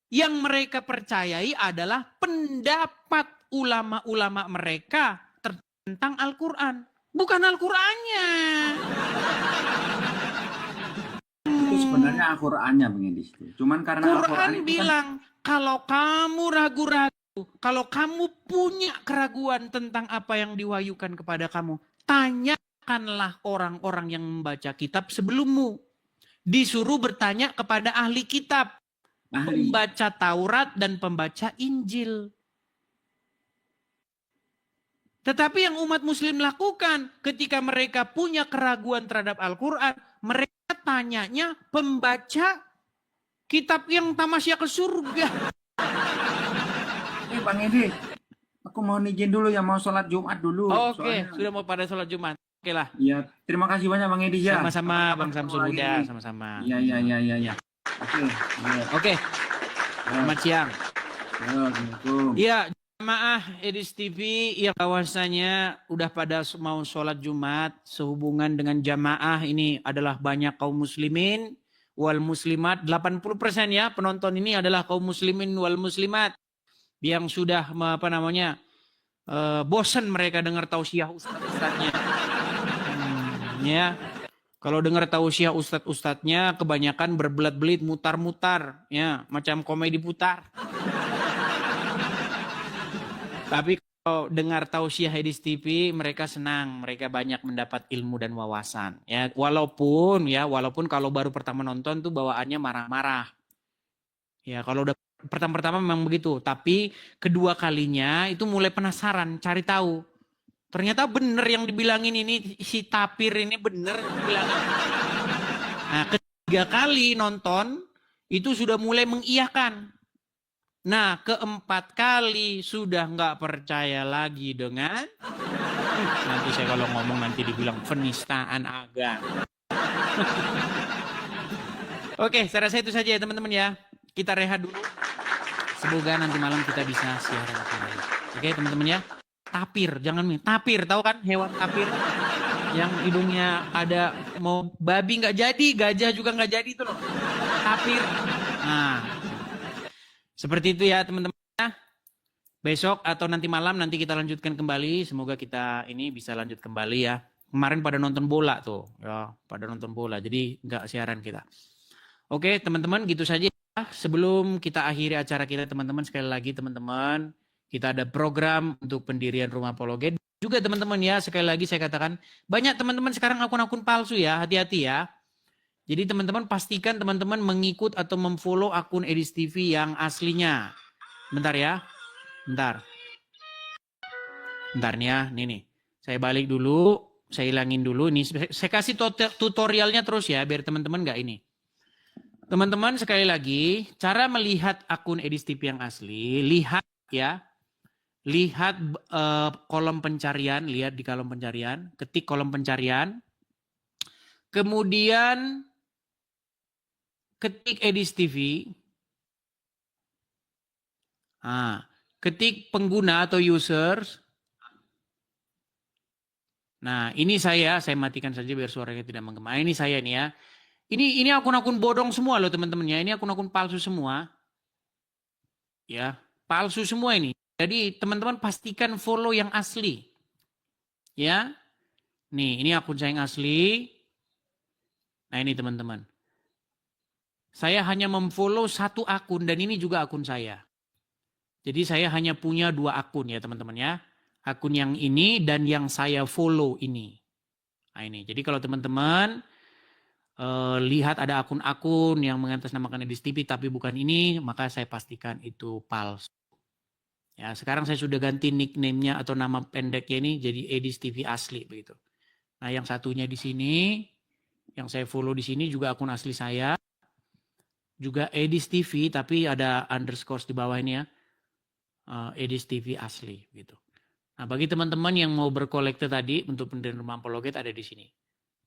Yang mereka percayai adalah pendapat ulama-ulama mereka tentang Al-Quran. Bukan Al-Qurannya. Itu sebenarnya Al-Qurannya Bang Edis. Cuman karena Al-Quran Quran itu kan bilang, kalau kamu ragu-ragu, kalau kamu punya keraguan tentang apa yang diwahyukan kepada kamu, tanya tanyakanlah orang-orang yang membaca kitab sebelummu. Disuruh bertanya kepada ahli kitab, pembaca Taurat dan pembaca Injil. Tetapi yang umat muslim lakukan ketika mereka punya keraguan terhadap Al-Quran, mereka tanyanya pembaca kitab yang tamasya ke surga. Bang Edi, aku mau izin dulu ya, mau sholat Jumat dulu. Oke, sudah mau pada sholat Jumat. Oke lah. Iya, terima kasih banyak Bang Edi ya. Sama-sama Bang Samsul Huda, sama-sama. Iya. Oke. Selamat siang. Assalamualaikum. Iya, jamaah Edis TV yang bahwasanya udah pada mau sholat Jumat, sehubungan dengan jamaah ini adalah banyak kaum muslimin wal muslimat, 80% ya penonton ini adalah kaum muslimin wal muslimat yang sudah bosan mereka dengar tausiah ustadz-ustadznya. Ya. Kalau dengar tausiah ustadz-ustadznya kebanyakan berbelat-belit, mutar-mutar, ya, macam komedi putar. Tapi kalau dengar tausiah Edis TV, mereka senang, mereka banyak mendapat ilmu dan wawasan. Ya, walaupun kalau baru pertama nonton tuh bawaannya marah-marah. Ya, kalau udah pertama-pertama memang begitu. Tapi kedua kalinya itu mulai penasaran, cari tahu. Ternyata bener yang dibilangin ini, si tapir ini bener dibilangin. Nah, ketiga kali nonton itu sudah mulai mengiyakan. Nah, keempat kali sudah nggak percaya lagi dengan nanti saya kalau ngomong nanti dibilang penistaan agama. Oke, saya rasa itu saja ya teman-teman ya. Kita rehat dulu. Semoga nanti malam kita bisa siaran kembali. Oke, teman-teman ya. Tapir, jangan tapir, tahu kan hewan tapir yang hidungnya ada mau babi nggak jadi, gajah juga nggak jadi itu loh. Tapir. Nah, seperti itu ya teman-teman. Besok atau nanti malam nanti kita lanjutkan kembali. Semoga kita ini bisa lanjut kembali ya. Kemarin pada nonton bola tuh, ya, pada nonton bola. Jadi nggak siaran kita. Oke teman-teman, gitu saja. Sebelum kita akhiri acara kita teman-teman, sekali lagi teman-teman, kita ada program untuk pendirian Rumah Apologet. Juga teman-teman ya, sekali lagi saya katakan, banyak teman-teman sekarang akun-akun palsu ya, hati-hati ya. Jadi teman-teman pastikan teman-teman mengikut atau memfollow akun Edis TV yang aslinya. Bentar ya, bentar nih ya, nih. Saya balik dulu, saya hilangin dulu. Ini saya kasih tutorialnya terus ya, biar teman-teman nggak ini. Teman-teman sekali lagi, cara melihat akun Edis TV yang asli, lihat ya. Lihat kolom pencarian, lihat di kolom pencarian, ketik kolom pencarian. Kemudian ketik Edis TV. Ketik pengguna atau users. Nah, ini saya matikan saja biar suaranya tidak menggema. Ini saya nih ya. Ini akun-akun bodong semua loh teman-teman ya. Ini akun-akun palsu semua. Ya, palsu semua ini. Jadi teman-teman pastikan follow yang asli. Ya. Nih, ini akun saya yang asli. Nah, ini teman-teman. Saya hanya memfollow satu akun dan ini juga akun saya. Jadi saya hanya punya 2 akun ya teman-teman ya. Akun yang ini dan yang saya follow ini. Nah, ini. Jadi kalau teman-teman lihat ada akun-akun yang mengatasnamakan Edis TV tapi bukan ini, maka saya pastikan itu palsu. Ya, sekarang saya sudah ganti nickname-nya atau nama pendeknya ini jadi Edis TV asli begitu. Nah, yang satunya di sini, yang saya follow di sini juga akun asli saya. Juga Edis TV tapi ada underscore di bawah ini ya. Edis TV asli gitu. Nah, bagi teman-teman yang mau berkolekte tadi untuk pendirian Rumah Apologet ada di sini.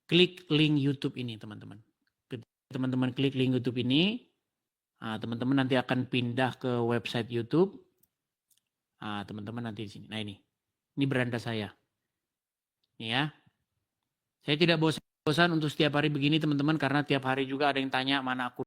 Klik link YouTube ini teman-teman. Teman-teman klik link YouTube ini, teman-teman nanti akan pindah ke website YouTube. Teman-teman nanti di sini. Nah ini beranda saya. Ini ya. Saya tidak bosan untuk setiap hari begini teman-teman karena tiap hari juga ada yang tanya mana akun